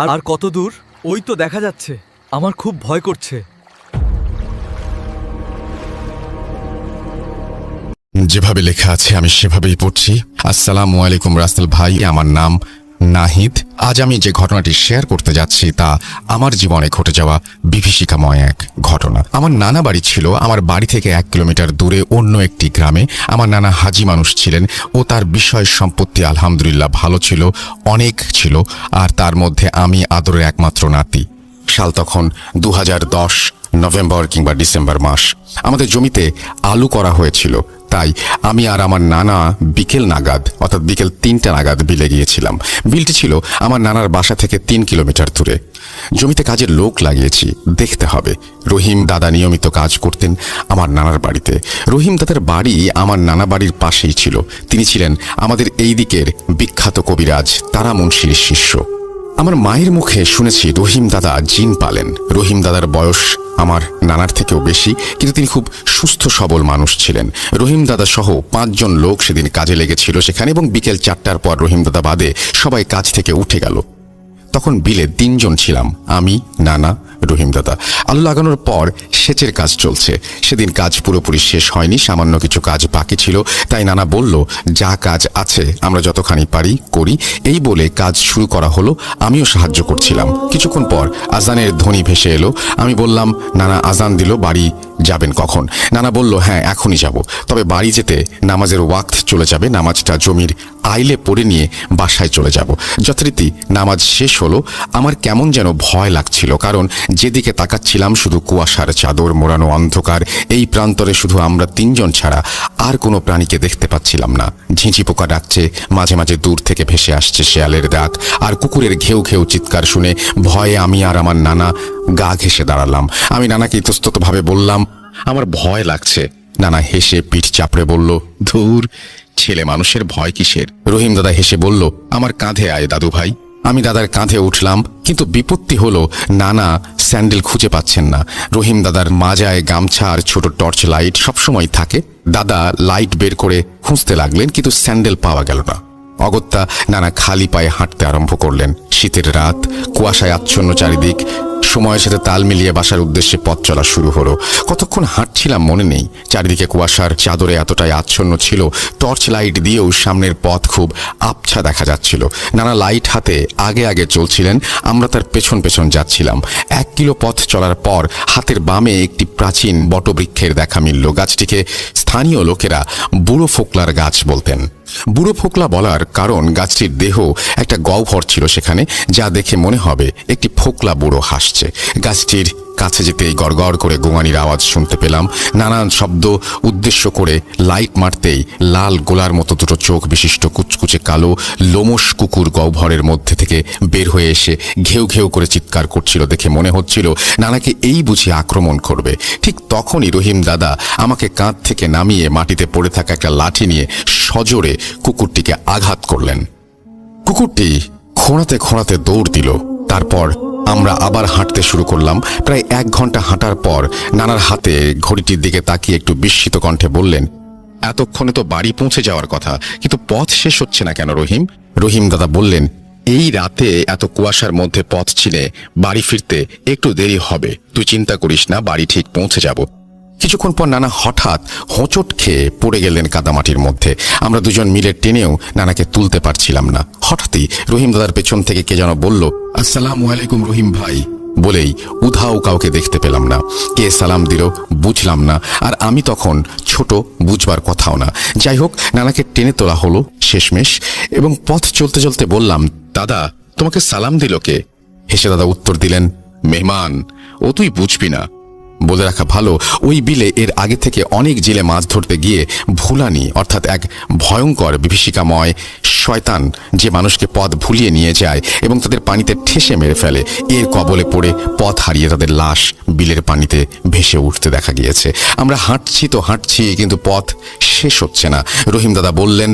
আর কত দূর? ওই তো দেখা যাচ্ছে। আমার খুব ভয় করছে। যেভাবে লেখা আছে আমি সেভাবেই পড়ছি। আসসালামু আলাইকুম রাসেল ভাই, আমার নাম নাহিদ। আজ আমি যে ঘটনাটি শেয়ার করতে যাচ্ছি তা আমার জীবনে ঘটে যাওয়া বিভীষিকাময় এক ঘটনা। আমার নানা বাড়ি ছিল আমার বাড়ি থেকে 1 কিলোমিটার দূরে অন্য একটি গ্রামে। আমার নানা হাজি মানুষ ছিলেন ও তার বিষয় সম্পত্তি আলহামদুলিল্লাহ ভালো ছিল, অনেক ছিল। আর তার মধ্যে আমি আদরের একমাত্র নাতি। সাল তখন 2010 নভেম্বর কিংবা ডিসেম্বর মাস। আমাদের জমিতে আলু করা হয়েছিল, তাই আমি আর আমার নানা বিকেল নাগাদ অর্থাৎ বিকেল 3টা নাগাদ বিলে গিয়েছিলাম। বিলটি ছিল আমার নানার বাসা থেকে 3 কিলোমিটার দূরে। জমিতে কাজের লোক লাগিয়েছি, দেখতে হবে। রহিম দাদা নিয়মিত কাজ করতেন আমার নানার বাড়িতে। রহিম দাদার বাড়ি আমার নানা বাড়ির পাশেই ছিল। তিনি ছিলেন আমাদের এই দিকের বিখ্যাত কবিরাজ তারা মুন্সির শিষ্য। আমার মায়ের মুখে শুনেছি রহিম দাদা জিন পালেন। রহিম দাদার বয়স আমার নানার থেকেও বেশি, কিন্তু তিনি খুব সুস্থ সবল মানুষ ছিলেন। রহিম দাদা সহ 5 জন লোক সেদিন কাজে লেগেছিল সেখানে, এবং বিকেল 4টার পর রহিম দাদা বাদে সবাই কাজ থেকে উঠে গেল। তখন বিলে 3 জন ছিলাম, আমি, নানা, রহিম দাদা। আলু লাগানোর পর সেচের কাজ চলছে। সেদিন কাজ পুরোপুরি শেষ হয়নি, সামান্য কিছু কাজ বাকি ছিল। তাই নানা বলল, যা কাজ আছে আমরা যতখানি পারি করি। এই বলে কাজ শুরু করা হলো। আমিও সাহায্য করছিলাম। কিছুক্ষণ পর আজানের ধ্বনি ভেসে এলো। আমি বললাম, নানা আজান দিল, বাড়ি যাবেন কখন? নানা বলল, হ্যাঁ এখনই যাব, তবে বাড়ি যেতে নামাজের ওয়াক্ত চলে যাবে। নামাজটা জমির আইলে পড়ে নিয়ে বাসায় চলে যাব। যথারীতি নামাজ শেষ হলো। আমার কেমন যেন ভয় লাগছিল, কারণ যেদিকে তাকাচ্ছিলাম শুধু কুয়াশার চাদর মোড়ানো অন্ধকার। এই প্রান্তরে শুধু আমরা 3 জন ছাড়া আর কোনো প্রাণীকে দেখতে পাচ্ছিলাম না। ঝিঁঝি পোকা ডাকছে, মাঝে মাঝে দূর থেকে ভেসে আসছে শেয়ালের ডাক, আর কুকুরের ঘেউ ঘেউ চিৎকার শুনে ভয়ে আমি আর আমার নানা গা ঘেঁষে দাঁড়ালাম। আমি নানাকে ইতস্ততভাবে বললাম, আমার ভয় লাগছে। নানা হেসে পিঠ চাপড়ে বলল, ধুর, ছেলে মানুষের ভয় কিসের? রহিম দাদা হেসে বলল, আমার কাঁধে আয় দাদু ভাই। আমি দাদার কাঁধে উঠলাম, কিন্তু বিপত্তি হলো নানা স্যান্ডেল খুঁজে পাচ্ছেন না। রহিম দাদার মাজায় গামছা আর ছোট টর্চ লাইট সবসময় থাকে। দাদা লাইট বের করে খুঁজতে লাগলেন, কিন্তু স্যান্ডেল পাওয়া গেল না। অগত্যা নানা খালি পায়ে হাঁটতে আরম্ভ করলেন। শীতের রাত, কুয়াশায় আচ্ছন্ন চারিদিক। সময়ের সাথে তাল মিলিয়ে বাসার উদ্দেশ্যে পথ চলা শুরু হলো। কতক্ষণ হাঁটছিলাম মনে নেই। চারিদিকে কুয়াশার চাদরে এতটাই আচ্ছন্ন ছিল, টর্চ লাইট দিয়েও সামনের পথ খুব আবছা দেখা যাচ্ছিল। নানা লাইট হাতে আগে আগে চলছিলেন, আমরা তার পেছন পেছন যাচ্ছিলাম। 1 কিলো পথ চলার পর হাতের বামে একটি প্রাচীন বটবৃক্ষের দেখা মিলল। গাছটিকে স্থানীয় লোকেরা বুড়ো ফোকলার গাছ বলতেন। বুড়ো ফোকলা বলার কারণ গাছটির দেহ একটা গহ্বর ছিল সেখানে, যা দেখে মনে হবে একটি ফোকলা বুড়ো হাসছে। গাছটির কাছে যেতেই গড়গড় করে গোঙানির আওয়াজ শুনতে পেলাম। নানান শব্দ উদ্দেশ্য করে লাইট মারতেই লাল গোলার মতো দুটো চোখ বিশিষ্ট কুচকুচে কালো লোমশ কুকুর গহ্বরের মধ্যে থেকে বের হয়ে এসে ঘেউ ঘেউ করে চিৎকার করছিল। দেখে মনে হচ্ছিল নানাকে এই বুঝি আক্রমণ করবে। ঠিক তখনই রহিম দাদা আমাকে কাঁধ থেকে নামিয়ে মাটিতে পড়ে থাকা একটা লাঠি নিয়ে সজোরে কুকুরটিকে আঘাত করলেন। কুকুরটি খোঁড়াতে খোঁড়াতে দৌড় দিল। তারপর আমরা আবার হাঁটতে শুরু করলাম। প্রায় 1 ঘন্টা হাঁটার পর নানার হাতে ঘড়িটির দিকে তাকিয়ে একটু বিস্মিত কণ্ঠে বললেন, এতক্ষণে তো বাড়ি পৌঁছে যাওয়ার কথা, কিন্তু পথ শেষ হচ্ছে না কেন রহিম? রহিম দাদা বললেন, এই রাতে এত কুয়াশার মধ্যে পথ চিনে বাড়ি ফিরতে একটু দেরি হবে। তুই চিন্তা করিস না, বাড়ি ঠিক পৌঁছে যাব। কিছুক্ষণ পর নানা হঠাৎ হোঁচট খেয়ে পড়ে গেলেন কাদামাটির মধ্যে। আমরা 2 জন মিলে টেনেও নানাকে তুলতে পারছিলাম না। হঠাৎই রহিম দাদার পেছন থেকে কে যেন বলল, আসসালামু আলাইকুম রহিম ভাই, বলেই উধাও কাউকে দেখতে পেলাম না। কে সালাম দিল বুঝলাম না, আর আমি তখন ছোট, বুঝবার কথাও না। যাই হোক, নানাকে টেনে তোলা হলো শেষমেশ, এবং পথ চলতে চলতে বললাম, দাদা তোমাকে সালাম দিল কে? হেসে দাদা উত্তর দিলেন, মেহমান, ও তুই বুঝবি না। বলে রাখা ভালো, ওই বিলে এর আগে থেকে অনেক জেলে মাছ ধরতে গিয়ে ভুলানি অর্থাৎ এক ভয়ঙ্কর বিভীষিকাময় শয়তান যে মানুষকে পথ ভুলিয়ে নিয়ে যায় এবং তাদের পানিতে ঠেসে মেরে ফেলে, এর কবলে পড়ে পথ হারিয়ে তাদের লাশ বিলের পানিতে ভেসে উঠতে দেখা গিয়েছে। আমরা হাঁটছি তো হাঁটছি, কিন্তু পথ শেষ হচ্ছে না। রহিম দাদা বললেন,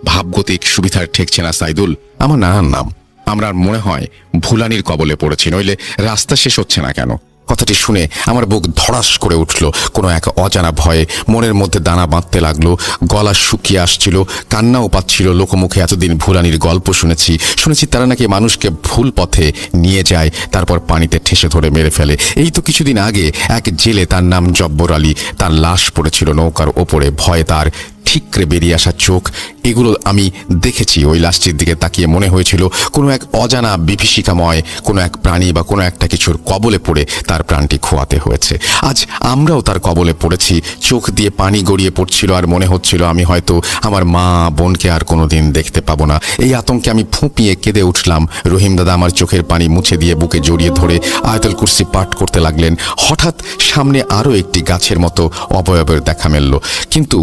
ভাবগতিক সুবিধার ঠেকছে না সাইদুল, আমার নানার নাম। আমরা মনে হয় ভুলানির কবলে পড়েছি, নইলে রাস্তা শেষ হচ্ছে না কেন? কথাটি শুনে আমার বুক ধড়াস করে উঠল। কোনো এক অজানা ভয়ে মনের মধ্যে দানা বাঁধতে লাগলো। গলা শুকিয়ে আসছিল, কান্নাও পাচ্ছিল। লোকমুখে এতদিন ভুলানির গল্প শুনেছি তারা নাকি মানুষকে ভুল পথে নিয়ে যায়, তারপর পানিতে ঠেসে ধরে মেরে ফেলে। এই তো কিছুদিন আগে এক জেলে, তার নাম জব্বর আলী, তার লাশ পড়েছিল নৌকার ওপরে। ভয়ে তার ঠিকরে বেরিয়ে আসা চোখ, এগুলো আমি দেখেছি। ওই লাশটির দিকে তাকিয়ে মনে হয়েছিল কোনো এক অজানা বিভীষিকাময় কোনো এক প্রাণী বা কোনো একটা কিছুর কবলে পড়ে তার প্রাণটি খোয়াতে হয়েছে। আজ আমরাও তার কবলে পড়েছি। চোখ দিয়ে পানি গড়িয়ে পড়ছিল, আর মনে হচ্ছিল আমি হয়তো আমার মা বোনকে আর কোনোদিন দেখতে পাবো না। এই আতঙ্কে আমি ফুঁপিয়ে কেঁদে উঠলাম। রহিম দাদা আমার চোখের পানি মুছে দিয়ে বুকে জড়িয়ে ধরে আয়াতুল কুরসি পাঠ করতে লাগলেন। হঠাৎ সামনে আরও একটি গাছের মতো অবয়বের দেখা মিলল। কিন্তু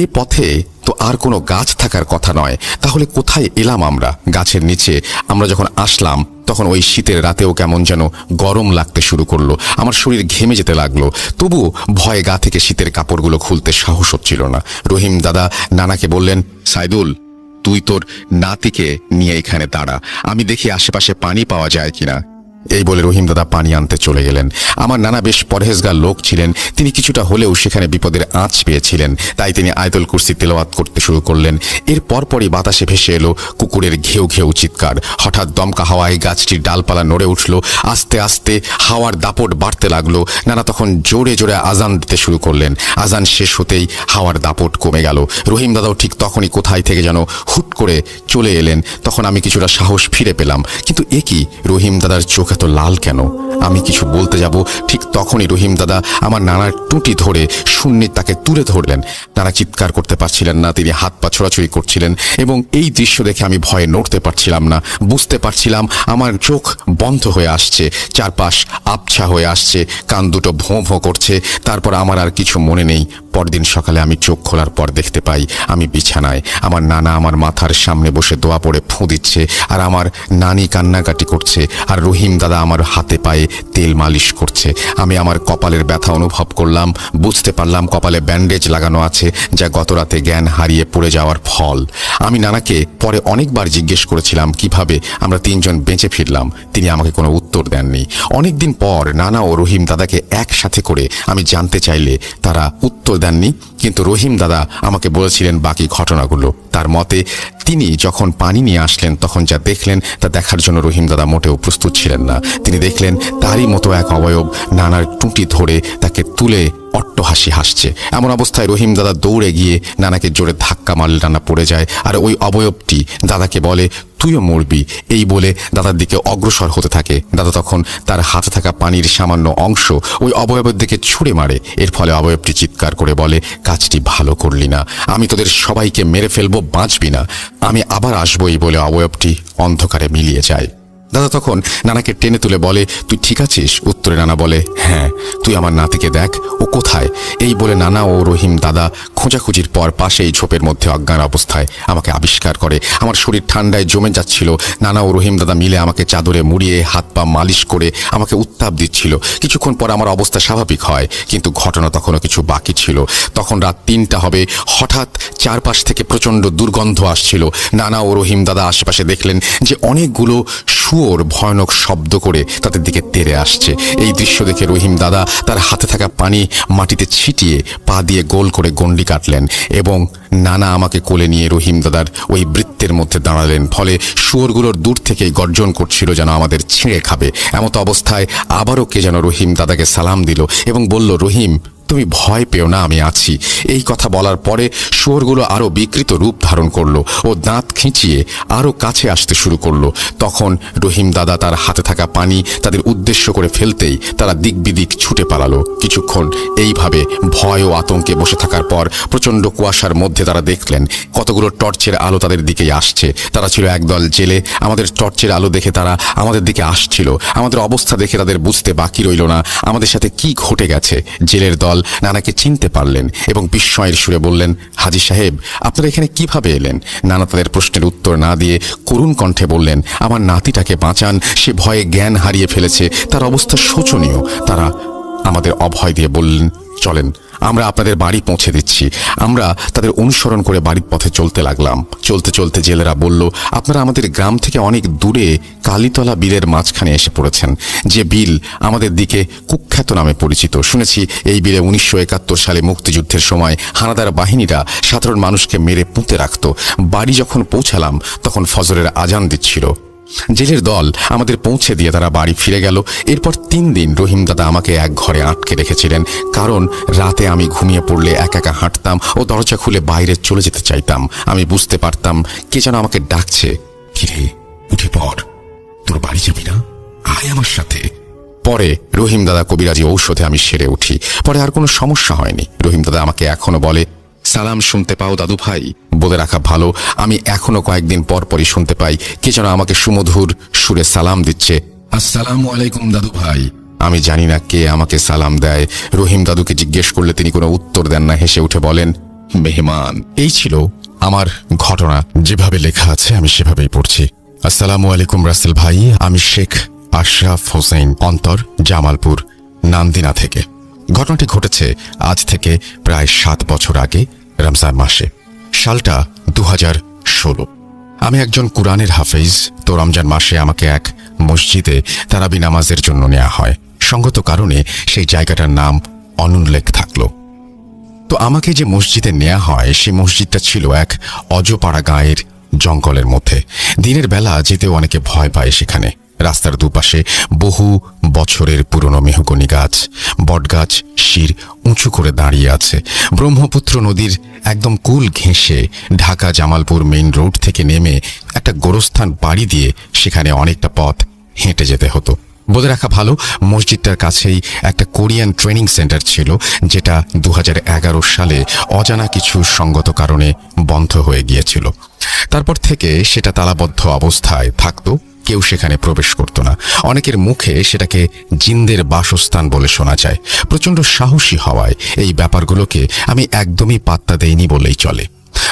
এ পথে তো আর কোনো গাছ থাকার কথা নয়। তাহলে কোথায় এলাম আমরা? গাছের নিচে আমরা যখন আসলাম তখন ওই শীতের রাতেও কেমন যেন গরম লাগতে শুরু করলো। আমার শরীর ঘেমে যেতে লাগলো। তবুও ভয়ে গা থেকে শীতের কাপড়গুলো খুলতে সাহস হচ্ছিল না। রহিম দাদা নানাকে বললেন, সাইদুল, তুই তোর নাতিকে নিয়ে এখানে দাঁড়া, আমি দেখি আশেপাশে পানি পাওয়া যায় কিনা। এই বলে রহিম দাদা পানি আনতে চলে গেলেন। আমার নানা বেশ পরহেজগার লোক ছিলেন। তিনি কিছুটা হলেও সেখানে বিপদের আঁচ পেয়েছিলেন, তাই তিনি আয়াতুল কুরসি তেলাওয়াত করতে শুরু করলেন। এর পরপরই বাতাসে ভেসে এলো কুকুরের ঘেউ ঘেউ চিৎকার। হঠাৎ দমকা হাওয়ায় গাছটির ডালপালা নড়ে উঠল। আস্তে আস্তে হাওয়ার দাপট বাড়তে লাগলো। নানা তখন জোরে জোরে আজান দিতে শুরু করলেন। আজান শেষ হতেই হাওয়ার দাপট কমে গেল। রহিম দাদাও ঠিক তখনই কোথায় থেকে যেন হুট করে চলে এলেন। তখন আমি কিছুটা সাহস ফিরে পেলাম। কিন্তু এ কি, রহিম দাদার চোখ এত লাল কেন? আমি কিছু বলতে যাব, ঠিক তখনই রহিম দাদা আমার নানার টুটি ধরে শূন্যে তাকে তুলে ধরলেন। নানা চিৎকার করতে পারছিলেন না, তিনি হাত পা ছোড়াছুড়ি করছিলেন। এবং এই দৃশ্য দেখে আমি ভয়ে নড়তে পারছিলাম না। বুঝতে পারছিলাম আমার চোখ বন্ধ হয়ে আসছে, চারপাশ আবছা হয়ে আসছে, কান দুটো ভোঁ ভোঁ করছে। তারপর আমার আর কিছু মনে নেই। পরদিন সকালে আমি চোখ খোলার পর দেখতে পাই আমি বিছানায়। আমার নানা আমার মাথার সামনে বসে দোয়া পড়ে ফুঁ দিচ্ছে, আর আমার নানি কান্নাকাটি করছে, আর রহিম দাদা আমার হাতে পায়ে তেল মালিশ করছে। আমি আমার কপালের ব্যথা অনুভব করলাম। বুঝতে পারলাম কপালে ব্যান্ডেজ লাগানো আছে, যা গত রাতে জ্ঞান হারিয়ে পড়ে যাওয়ার ফল। আমি নানাকে পরে অনেকবার জিজ্ঞেস করেছিলাম কিভাবে আমরা তিনজন বেঁচে ফিরলাম। তিনি আমাকে কোনো উত্তর দেননি। অনেকদিন পর নানা ও রহিম দাদাকে একসাথে করে আমি জানতে চাইলে তারা উত্তর দেননি। কিন্তু রহিম দাদা আমাকে বলেছিলেন বাকি ঘটনাগুলো। তার মতে তিনি যখন পানি নিয়ে আসলেন তখন যা দেখলেন তা দেখার জন্য রহিম দাদা মোটেও প্রস্তুত ছিলেন না। তিনি দেখলেন তারই মতো এক অবয়ব নানার টুটি ধরে তাকে তুলে অট্টহাসি হাসছে। এমন অবস্থায় রহিম দাদা দৌড়ে গিয়ে নানাকে জোরে ধাক্কা মারলে নানা পড়ে যায়। আর ওই অবয়বটি দাদাকে বলে, তুইও মরবি। এই বলে দাদার দিকে অগ্রসর হতে থাকে। দাদা তখন তার হাতে থাকা পানির সামান্য অংশ ওই অবয়বের দিকে ছুঁড়ে মারে। এর ফলে অবয়বটি চিৎকার করে বলে, কাজটি ভালো করলি না, আমি তোদের সবাইকে মেরে ফেলবো, বাঁচবি না, আমি আবার আসবই বলে অবয়বটি অন্ধকারে মিলিয়ে যায়। দাদা তখন নানাকে টেনে তুলে বলে, তুই ঠিক আছিস? উত্তরে নানা বলে, হ্যাঁ, তুই আমার নাতিকে দেখ, ও কোথায়? এই বলে নানা ও রহিম দাদা খোঁজাখুঁজির পর পাশেই ঝোপের মধ্যে অজ্ঞান অবস্থায় আমাকে আবিষ্কার করে। আমার শরীর ঠান্ডায় জমে যাচ্ছিল। নানা ও রহিম দাদা মিলে আমাকে চাদরে মুড়িয়ে হাত পা মালিশ করে আমাকে উত্তাপ দিচ্ছিল। কিছুক্ষণ পর আমার অবস্থা স্বাভাবিক হয়, কিন্তু ঘটনা তখনও কিছু বাকি ছিল। তখন রাত 3টা হবে। হঠাৎ চারপাশ থেকে প্রচণ্ড দুর্গন্ধ আসছিল। নানা ও রহিম দাদা আশেপাশে দেখলেন যে অনেকগুলো শুয়োর ভয়ানক শব্দ করে তাদের দিকে তেড়ে আসছে। এই দৃশ্য দেখে রহিম দাদা তার হাতে থাকা পানি মাটিতে ছিটিয়ে পা দিয়ে গোল করে গন্ডি কাটলেন এবং নানা আমাকে কোলে নিয়ে রহিম দাদার ওই বৃত্তের মধ্যে দাঁড়ালেন। ফলে শুয়োরগুলোর দূর থেকেই গর্জন করছিল যেন আমাদের ছিঁড়ে খাবে। এমতো অবস্থায় আবারও কে যেন রহিম দাদাকে সালাম দিল এবং বলল, রহিম, তুমি ভয় পেও না, আমি আছি। এই কথা বলার পরে শুয়োরগুলো আরো বিকৃত রূপ ধারণ করলো ও দাঁত খিঁচিয়ে আরো কাছে আসতে শুরু করলো। তখন রহিম দাদা তার হাতে থাকা পানি তাদের উদ্দেশ্য করে ফেলতেই তারা দিক বিদিক ছুটে পালালো। কিছুক্ষণ এইভাবে ভয় ও আতঙ্কে বসে থাকার পর প্রচণ্ড কুয়াশার মধ্যে তারা দেখলেন কতগুলো টর্চের আলো তাদের দিকেই আসছে। তারা ছিল একদল জেলে। আমাদের টর্চের আলো দেখে তারা আমাদের দিকে আসছিল। আমাদের অবস্থা দেখে তাদের বুঝতে বাকি রইল না আমাদের সাথে কি ঘটে গেছে। জেলের দল নানাকে চিনতে পারলেন এবং বিস্ময়ের সুরে বললেন, হাজী সাহেব, আপনারা এখানে কিভাবে এলেন? নানা তাদের প্রশ্নের উত্তর না দিয়ে করুণ কণ্ঠে বললেন, আমার নাতিটাকে বাঁচান, সে ভয়ে জ্ঞান হারিয়ে ফেলেছে, তার অবস্থা শোচনীয়। তারা আমাদের অভয় দিয়ে বললেন, চলেন আমরা আপনাদের বাড়ি পৌঁছে দিচ্ছি। আমরা তাদের অনুসরণ করে বাড়ির পথে চলতে লাগলাম। চলতে চলতে জেলেরা বলল, আপনারা আমাদের গ্রাম থেকে অনেক দূরে কালীতলা বিলের মাঝখানে এসে পড়েছেন, যে বিল আমাদের দিকে কুখ্যাত নামে পরিচিত। শুনেছি এই বিলে 1971 সালে মুক্তিযুদ্ধের সময় হানাদার বাহিনীরা সাধারণ মানুষকে মেরে পুঁতে রাখত। বাড়ি যখন পৌঁছালাম তখন ফজরের আজান দিচ্ছিল। জেলের দল আমাদের পৌঁছে দিয়ে তারা বাড়ি ফিরে গেল। এরপর 3 দিন রহিম দাদা আমাকে এক ঘরে আটকে রেখেছিলেন, কারণ রাতে আমি ঘুমিয়ে পড়লে একা একা হাঁটতাম ও দরজা খুলে বাইরে চলে যেতে চাইতাম। আমি বুঝতে পারতাম কে যেন আমাকে ডাকছে। কিরে, উঠে পড়, তোর বাড়ি যাবি না? আয় আমার সাথে। পরে রহিম দাদা কবিরাজি ঔষধে আমি সেরে উঠি। পরে আর কোনো সমস্যা হয়নি। রহিম দাদা আমাকে এখনো বলে, সালাম শুনতে পাও দাদু ভাই? বলে রাখা ভালো, আমি এখনো কয়েকদিন পর পরই শুনতে পাই কে যেন আমাকে সুমধুর সুরে সালাম দিচ্ছে, আসসালামু আলাইকুম দাদু ভাই। আমি জানি না কে আমাকে সালাম দেয়। রহিম দাদুকে জিজ্ঞেস করলে তিনি কোনো উত্তর দেন না, হেসে উঠে বলেন, মেহমান। এই ছিল আমার ঘটনা। যেভাবে লেখা আছে আমি সেভাবেই পড়ছি। আসসালামু আলাইকুম রাসেল ভাই, আমি শেখ আশরাফ হোসেন, অন্তর, জামালপুর, নান্দিনা থেকে। ঘটনাটি ঘটেছে আজ থেকে প্রায় 7 বছর আগে, রমজান মাসে। সালটা 2016। আমি একজন কুরআনের হাফেজ। তো রমজান মাসে আমাকে এক মসজিদে তারাবি নামাজের জন্য নেওয়া হয়। সঙ্গত কারণে সেই জায়গাটার নাম অনুল্লেখ থাকলো। তো আমাকে যে মসজিদে নেওয়া হয় সেই মসজিদটা ছিল এক অজপাড়া গাঁয়ের জঙ্গলের মধ্যে। দিনের বেলা যেতেও অনেকে ভয় পায় সেখানে। রাস্তার দুপাশে বহু বছরের পুরনো মেহগনি গাছ, বটগাছ শির উঁচু করে দাঁড়িয়ে আছে। ব্রহ্মপুত্র নদীর একদম কুল ঘেঁষে ঢাকা জামালপুর মেইন রোড থেকে নেমে একটা গোরস্থান পাড়ি দিয়ে সেখানে অনেকটা পথ হেঁটে যেতে হতো। বলে রাখা ভালো, মসজিদটার কাছেই একটা কোরিয়ান ট্রেনিং সেন্টার ছিল, যেটা 2011 সালে অজানা কিছু সঙ্গত কারণে বন্ধ হয়ে গিয়েছিল। তারপর থেকে সেটা তালাবদ্ধ অবস্থায় থাকতো, কেউ সেখানে প্রবেশ করত না। অনেকের মুখে সেটাকে জিনদের বাসস্থান বলে শোনা যায়। প্রচণ্ড সাহসী হওয়ায় এই ব্যাপারগুলোকে আমি একদমই পাত্তা দেইনি বললেই চলে।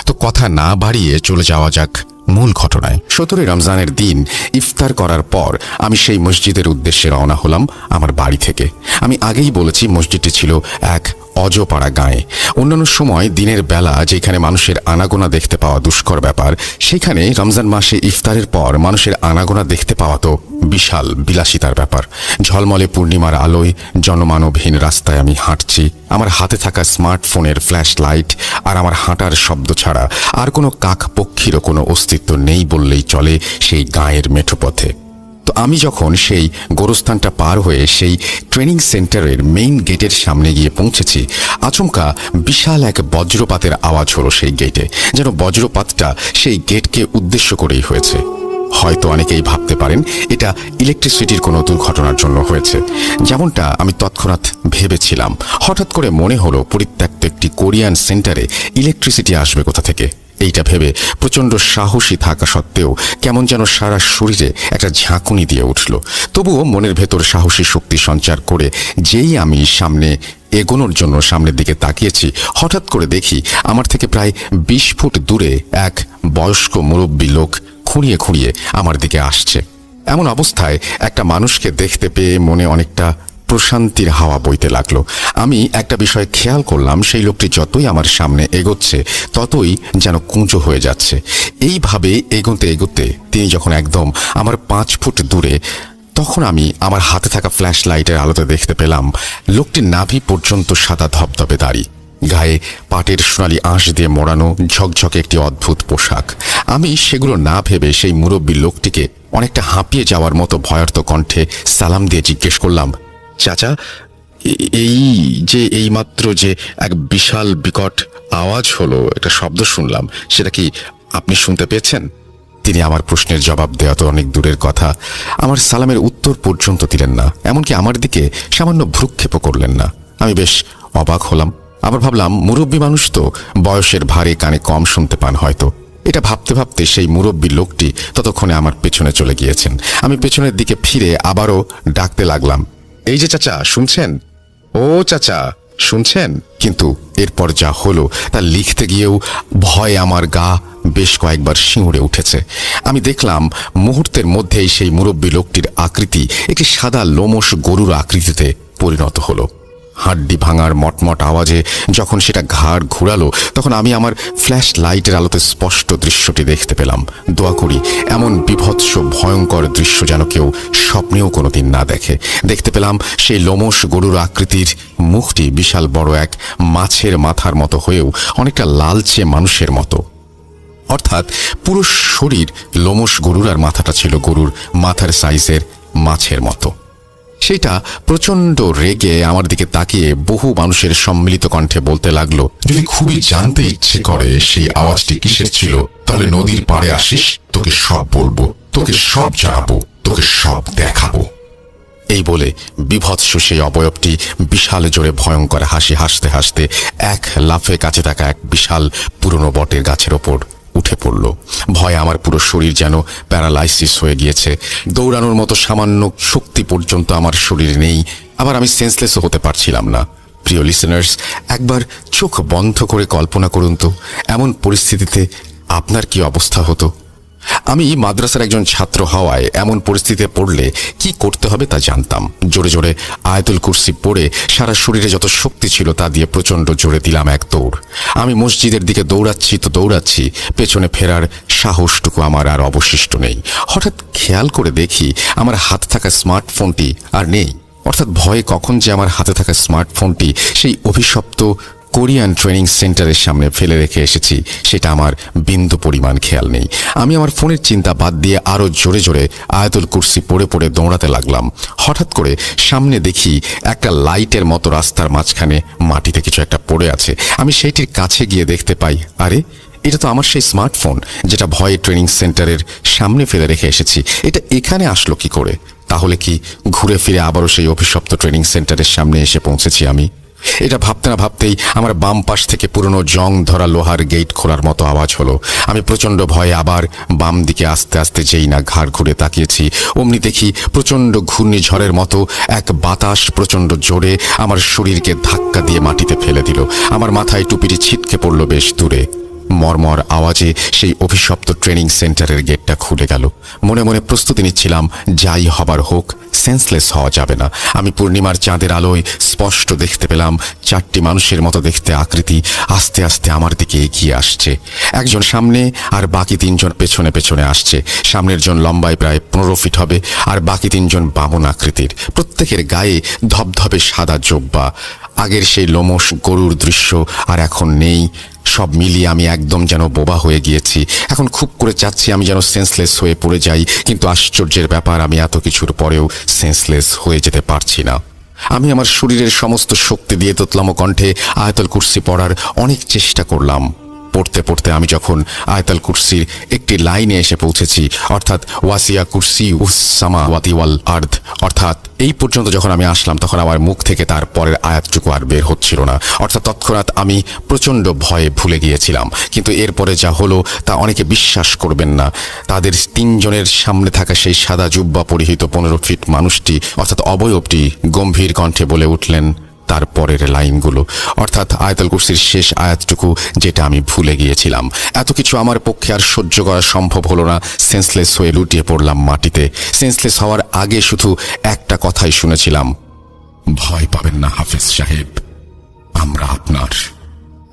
তো কথা না বাড়িয়ে চলে যাওয়া যাক মূল ঘটনায়। 17 রমজানের দিন ইফতার করার পর আমি সেই মসজিদের উদ্দেশ্যে রওনা হলাম আমার বাড়ি থেকে। আমি আগেই বলেছি মসজিদটি ছিল এক অজপাড়া গাঁয়ে। অন্যান্য সময় দিনের বেলা যেখানে মানুষের আনাগোনা দেখতে পাওয়া দুষ্কর ব্যাপার, সেখানে রমজান মাসে ইফতারের পর মানুষের আনাগোনা দেখতে পাওয়া তো বিশাল বিলাসিতার ব্যাপার। ঝলমলে পূর্ণিমার আলোয় জনমানবহীন রাস্তায় আমি হাঁটছি। আমার হাতে থাকা স্মার্টফোনের ফ্ল্যাশ লাইট আর আমার হাঁটার শব্দ ছাড়া আর কোনো কাক পক্ষীরও কোনো অস্তিত্ব নেই বললেই চলে সেই গাঁয়ের মেঠোপথে। তো আমি যখন সেই গোরস্থানটা পার হয়ে সেই ট্রেনিং সেন্টারের মেইন গেটের সামনে গিয়ে পৌঁছেছি, আচমকা বিশাল এক বজ্রপাতের আওয়াজ হলো সেই গেটে। যেন বজ্রপাতটা সেই গেটকে উদ্দেশ্য করেই হয়েছে। হয়তো অনেকেই ভাবতে পারেন এটা ইলেকট্রিসিটির কোনো দুর্ঘটনার জন্য হয়েছে, যেমনটা আমি তৎক্ষণাৎ ভেবেছিলাম। হঠাৎ করে মনে হলো পরিত্যক্ত একটি কোরিয়ান সেন্টারে ইলেকট্রিসিটি আসবে কোথা থেকে। এইটা ভেবে প্রচণ্ড সাহসী থাকা সত্ত্বেও কেমন যেন সারা শরীরে একটা ঝাঁকুনি দিয়ে উঠল। তবুও মনের ভেতর সাহসী শক্তি সঞ্চার করে যেই আমি সামনে এগোনোর জন্য সামনের দিকে তাকিয়েছি, হঠাৎ করে দেখি আমার থেকে প্রায় 20 ফুট দূরে এক বয়স্ক মুরব্বী লোক খুঁড়িয়ে খুঁড়িয়ে আমার দিকে আসছে। এমন অবস্থায় একটা মানুষকে দেখতে পেয়ে মনে অনেকটা প্রশান্তির হাওয়া বইতে লাগলো। আমি একটা বিষয় খেয়াল করলাম, সেই লোকটি যতই আমার সামনে এগোচ্ছে ততই যেন কুঁজো হয়ে যাচ্ছে। এইভাবে এগোতে এগোতে তিনি যখন একদম আমার 5 ফুট দূরে, তখন আমি আমার হাতে থাকা ফ্ল্যাশ লাইটের আলোতে দেখতে পেলাম লোকটির নাভি পর্যন্ত সাদা ধবধবে দাড়ি, গায়ে পাটের সোনালি আঁশ দিয়ে মোড়ানো ঝকঝকে একটি অদ্ভুত পোশাক। আমি সেগুলো না ভেবে সেই মুরব্বী লোকটিকে অনেকটা হাঁপিয়ে যাওয়ার মতো ভয়ার্ত কণ্ঠে সালাম দিয়ে জিজ্ঞেস করলাম, চাচা, এই যে এইমাত্র যে এক বিশাল বিকট আওয়াজ হলো, একটা শব্দ শুনলাম, সেটা কি আপনি শুনতে পেয়েছেন? তিনি আমার প্রশ্নের জবাব দেওয়া তো অনেক দূরের কথা, আমার সালামের উত্তর পর্যন্ত দিলেন না। এমনকি আমার দিকে সামান্য ভ্রুক্ষেপও করলেন না। আমি বেশ অবাক হলাম। আবার ভাবলাম, মুরব্বী মানুষ তো, বয়সের ভারে কানে কম শুনতে পান হয়তো। এটা ভাবতে ভাবতে সেই মুরব্বী লোকটি ততক্ষণে আমার পেছনে চলে গিয়েছেন। আমি পেছনের দিকে ফিরে আবারও ডাকতে লাগলাম, এই যে চাচা, শুনছেন? ও চাচা, শুনছেন? কিন্তু এরপর যা হলো তা লিখতে গিয়েও ভয়ে আমার গা বেশ কয়েকবার শিউরে উঠেছে। আমি দেখলাম মুহূর্তের মধ্যেই সেই মুরব্বী লোকটির আকৃতি একটি সাদা লোমশ গরুর আকৃতিতে পরিণত হলো। হাড্ডি ভাঙার মটমট আওয়াজে যখন সেটা ঘাড় ঘুরালো, তখন আমি আমার ফ্ল্যাশ লাইটের আলোতে স্পষ্ট দৃশ্যটি দেখতে পেলাম। দোয়া করি এমন বিভৎস ভয়ঙ্কর দৃশ্য যেন কেউ স্বপ্নেও কোনোদিন না দেখে। দেখতে পেলাম সেই লোমশ গরুর আকৃতির মুখটি বিশাল বড় এক মাছের মাথার মতো হয়েও অনেকটা লালচে মানুষের মতো, অর্থাৎ পুরো শরীর লোমশ গরুর, আর মাথাটা ছিল গরুর মাথার সাইজের মাছের মতো। সেটা প্রচন্ড রেগে আমার দিকে তাকিয়ে বহু মানুষের সম্মিলিত কণ্ঠে বলতে লাগলো, যদি খুবই জানতে ইচ্ছে করে সেই আওয়াজটি কিসের ছিল, তাহলে নদীর পাড়ে আসিস, তোকে সব বলবো, তোকে সব জানাবো, তোকে সব দেখাবো। এই বলে বিভৎস সেই অবয়বটি বিশাল জোরে ভয়ঙ্কর হাসি হাসতে হাসতে এক লাফে কাছে থাকা এক বিশাল পুরনো বটের গাছের ওপর উঠে পড়ল। ভয়ে আমার পুরো শরীর যেন প্যারালাইসিস হয়ে গিয়েছে। দৌড়ানোর মতো সামান্য শক্তি পর্যন্ত আমার শরীরে নেই, আবার আমি সেন্সলেসও হতে পারছিলাম না। প্রিয় লিসেনার্স, একবার চোখ বন্ধ করে কল্পনা করুন তো, এমন পরিস্থিতিতে আপনার কি অবস্থা হতো। আমি মাদ্রাসার একজন ছাত্র হওয়ায় এমন পরিস্থিতিতে পড়লে কি করতে হবে তা জানতাম। জোরে জোরে আয়াতুল কুরসি পড়ে সারা শরীরে যত শক্তি ছিল তা দিয়ে প্রচণ্ড জোরে দিলাম এক দৌড়। আমি মসজিদের দিকে দৌড়াচ্ছি, পেছনে ফেরার সাহসটুকু আমার আর অবশিষ্ট নেই। হঠাৎ খেয়াল করে দেখি আমার হাতে থাকা স্মার্টফোনটি আর নেই। অর্থাৎ ভয়ে কখন যে আমার হাতে থাকা স্মার্টফোনটি সেই অভিশপ্ত কোরিয়ান ট্রেনিং সেন্টারের সামনে ফেলে রেখে এসেছি সেটা আমার বিন্দু পরিমাণ খেয়াল নেই। আমি আমার ফোনের চিন্তা বাদ দিয়ে আরো জোরে জোরে আয়াতুল কুরসি পড়ে পড়ে দৌড়াতে লাগলাম। হঠাৎ করে সামনে দেখি একটা লাইটের মতো রাস্তার মাঝখানে মাটিতে কিছু একটা পড়ে আছে। আমি সেইটির কাছে গিয়ে দেখতে পাই, আরে এটা তো আমার সেই স্মার্টফোন যেটা ভয়ে ট্রেনিং সেন্টারের সামনে ফেলে রেখে এসেছি। এটা এখানে আসলো কি করে? তাহলে কি ঘুরে ফিরে আবারও সেই অভিশপ্ত ট্রেনিং সেন্টারের সামনে এসে পৌঁছেছি আমি? এটা ভাবতে না ভাবতেই আমার বাম পাশ থেকে পুরনো জং ধরা লোহার গেট খোলার মতো আওয়াজ হলো। আমি প্রচণ্ড ভয়ে আবার বাম দিকে আস্তে আস্তে যেই না ঘাড় ঘুরে তাকিয়েছি, অমনি দেখি প্রচণ্ড ঘূর্ণিঝড়ের মতো এক বাতাস প্রচণ্ড জোরে আমার শরীরকে ধাক্কা দিয়ে মাটিতে ফেলে দিল। আমার মাথায় টুপিটি ছিটকে পড়ল বেশ দূরে। মর্মর আওয়াজে সেই অভিশপ্ত ট্রেনিং সেন্টারের গেটটা খুলে গেল। মনে মনে প্রস্তুতি নিচ্ছিলাম, যাই হবার হোক, সেন্সলেস হওয়া যাবে না। আমি পূর্ণিমার চাঁদের আলোয় স্পষ্ট দেখতে পেলাম চারটি মানুষের মতো দেখতে আকৃতি আস্তে আস্তে আমার দিকে এগিয়ে আসছে। একজন সামনে আর বাকি তিনজন পেছনে পেছনে আসছে। সামনের জন লম্বায় প্রায় 15 ফিট হবে, আর বাকি তিনজন বামন আকৃতির। প্রত্যেকের গায়ে ধবধবে সাদা জোব্বা। আগের সেই লোমশ গরুর দৃশ্য আর এখন নেই। সব মিলিয়ে আমি একদম যেন বোবা হয়ে গিয়েছি। এখন খুব করে চাচ্ছি আমি যেন সেন্সলেস হয়ে পড়ে যাই, কিন্তু আশ্চর্যের ব্যাপার, আমি এত কিছুর পরেও সেন্সলেস হয়ে যেতে পারছি না। আমি আমার শরীরের সমস্ত শক্তি দিয়ে তোতলাম কণ্ঠে আয়াতুল কুরসি পড়ার অনেক চেষ্টা করলাম। পড়তে পড়তে আমি যখন আয়াতুল কুরসির একটি লাইনে এসে পৌঁছেছি, অর্থাৎ ওয়াসিয়া কুরসি উস-সামাওয়াতি ওয়াল আরদ, অর্থাৎ এই পর্যন্ত যখন আমি আসলাম, তখন আমার মুখ থেকে তার পরের আয়াতটুকু আর বের হচ্ছিল না। অর্থাৎ তৎক্ষণাৎ আমি প্রচণ্ড ভয়ে ভুলে গিয়েছিলাম। কিন্তু এরপরে যা হলো তা অনেকে বিশ্বাস করবেন না। তাদের তিনজনের সামনে থাকা সেই সাদা জুব্বা পরিহিত 15 ফিট মানুষটি, অর্থাৎ অবয়বটি গম্ভীর কণ্ঠে বলে উঠলেন তার পরের লাইনগুলো, অর্থাৎ আয়াতুল কুরসির শেষ আয়াতটুকু যেটা আমি ভুলে গিয়েছিলাম। এত কিছু আমার পক্ষে আর সহ্য করা সম্ভব হলো না। সেন্সলেস হয়ে লুটিয়ে পড়লাম মাটিতে। সেন্সলেস হওয়ার আগে শুধু একটা কথাই শুনেছিলাম, ভয় পাবেন না হাফেজ সাহেব, আমরা আপনার।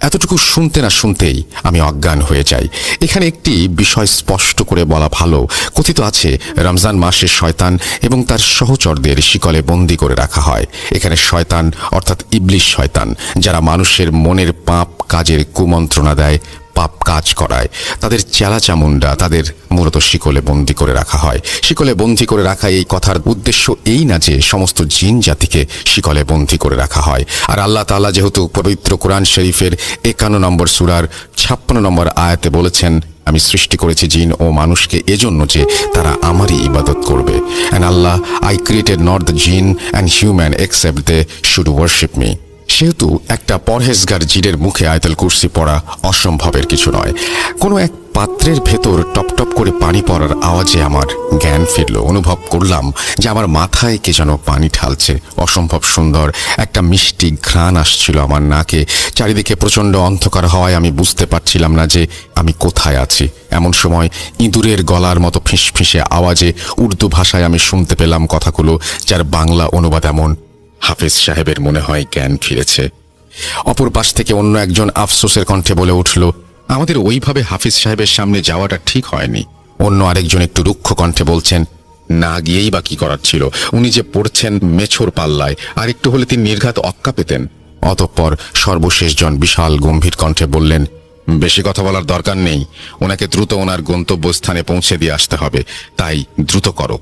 এতটুকু শুনতে না শুনতেই আমি অজ্ঞান হয়ে যাই। এখানে একটি বিষয় স্পষ্ট করে বলা ভালো। কথিত আছে রমজান মাসে শয়তান এবং তার সহচরদের শিকলে বন্দি করে রাখা হয়। এখানে শয়তান অর্থাৎ ইবলিশ শয়তান, যারা মানুষের মনের পাপ কাজের কুমন্ত্রণা দেয়, পাপ কাজ করায়, তাদের চেলা চামুন্ডা, তাদের মূলত শিকলে বন্দি করে রাখা হয়। শিকলে বন্দি করে রাখা এই কথার উদ্দেশ্য এই না যে সমস্ত জিন জাতিকে শিকলে বন্দি করে রাখা হয়। আর আল্লাহ তাআলা যেহেতু পবিত্র কোরআন শরীফের 51 নম্বর সূরার 56 নম্বর আয়াতে বলেছেন, আমি সৃষ্টি করেছি জিন ও মানুষকে এজন্য যে তারা আমারই ইবাদত করবে। And Allah, I created not the jinn and human except they should worship me. সেহেতু একটা পরহেজগার জিনের মুখে আয়াতুল কুরসি পড়া অসম্ভবের কিছু নয়। কোনো এক পাত্রের ভেতর টপটপ করে পানি পড়ার আওয়াজে আমার জ্ঞান ফিরল। অনুভব করলাম যে আমার মাথায় কে যেন পানি ঢালছে। অসম্ভব সুন্দর একটা মিষ্টি ঘ্রাণ আসছিল আমার নাকে। চারিদিকে প্রচণ্ড অন্ধকার হওয়ায় আমি বুঝতে পারছিলাম না যে আমি কোথায় আছি। এমন সময় ইঁদুরের গলার মতো ফিসফিসে আওয়াজে উর্দু ভাষায় আমি শুনতে পেলাম কথাগুলো, যার বাংলা অনুবাদ এমন, হাফিজ সাহেবের মনে হয় জ্ঞান ফিরেছে। অপর পাশ থেকে অন্য একজন আফসোসের কণ্ঠে বলে উঠল, আমাদের ওইভাবে হাফিজ সাহেবের সামনে যাওয়াটা ঠিক হয়নি। অন্য আরেকজন একটু রুক্ষ কণ্ঠে বলছেন, না গিয়েই বা কি করার ছিল, উনি যে পড়ছেন মেছর পাল্লায়, আর একটু হলে তিনি নির্ঘাত অক্কা পেতেন। অতঃপর সর্বশেষ জন বিশাল গম্ভীর কণ্ঠে বললেন, বেশি কথা বলার দরকার নেই, ওনাকে দ্রুত ওনার গন্তব্যস্থানে পৌঁছে দিয়ে আসতে হবে, তাই দ্রুত করো।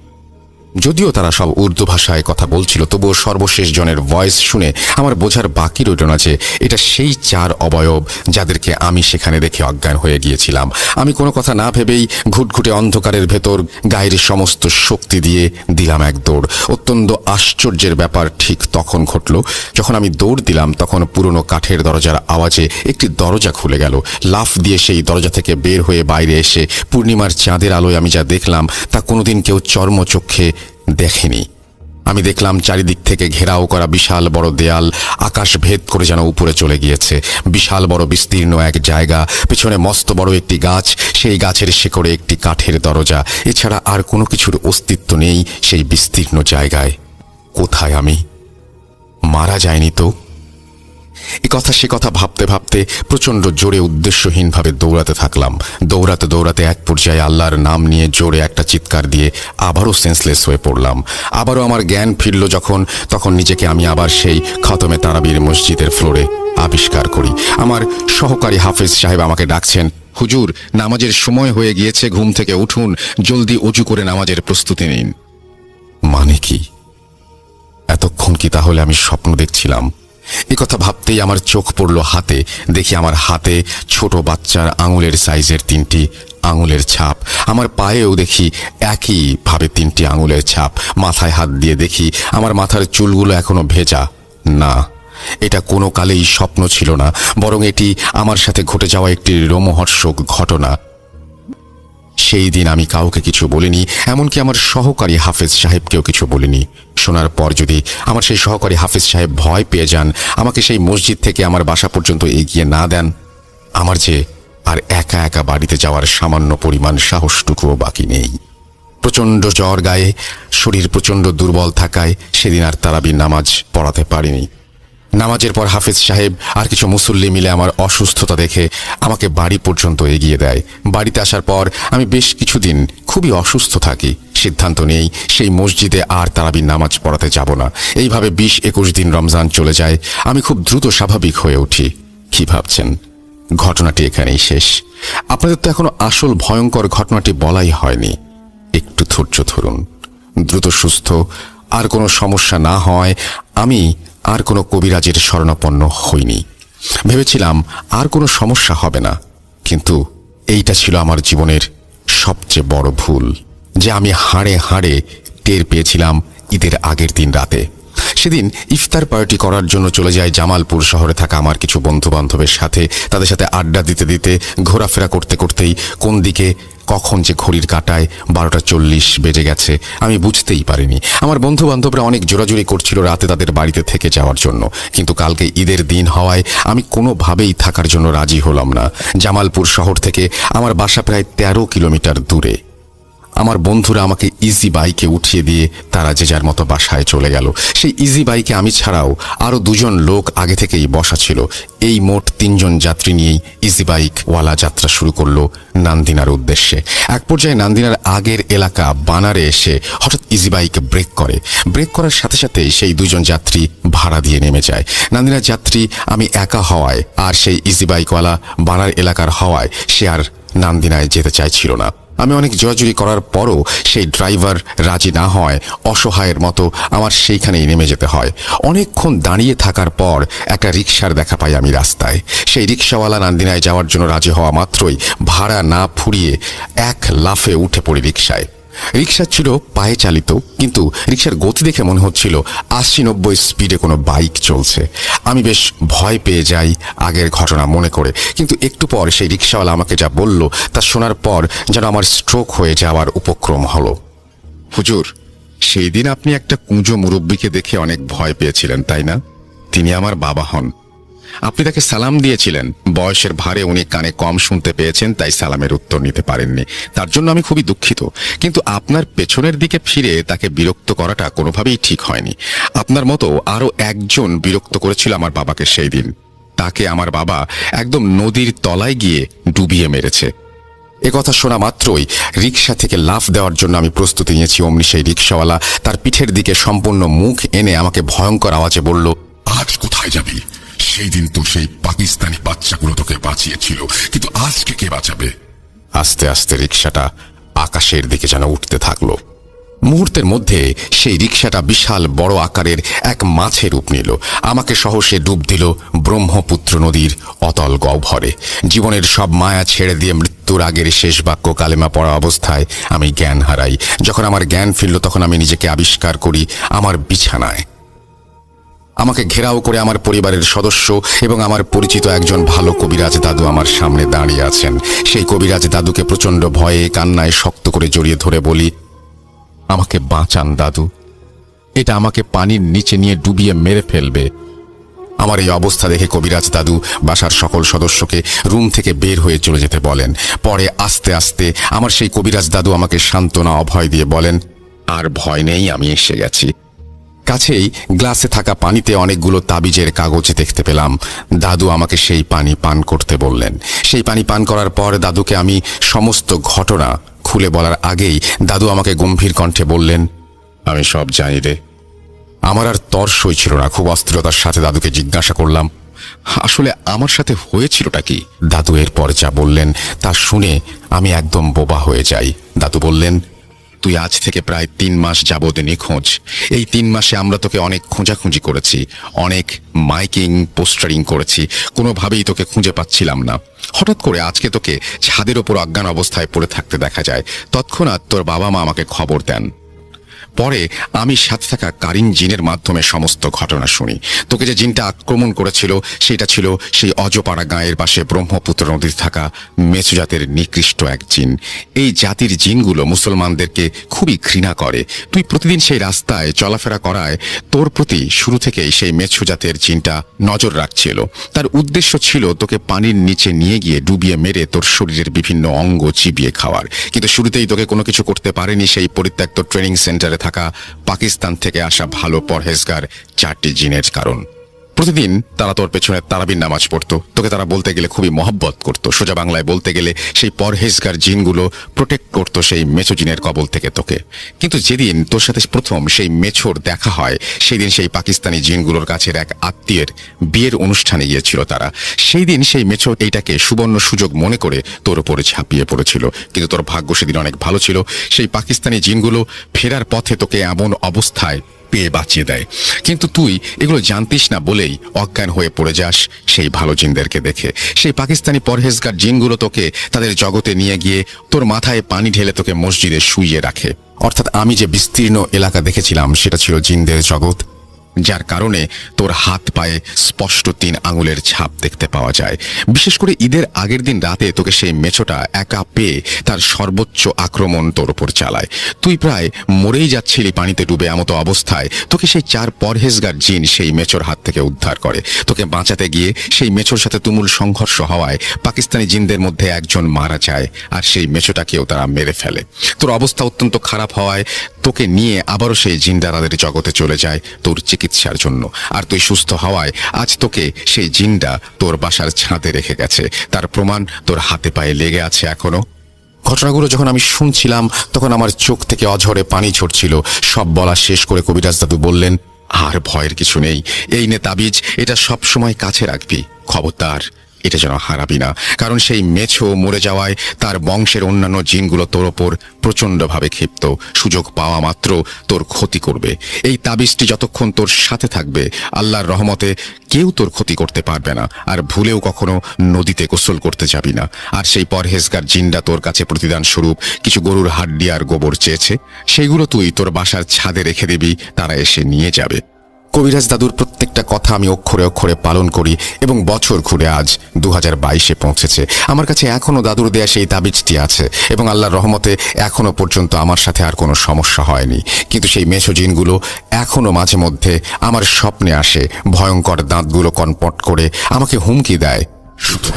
যদিও তারা সব উর্দু ভাষায় কথা বলছিল, তবুও সর্বশেষ জনের ভয়েস শুনে আমার বোঝার বাকি রইল না যে এটা সেই 4 অবয়ব যাদেরকে আমি সেখানে দেখে অজ্ঞান হয়ে গিয়েছিলাম। আমি কোনো কথা না ভেবেই ঘুটঘুটে অন্ধকারের ভেতর গায়ের সমস্ত শক্তি দিয়ে দিলাম এক দৌড়। অত্যন্ত আশ্চর্যের ব্যাপার ঠিক তখন ঘটল যখন আমি দৌড় দিলাম, তখন পুরনো কাঠের দরজার আওয়াজে একটি দরজা খুলে গেল। লাফ দিয়ে সেই দরজা থেকে বের হয়ে বাইরে এসে পূর্ণিমার চাঁদের আলোয় আমি যা দেখলাম তা কোনোদিন কেউ চর্মচক্ষে দেখেনি। আমি দেখলাম চারিদিক থেকে ঘেরাও করা বিশাল বড় দেয়াল আকাশ ভেদ করে যেন উপরে চলে গিয়েছে। বিশাল বড় বিস্তীর্ণ এক জায়গা, পেছনে মস্ত বড় একটি গাছ, সেই গাছের শিকড়ে একটি কাঠের দরজা, এছাড়া আর কোনো কিছুর অস্তিত্ব নেই সেই বিস্তীর্ণ জায়গায়। কোথায় আমি? মারা যায়নি তো? এ কথা সে কথা ভাবতে ভাবতে প্রচণ্ড জোরে উদ্দেশ্যহীনভাবে দৌড়াতে থাকলাম। দৌড়াতে দৌড়াতে এক পর্যায়ে আল্লাহর নাম নিয়ে জোরে একটা চিৎকার দিয়ে আবারও সেন্সলেস হয়ে পড়লাম। আবারও আমার জ্ঞান ফিরল যখন, তখন নিজেকে আমি আবার সেই খতমে তারাবির মসজিদের ফ্লোরে আবিষ্কার করি। আমার সহকারী হাফেজ সাহেব আমাকে ডাকছেন, হুজুর, নামাজের সময় হয়ে গিয়েছে, ঘুম থেকে উঠুন, জলদি অজু করে নামাজের প্রস্তুতি নিন। মানে কি? এতক্ষণ কি তাহলে আমি স্বপ্ন দেখছিলাম? এ কথা ভাবতেই আমার চোখ পড়ল হাতে। দেখি আমার হাতে ছোট বাচ্চার আঙুলের সাইজের 3টি আঙুলের ছাপ। আমার পায়েও দেখি একইভাবে 3টি আঙুলের ছাপ। মাথায় হাত দিয়ে দেখি আমার মাথার চুলগুলো এখনো ভেজা। না, এটা কোনো কালেই স্বপ্ন ছিল না, বরং এটি আমার সাথে ঘটে যাওয়া একটি রোমহর্ষক ঘটনা। সেই দিন আমি কাউকে কিছু বলিনি, এমনকি আমার সহকারী হাফেজ সাহেবকেও কিছু বলিনি। শোনার পর যদি আমার সেই সহকারী হাফেজ সাহেব ভয় পেয়ে যান, আমাকে সেই মসজিদ থেকে আমার বাসা পর্যন্ত এগিয়ে না দেন, আমার যে আর একা একা বাড়িতে যাওয়ার সামান্য পরিমাণ সাহসটুকুও বাকি নেই। প্রচণ্ড জ্বর গায়ে, শরীর প্রচণ্ড দুর্বল থাকায় সেদিন আর তারাবির নামাজ পড়াতে পারিনি। নামাজের পর হাফেজ সাহেব আর কিছু মুসল্লি মিলে আমার অসুস্থতা দেখে আমাকে বাড়ি পর্যন্ত এগিয়ে দেয়। বাড়িতে আসার পর আমি বেশ কিছুদিন খুবই অসুস্থ থাকি। সিদ্ধান্ত নেই সেই মসজিদে আর তারাবির নামাজ পড়াতে যাব না। এইভাবে 20-21 দিন রমজান চলে যায়। আমি খুব দ্রুত স্বাভাবিক হয়ে উঠি। কি ভাবছেন ঘটনাটি এখানেই শেষ? আপনাদের তো এখনো আসল ভয়ঙ্কর ঘটনাটি বলাই হয়নি। একটু ধৈর্য ধরুন। দ্রুত সুস্থ, আর কোনো সমস্যা না হয় আমি আর কোনো কবিরাজের শরণাপন্ন হইনি। ভেবেছিলাম আর কোনো সমস্যা হবে না, কিন্তু এইটা ছিল আমার জীবনের সবচেয়ে বড় ভুল, যে আমি হাড়ে হাড়ে টের পেয়েছিলাম ঈদের আগের দিন রাতে। সেদিন ইফতার পার্টি করার জন্য চলে যায় জামালপুর শহরে থাকা আমার কিছু বন্ধু বান্ধবের সাথে। তাদের সাথে আড্ডা দিতে দিতে ঘোরাফেরা করতে করতেই কোন দিকে কখন যে ঘড়ির কাঁটায় 12:40 বেজে গেছে আমি বুঝতেই পারিনি। আমার বন্ধু বান্ধবরা অনেক জোরাজুরি করছিল রাতে তাদের বাড়িতে থেকে যাওয়ার জন্য, কিন্তু কালকে ঈদের দিন হওয়ায় আমি কোনোভাবেই থাকার জন্য রাজি হলাম না। জামালপুর শহর থেকে আমার বাসা প্রায় 13 কিলোমিটার দূরে। আমার বন্ধুরা আমাকে ইজি বাইকে উঠিয়ে দিয়ে তারা যে যার মতো বাসায় চলে গেল। সেই ইজি বাইকে আমি ছাড়াও আরও 2 জন লোক আগে থেকেই বসা ছিল। এই মোট 3 জন যাত্রী নিয়েই ইজি বাইকওয়ালা যাত্রা শুরু করলো নান্দিনার উদ্দেশ্যে। এক পর্যায়ে নান্দিনার আগের এলাকা বানারে এসে হঠাৎ ইজি বাইক ব্রেক করে। ব্রেক করার সাথে সাথে সেই 2 জন যাত্রী ভাড়া দিয়ে নেমে যায়। নান্দিনার যাত্রী আমি একা হওয়ায় আর সেই ইজি বাইকওয়ালা বানার এলাকার হওয়ায় সে আর নান্দিনায় যেতে চাইছিল না। আমি অনেক জোরাজুরি করার পরও সেই ড্রাইভার রাজি না হয় অসহায়ের মতো আমার সেইখানেই নেমে যেতে হয়। অনেকক্ষণ দাঁড়িয়ে থাকার পর একটা রিকশার দেখা পাই আমি রাস্তায়। সেই রিকশাওয়ালা নান্দিনায় যাওয়ার জন্য রাজি হওয়া মাত্রই ভাড়া না ফুরিয়ে এক লাফে উঠে পড়ি রিকশায়। রিকশা ছিল পায়ে চালিত, কিন্তু রিকশার গতি দেখে মনে হচ্ছিল 80-90 স্পিডে কোনো বাইক চলছে। আমি বেশ ভয় পেয়ে যাই আগের ঘটনা মনে করে, কিন্তু একটু পর সেই রিকশাওয়ালা আমাকে যা বলল তা শোনার পর যেন আমার স্ট্রোক হয়ে যাওয়ার উপক্রম হলো। হুজুর, সেই দিন আপনি একটা কুঁজো মুরব্বীকে দেখে অনেক ভয় পেয়েছিলেন, তাই না? তিনি আমার বাবা হন। আপনি তাকে সালাম দিয়েছিলেন। বয়সের ভারে উনি কানে কম শুনতে পেয়েছেন, তাই সালামের উত্তর নিতে পারেননি। তার জন্য আমি খুবই দুঃখিত। কিন্তু আপনার পেছনের দিকে ফিরে তাকে বিরক্ত করাটা কোনোভাবেই ঠিক হয়নি। আপনার মতো আরও একজন বিরক্ত করেছিল আমার বাবাকে সেই দিন। তাকে আমার বাবা একদম নদীর তলায় গিয়ে ডুবিয়ে মেরেছে। কথা শোনা মাত্রই রিকশা থেকে লাফ দেওয়ার জন্য আমি প্রস্তুতি নিয়েছি। অমনি সেই রিকশাওয়ালা তার পিঠের দিকে সম্পূর্ণ মুখ এনে আমাকে ভয়ঙ্কর আওয়াজে বলল, আজ কোথায় যাবি? সেই দিন তো সেই পাকিস্তানি বাচ্চাগুলো তোকে বাঁচিয়েছিল, কিন্তু আজকে কে বাঁচাবে? আস্তে আস্তে রিকশাটা আকাশের দিকে যেন উঠতে থাকলো। মুহূর্তের মধ্যে সেই রিকশাটা বিশাল বড় আকারের এক মাছের রূপ নিল। আমাকে সহ সে ডুব দিল ব্রহ্মপুত্র নদীর অতল গহ্বরে। জীবনের সব মায়া ছেড়ে দিয়ে মৃত্যুর আগের শেষ বাক্য কালেমা পড়া অবস্থায় আমি জ্ঞান হারাই। যখন আমার জ্ঞান ফিরল তখন আমি নিজেকে আবিষ্কার করি আমার বিছানায়। আমাকে ঘেরাও করে আমার পরিবারের সদস্য এবং আমার পরিচিত একজন ভালো কবিরাজ দাদু আমার সামনে দাঁড়িয়ে আছেন। সেই কবিরাজ দাদুকে প্রচণ্ড ভয়ে কান্নায় শক্ত করে জড়িয়ে ধরে বলি, আমাকে বাঁচান দাদু, এটা আমাকে পানির নিচে নিয়ে ডুবিয়ে মেরে ফেলবে। আমার এই অবস্থা দেখে কবিরাজ দাদু বাসার সকল সদস্যকে রুম থেকে বের হয়ে চলে যেতে বলেন। পরে আস্তে আস্তে আমার সেই কবিরাজ দাদু আমাকে সান্ত্বনা অভয় দিয়ে বলেন, আর ভয় নেই, আমি এসে গেছি। কাছেই গ্লাসে থাকা পানিতে অনেকগুলো তাবিজের কাগজ দেখতে পেলাম। দাদু আমাকে সেই পানি পান করতে বললেন। সেই পানি পান করার পর দাদুকে আমি সমস্ত ঘটনা খুলে বলার আগেই দাদু আমাকে গম্ভীর কণ্ঠে বললেন, আমি সব জানি রে। আমার আর তর সইছিল না। খুব অস্থিরতার সাথে দাদুকে জিজ্ঞাসা করলাম, আসলে আমার সাথে হয়েছিলটা কি? দাদু এরপর যা বললেন তা শুনে আমি একদম বোবা হয়ে যাই। দাদু বললেন, তুই আজ থেকে প্রায় 3 মাস যাবত নিখোঁজ। এই 3 মাসে আমরা তোকে অনেক খোঁজাখুঁজি করেছি, অনেক মাইকিং পোস্টারিং করেছি, কোনোভাবেই তোকে খুঁজে পাচ্ছিলাম না। হঠাৎ করে আজকে তোকে ছাদের ওপর অজ্ঞান অবস্থায় পড়ে থাকতে দেখা যায়। তৎক্ষণাৎ তোর বাবা মা আমাকে খবর দেন। পরে আমি সাথে থাকা কারিন জিনের মাধ্যমে সমস্ত ঘটনা শুনি। তোকে যে জিনটা আক্রমণ করেছিল সেটা ছিল সেই অজপাড়া গাঁয়ের পাশে ব্রহ্মপুত্র নদীর থাকা মেছু জাতের নিকৃষ্ট এক জিন। এই জাতির জিনগুলো মুসলমানদেরকে খুবই ঘৃণা করে। তুই প্রতিদিন সেই রাস্তায় চলাফেরা করায় তোর প্রতি শুরু থেকেই সেই মেছু জাতের জিনটা নজর রাখছিল। তার উদ্দেশ্য ছিল তোকে পানির নিচে নিয়ে গিয়ে ডুবিয়ে মেরে তোর শরীরের বিভিন্ন অঙ্গ চিবিয়ে খাওয়ার। কিন্তু শুরুতেই তোকে কোনো কিছু করতে পারেনি সেই পরিত্যক্ত ট্রেনিং সেন্টারে থাকা পাকিস্তান থেকে আসা ভালো পরহেজগার 4টি জিনের কারণ। প্রতিদিন তারা তোর পেছনে তারাবির নামাজ পড়তো। তোকে তারা বলতে গেলে খুবই মহব্বত করতো। সোজা বাংলায় বলতে গেলে সেই পরহেজগার জিনগুলো প্রোটেক্ট করতো সেই মেছো জিনের কবল থেকে তোকে। কিন্তু যেদিন তোর সাথে প্রথম সেই মেছোর দেখা হয় সেই দিন সেই পাকিস্তানি জিনগুলোর কাছের এক আত্মীয়ের বিয়ের অনুষ্ঠানে গিয়েছিল তারা। সেই দিন সেই মেছো এইটাকে সুবর্ণ সুযোগ মনে করে তোর উপরে ঝাঁপিয়ে পড়েছিল। কিন্তু তোর ভাগ্য সেদিন অনেক ভালো ছিল। সেই পাকিস্তানি জিনগুলো ফেরার পথে তোকে এমন অবস্থায় পেয়ে বাঁচিয়ে দেয়। কিন্তু তুই এগুলো জানতিস না বলেই অজ্ঞান হয়ে পড়ে যাস সেই ভালো জিনদেরকে দেখে। সেই পাকিস্তানি পরহেজগার জিনগুলো তোকে তাদের জগতে নিয়ে গিয়ে তোর মাথায় পানি ঢেলে তোকে মসজিদে শুইয়ে রাখে। অর্থাৎ আমি যে বিস্তীর্ণ এলাকা দেখেছিলাম সেটা ছিল জিনদের জগৎ, যার কারণে তোর হাত পায়ে স্পষ্ট 3 আঙুলের ছাপ দেখতে পাওয়া যায়। বিশেষ করে ঈদের আগের দিন রাতে তোকে সেই মেছোটা একা পেয়ে তার সর্বোচ্চ আক্রমণ তোর উপর চালায়। তুই প্রায় মরেই যাচ্ছিলি পানিতে ডুবে। এমতো অবস্থায় তোকে সেই 4 পরহেজগার জিন সেই মেছোর হাত থেকে উদ্ধার করে। তোকে বাঁচাতে গিয়ে সেই মেছোর সাথে তুমুল সংঘর্ষ হওয়ায় পাকিস্তানি জিনদের মধ্যে একজন মারা যায়, আর সেই মেছোটাকেও তারা মেরে ফেলে। তোর অবস্থা অত্যন্ত খারাপ হওয়ায় তোকে নিয়ে আবারও সেই জিনরা তাদের জগতে চলে যায় তোর চিকিৎসার জন্য। আর তুই সুস্থ হওয়ায় আজ তোকে সেই জিনটা তোর বাসার ছাদে রেখে গেছে। তার প্রমাণ তোর হাতে পায়ে লেগে আছে এখনো। ঘটনাগুলো যখন আমি শুনছিলাম তখন আমার চোখ থেকে অঝরে পানি ঝরছিল। সব বলা শেষ করে কবিরাজ দাদু বললেন, আর ভয়ের কিছু নেই। এই নে তাবিজ, এটা সব সময় কাছে রাখবি। খবরদার এটা যেন হারাবি না, কারণ সেই মেছো মরে যাওয়ায় তার বংশের অন্যান্য জিনগুলো তোর ওপর প্রচণ্ডভাবে ক্ষিপ্ত। সুযোগ পাওয়া মাত্র তোর ক্ষতি করবে। এই তাবিজটি যতক্ষণ তোর সাথে থাকবে আল্লাহর রহমতে কেউ তোর ক্ষতি করতে পারবে না। আর ভুলেও কখনো নদীতে গোসল করতে যাবি না। আর সেই পরহেজগার জিনরা তোর কাছে প্রতিদান স্বরূপ কিছু গরুর হাড্ডি আর গোবর চেয়েছে, সেগুলো তুই তোর বাসার ছাদে রেখে দিবি, তারা এসে নিয়ে যাবে। কবিরাজ দাদুর প্রত্যেকটা কথা আমি অক্ষরে অক্ষরে পালন করি এবং বছর ঘুরে আজ 2022-এ পৌঁছেছে। আমার কাছে এখনও দাদুর দেয়া সেই তাবিজটি আছে এবং আল্লাহর রহমতে এখনও পর্যন্ত আমার সাথে আর কোনো সমস্যা হয়নি। কিন্তু সেই মেছো জিনগুলো এখনও মাঝে মধ্যে আমার স্বপ্নে আসে, ভয়ঙ্কর দাঁতগুলো কনপট করে আমাকে হুমকি দেয়। শুধু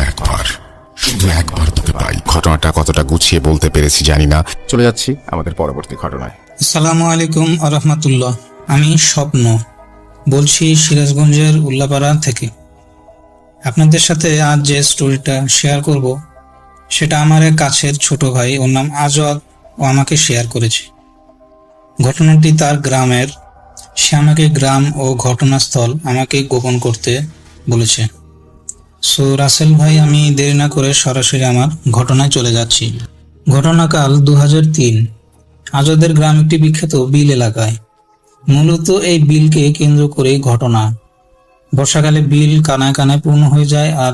একবার তোকে পাই। ঘটনাটা কতটা গুছিয়ে বলতে পেরেছি জানি না। চলে যাচ্ছি আমাদের পরবর্তী ঘটনায়। আসসালামু আলাইকুম আরহামাতুল্লাহ। আমি স্বপ্ন বলছি সিরাজগঞ্জের উল্লাপাড়া থেকে। আপনাদের সাথে আজ যে স্টোরিটা শেয়ার করব সেটা আমার এক কাছের ছোট ভাই, ওর নাম আজাদ, ও আমাকে শেয়ার করেছে। ঘটনাটি তার গ্রামের। সে আমাকে গ্রাম ও ঘটনাস্থল আমাকে গোপন করতে বলেছে। সো রাসেল ভাই, আমি দেরি না করে সরাসরি আমার ঘটনায় চলে যাচ্ছি। ঘটনাকাল 2003। আজাদের গ্রাম একটি বিখ্যাত বিল এলাকায়। মূলত এই বিলকে কেন্দ্র করে ঘটনা। বর্ষাকালে বিল কানায় কানায় পূর্ণ হয়ে যায় আর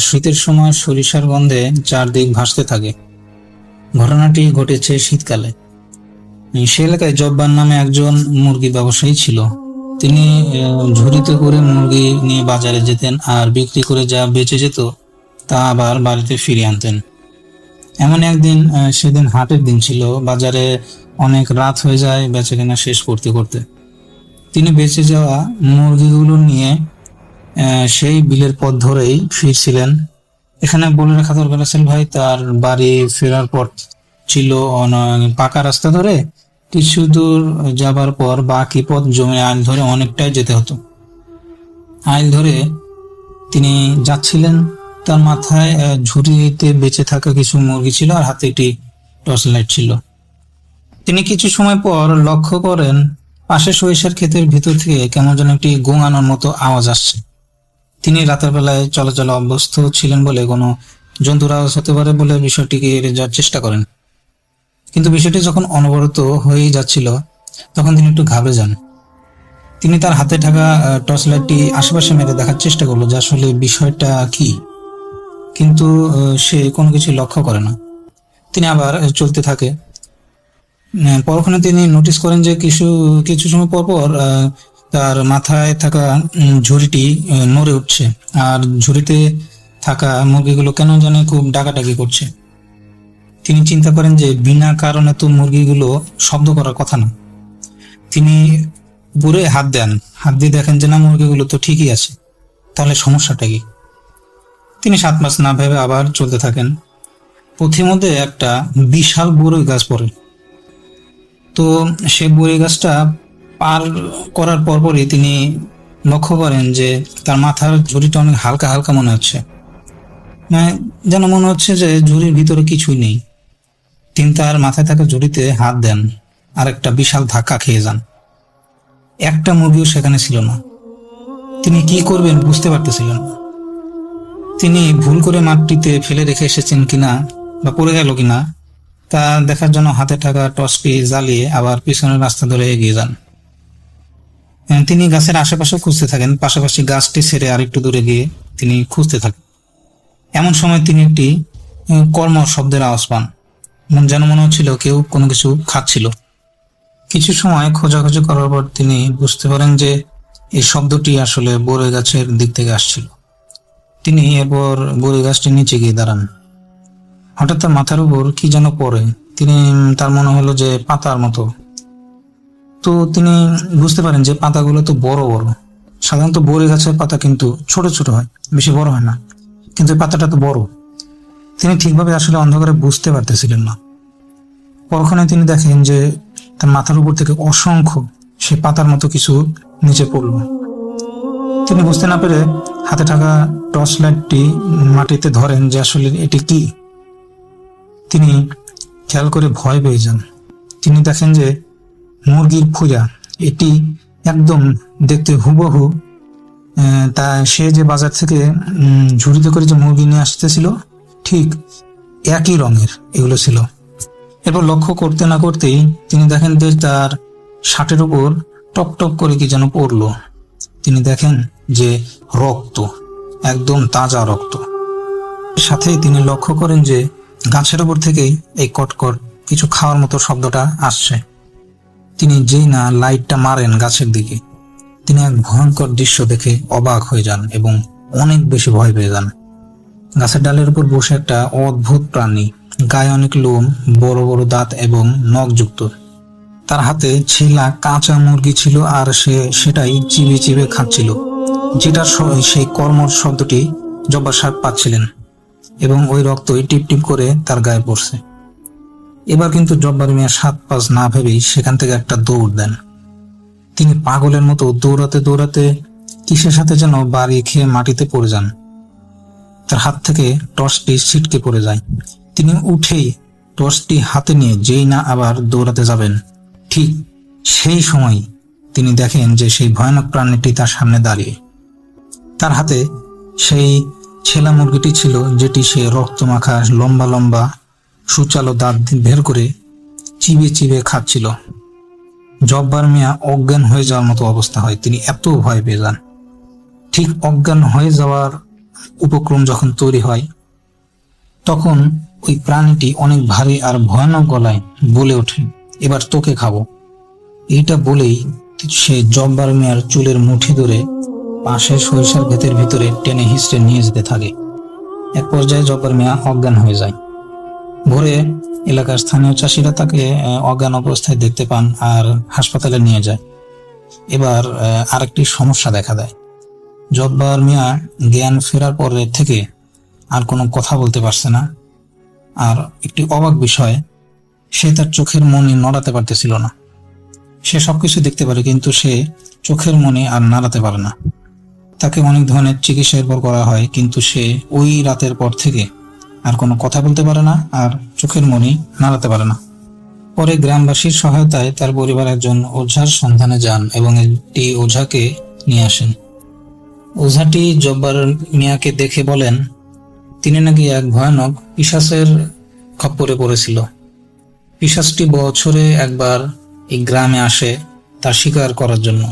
শীতের সময় সরিষার গন্ধে চারদিক ভাসতে থাকে। ঘটনাটি ঘটেছে শীতকালে। সে এলাকায় জব্বার নামে একজন মুরগি ব্যবসায়ী ছিল। তিনি ঝুড়িতে করে মুরগি নিয়ে বাজারে যেতেন আর বিক্রি করে যা বেঁচে যেত তা আবার বাড়িতে ফিরিয়ে আনতেন। এমন একদিন, সেদিন হাটের দিন ছিল। বাজারে অনেক রাত হয়ে যায় বেচাকেনা শেষ করতে করতে। তিনি বেঁচে যাওয়া মুরগিগুলো নিয়ে সেই বিলের পথ ধরেই ফিরছিলেন। এখানে বলে রাখা দরকার, রাসেল ভাই তার বাড়ি ফেরার পথ ছিল পাকা রাস্তা ধরে। কিছু দূর যাবার পর বাকি পথ জমি আইল ধরে অনেকটাই যেতে হতো। আইল ধরে তিনি যাচ্ছিলেন, তার মাথায় ঝুড়িতে বেঁচে থাকা কিছু মুরগি ছিল আর হাতে একটি টর্চ লাইট ছিল। তিনি কিছু সময় পর লক্ষ্য করেন পাশে সরিষার ক্ষেতের ভিতর থেকে কেমন যেন একটি গোঙানোর মতো আওয়াজ আসছে। তিনি রাতের বেলায় চলাচলে অভ্যস্ত ছিলেন বলে কোনো জন্তুর আওয়াজ হতে পারে বলে বিষয়টিকে এড়িয়ে যাওয়ার চেষ্টা করেন। কিন্তু বিষয়টি যখন অনবরত হয়েই যাচ্ছিল তখন তিনি একটু ঘাবড়ে যান। তিনি তার হাতে থাকা টর্চ লাইটটি আশেপাশে মেরে দেখার চেষ্টা করলো যে আসলে বিষয়টা কি, কিন্তু সে কোনো কিছু লক্ষ্য করে না। তিনি আবার চলতে থাকে। পরক্ষণে তিনি নোটিস করেন যে কিছু সময় পর পর তার মাথায় থাকা ঝুড়িটি নড়ে উঠছে আর ঝুড়িতে থাকা মুরগিগুলো কেন জানে খুব ডাকাডাকি করছে। তিনি চিন্তা করেন যে বিনা কারণে তো মুরগিগুলো শব্দ করার কথা না। তিনি বুড়ে হাত দেন, হাত দিয়ে দেখেন যে না, মুরগিগুলো তো ঠিকই আছে, তাহলে সমস্যাটা কি? তিনি 7 মাস না ভেবে আবার চলতে থাকেন। পথের মধ্যে একটা বিশাল বড়ই গাছ পড়ে। তো সে বড়ই গাছটা পার করার পরপরই তিনি লক্ষ্য করেন যে তার মাথার ঝুড়িটা অনেক হালকা হালকা মনে হচ্ছে, মানে যেন মনে হচ্ছে যে ঝুড়ির ভিতরে কিছুই নেই। তিনি তার মাথায় থাকা ঝুড়িতে হাত দেন আর একটা বিশাল ধাক্কা খেয়ে যান। একটা মুরগিও সেখানে ছিল না। তিনি কি করবেন বুঝতে পারতেছিলেন না। তিনি ভুল করে মাটিতে ফেলে রেখে এসেছেন কিনা বা পড়ে গেল কিনা তা দেখার জন্য হাতে থাকা টর্চটি জ্বালিয়ে আবার পিছনের রাস্তা ধরে এগিয়ে যান। তিনি গাছের আশেপাশে খুঁজতে থাকেন, পাশাপাশি গাছটি ছেড়ে আরেকটু দূরে গিয়ে তিনি খুঁজতে থাকেন। এমন সময় তিনি একটি কর্ম শব্দের আওয়াজ পান, যেন মনে হচ্ছিল কেউ কোনো কিছু খাচ্ছিল। কিছু সময় খোঁজাখুঁজি করার পর তিনি বুঝতে পারেন যে এই শব্দটি আসলে বড়ই গাছের দিক থেকে আসছিল। তিনি এরপর বড়ই গাছটির নিচে গিয়ে দাঁড়ান। হঠাৎ তার মাথার উপর কি যেন পড়ে। তার মনে হলো যে পাতার মতো। তো তিনি বুঝতে পারেন যে পাতাগুলো তো বড় বড়। সাধারণত বড়ই গাছের পাতা কিন্তু ছোট ছোট হয়, বেশি বড় হয় না, কিন্তু এই পাতাটা তো বড়। তিনি ঠিকভাবে আসলে অন্ধকারে বুঝতে পারতেছিলেন না। পরক্ষণে তিনি দেখেন যে তার মাথার উপর থেকে অসংখ্য সে পাতার মতো কিছু নিচে পড়ল। তিনি বুঝতে না পেরে হাতে থাকা টর্চ লাইটটি মাটিতে ধরেন যে আসলে এটি কি। তিনি খেয়াল করে ভয় পেয়ে যান। তিনি দেখেন যে মুরগির খুঁজা, এটি একদম দেখতে হুবহু তা সে যে বাজার থেকে ঝুড়িতে করে যে মুরগি নিয়ে আসতেছিল ঠিক একই রঙের এগুলো ছিল। এরপর লক্ষ্য করতে না করতেই তিনি দেখেন যে তার শার্টের উপর টপ টপ করে কি যেন পড়লো। তিনি দেখেন যে রক্ত, একদম তাজা রক্ত। সাথেই তিনি লক্ষ্য করেন যে গাছের উপর থেকেই এই কটকট কিছু খাওয়ার মতো শব্দটা আসছে। তিনি যেই না লাইটটা মারেন গাছের দিকে, তিনি এক ভয়ঙ্কর দৃশ্য দেখে অবাক হয়ে যান এবং অনেক বেশি ভয় পেয়ে যান। গাছের ডালের উপর বসে একটা অদ্ভুত প্রাণী, গায়ে অনেক লোম, বড় বড় দাঁত এবং নখযুক্ত। তার হাতে ছেলা কাঁচা মুরগি ছিল আর সে সেটাই চিবিয়ে চিবিয়ে খাচ্ছিল, যেটার সেই কর্মর শব্দটি জব্বার সাহেব পাচ্ছিলেন এবং ওই রক্তই টিপ টিপ করে তার গায়ে পড়ছে। এবার কিন্তু জব্বার মিয়া 7-5 না ভেবেই সেখান থেকে একটা দৌড় দেন। তিনি পাগলের মতো দৌড়াতে দৌড়াতে কিসের সাথে যেন বাড়ি খেয়ে মাটিতে পড়ে যান। তার হাত থেকে টর্চটি ছিটকে পড়ে যায়। তিনি উঠেই টর্চটি হাতে নিয়ে যেই না আবার দৌড়াতে যাবেন, ঠিক সেই সময় তিনি দেখেন যে সেই ভয়ানক প্রাণীটি তার সামনে দাঁড়িয়ে। তার হাতে সেই ছেলা মুরগিটি ছিল, যেটি সে রক্তমাখা লম্বা লম্বা সুচালো দাঁত বের করে চিবিয়ে চিবিয়ে খাচ্ছিল। জব্বার মিয়া অজ্ঞান হয়ে যাওয়ার মতো অবস্থা হয়। তিনি এত ভয় পেয়ে যান। ঠিক অজ্ঞান হয়ে যাওয়ার উপক্রম যখন তৈরি হয়, তখন ওই প্রাণীটি অনেক ভারী আর ভয়ানক গলায় বলে ওঠে, এবার তোকে খাবো। এইটা বলেই সে জব্বার মিয়ার চুলের মুঠি ধরে পাশের সরিষার ক্ষেতের ভিতরে টেনে হিঁচড়ে নিয়ে যেতে থাকে। এক পর্যায়ে জব্বার মিয়া অজ্ঞান হয়ে যায়। ভোরে এলাকার স্থানীয় চাষিরা তাকে অজ্ঞান অবস্থায় দেখতে পান আর হাসপাতালে নিয়ে যায়। এবার আরেকটি সমস্যা দেখা দেয়। জব্বার মিয়া জ্ঞান ফেরার পরে থেকে আর কোনো কথা বলতে পারছে না। আর একটি অবাক বিষয়, সে তার চোখের মনি নড়াতে পারতেছিল না। সে সবকিছু দেখতে পারে, কিন্তু সে চোখের মনি আর নাড়াতে পারে না। তাকে অনেক ধরনের চিকিৎসা এরপর করা হয়, কিন্তু সে ওই রাতের পর থেকে আর কোনো কথা বলতে পারে না আর চোখের মনি নাড়াতে পারে না। পরে গ্রামবাসীর সহায়তায় তার পরিবার একজন ওঝার সন্ধানে যান এবং একটি ওঝাকে নিয়ে আসেন। ওঝাটি জব্বার মিয়াকে দেখে বলেন, তিনি নাকি এক ভয়ানক পিশাচের খপ্পরে পড়েছিল। পিশাচটি বছরে একবার এই গ্রামে আসে তার শিকার করার জন্য।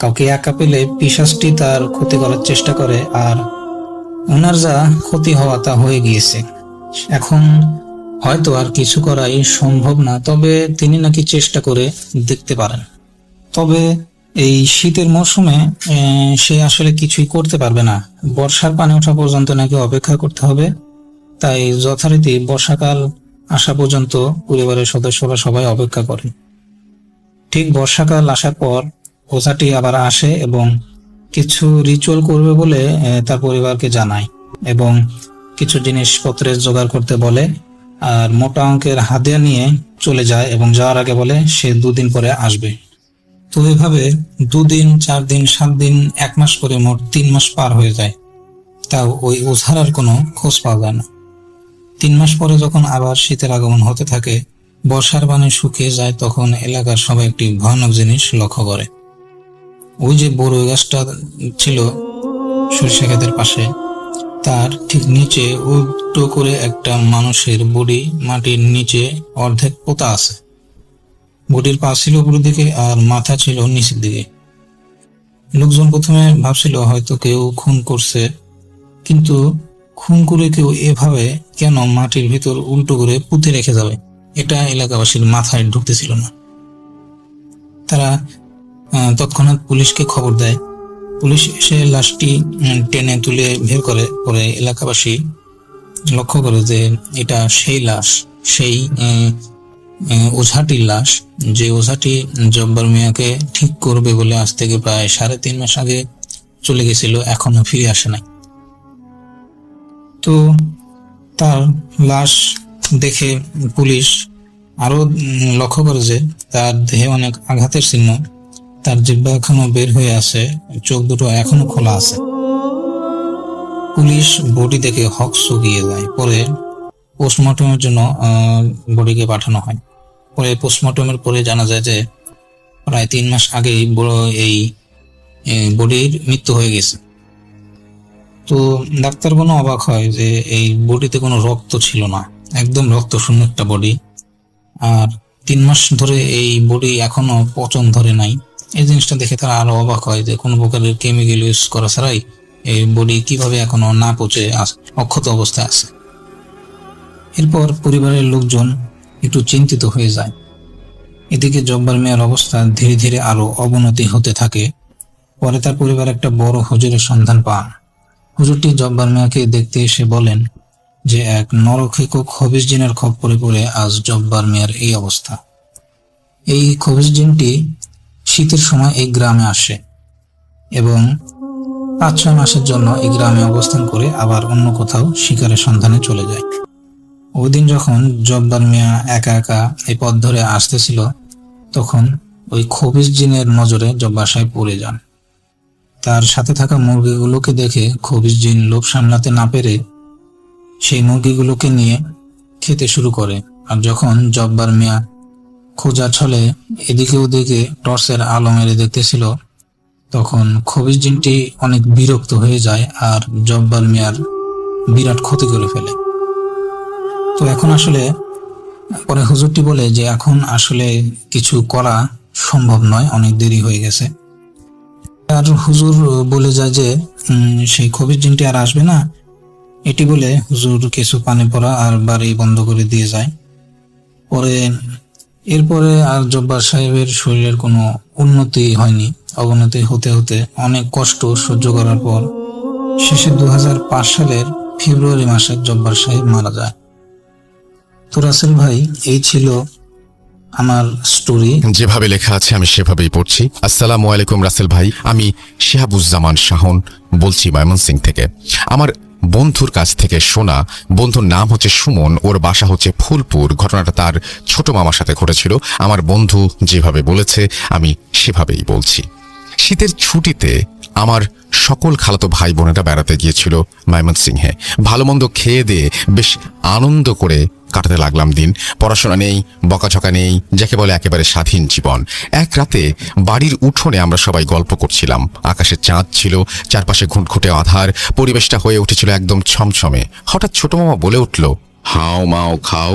কাউকে একা পেলে পিশাচটি তার ক্ষতি করার চেষ্টা করে, আর ওনার যা ক্ষতি হওয়া তা হয়ে গিয়েছে। এখন হয়তো আর কিছু করাই সম্ভব না, তবে তিনি নাকি চেষ্টা করে দেখতে পারেন। তবে এই শীতের মৌসুমে সে আসলে কিছুই করতে পারবে না। বর্ষার পানি ওঠা পর্যন্ত নাকি অপেক্ষা করতে হবে। তাই যথারীতি বর্ষাকাল আসা পর্যন্ত পরিবারের সদস্যরা সবাই অপেক্ষা করে। ঠিক বর্ষাকাল আসার পর ওঝাটি আবার আসে এবং কিছু রিচুয়াল করবে বলে তার পরিবারকে জানায় এবং কিছু জিনিসপত্রের জোগাড় করতে বলে, আর মোটা অঙ্কের হাদিয়া নিয়ে চলে যায় এবং যাওয়ার আগে বলে সে 2 দিন পরে আসবে। তো এভাবে 2 দিন, 4 দিন, 7 দিন, 1 মাস করে মোট 3 মাস পার হয়ে যায়। তাও ওই ওঝার আর কোনো খোঁজ পাওয়া যায় না। 3 মাস পরে যখন আবার শীতের আগমন হতে থাকে, বর্ষার পানি শুকিয়ে যায়, তখন এলাকার সবাই একটি ভয়ানক জিনিস লক্ষ্য করে। ওই যে বড় গাছটা ছিল সরিষা ক্ষেতের পাশে, তার ঠিক নিচে উল্টো করে একটা মানুষের বডি মাটির নিচে অর্ধেক পোতা আছে। বডির পা ছিল উপরের দিকে আর মাথা ছিল নিচের দিকে। লোকজন প্রথমে ভাবছিল হয়তো কেউ খুন করছে, কিন্তু খুন করে কেউ এভাবে কেন মাটির ভিতর উল্টো করে পুঁতে রেখে যাবে, এটা এলাকাবাসীর মাথায় ঢুকতেছিল না। তারা তৎক্ষণাৎ পুলিশকে খবর দেয়। পুলিশ এসে লাশটি টেনে তুলে বের করে। পরে এলাকাবাসী লক্ষ্য করে যে এটা সেই লাশ, সেই ওঝাটির লাশ, যে ওঝাটি জব্বার মিয়াকে ঠিক করবে বলে আজ থেকে প্রায় 3.5 মাস আগে চলে গেছিল, এখনো ফিরে আসে নাই। তো তার লাশ দেখে পুলিশ আরো লক্ষ্য করে যে তার দেহে অনেক আঘাতের চিহ্ন, তার জিহ্বা এখনো বের হয়ে আছে, চোখ দুটো এখনো খোলা আছে। পুলিশ বডি দেখে হক চকিয়ে যায়। পরে পোস্টমর্টমের জন্য বডিকে পাঠানো হয়। পরে পোস্টমর্টমের পরে জানা যায় যে প্রায় 3 মাস আগেই এই বডির মৃত্যু হয়ে গেছে। তো ডাক্তারগণ অবাক হয় যে এই বডিতে কোনো রক্ত ছিল না, একদম রক্ত শূন্য একটা বডি। আর 3 মাস ধরে এই বডি এখনো পচন ধরে নাই। এই জিনিসটা দেখে তারা আরো অবাক হয় যে কোনো প্রকারের কেমিক্যাল ইউজ করা ছাড়াই এই বডি কিভাবে এখনো না পচে অক্ষত অবস্থায় আছে। এরপর পরিবারের লোকজন একটু চিন্তিত হয়ে যায়। এদিকে জব্বার মিয়ার অবস্থা ধীরে ধীরে আরো অবনতি হতে থাকে। পরে তার পরিবার একটা বড় হুজুরের সন্ধান পান। হুজুরটি জব্বার মিয়াকে দেখতে এসে বলেন যে এক নরখেকো খবিশ জিনের খপ্পরে পড়ে আজ জব্বার মিয়ার এই অবস্থা। এই খবিশ জিনটি শীতের সময় এই গ্রামে আসে এবং 5-6 মাসের জন্য এই গ্রামে অবস্থান করে আবার অন্য কোথাও শিকারের সন্ধানে চলে যায়। ওই দিন যখন জব্বার মিয়া একা একা এই পথ ধরে আসতেছিল, তখন ওই খবিশ জিনের নজরে জব্বার সাহেব পড়ে যান। তার সাথে থাকা মুরগিগুলোকে দেখে খবিশ জিন লোভ সামলাতে না পেরে সেই মুরগিগুলোকে নিয়ে খেতে শুরু করে। আর যখন জব্বার মিয়া খোঁজা ছলে এদিকে ওদিকে টর্চের আলো মেরে দেখতেছিল, তখন খবিশ জিনটি অনেক বিরক্ত হয়ে যায় আর জব্বার মিয়ার বিরাট ক্ষতি করে ফেলে। তো এখন আসলে পরে হুজুরটি বলে যে এখন আসলে কিছু করা সম্ভব নয়, অনেক দেরি হয়ে গেছে। আর হুজুর বলে যায় যে সেই খবিশ জিনটি আর আসবে না। এটি বলে হুজুর কিছু পানি পড়া আর বাড়ি বন্ধ করে দিয়ে যায়। এরপরে আর জব্বার সাহেবের শরীরের কোনো উন্নতি হয়নি। অবনতি হতে হতে অনেক কষ্ট সহ্য করার পর শেষে 2005 সালের ফেব্রুয়ারি মাসে জব্বার সাহেব মারা যায়। তো রাসেল ভাই, এই ছিল আমার স্টোরি। যেভাবে লেখা আছে আমি সেভাবেই পড়ছি। আসসালামু আলাইকুম রাসেল ভাই, আমি শিহাবুজ্জামান শাহন বলছি ময়মনসিং থেকে। আমার বন্ধুর কাছ থেকে শোনা, বন্ধুর নাম হচ্ছে সুমন, ওর বাসা হচ্ছে ফুলপুর। ঘটনাটা তার ছোট মামার সাথে ঘটেছিল। আমার বন্ধু যেভাবে বলেছে আমি সেভাবেই বলছি। শীতের ছুটিতে আমার সকল খালাতো ভাই বোনেরা বেড়াতে গিয়েছিল ময়মনসিংহে। ভালো মন্দ খেয়ে দিয়ে বেশ আনন্দ করে কাটাতে লাগলাম দিন। পড়াশোনা নেই, বকাঝকা নেই, যাকে বলে একেবারে স্বাধীন জীবন। এক রাতে বাড়ির উঠোনে আমরা সবাই গল্প করছিলাম। আকাশে চাঁদ ছিল, চারপাশে ঘুটঘুটে আধার, পরিবেশটা হয়ে উঠেছিল একদম ছমছমে। হঠাৎ ছোট মামা বলে উঠল, হাও মাও খাও,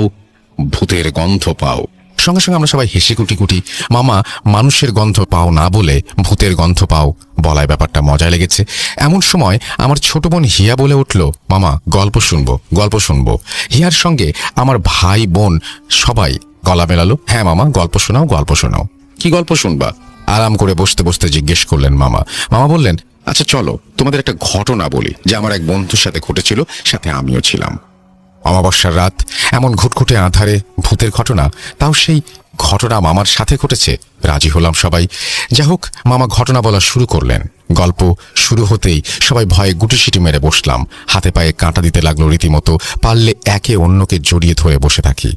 ভূতের গন্ধ পাও। সঙ্গে সঙ্গে আমরা সবাই হেসে কুটি কুটি। মামা মানুষের গন্ধ পাও না বলে ভূতের গন্ধ পাও বলায় ব্যাপারটা মজা লেগেছে। এমন সময় আমার ছোট বোন হিয়া বলে উঠল, মামা গল্প শুনবো, গল্প শুনবো। হিয়ার সঙ্গে আমার ভাই বোন সবাই গলা মেলালো, হ্যাঁ মামা গল্প শোনাও, গল্প শোনাও। কি গল্প শুনবা? আরাম করে বসতে বসতে জিজ্ঞেস করলেন মামা। মামা বললেন, আচ্ছা চলো তোমাদের একটা ঘটনা বলি, যে আমার এক বন্ধুর সাথে ঘটেছিল, সাথে আমিও ছিলাম। অমাবস্যার রাত, এমন ঘুটঘুটে আঁধারে ভূতের ঘটনা, তাও সেই ঘটনা মামার সাথে ঘটেছে। রাজি হলাম সবাই। যা হোক, মামা ঘটনা বলা শুরু করলেন। গল্প শুরু হতেই সবাই ভয়ে গুটিসিটি মেরে বসলাম। হাতে পায়ে কাঁটা দিতে লাগলো রীতিমতো। পারলে একে অন্যকে জড়িয়ে ধরে বসে থাকি।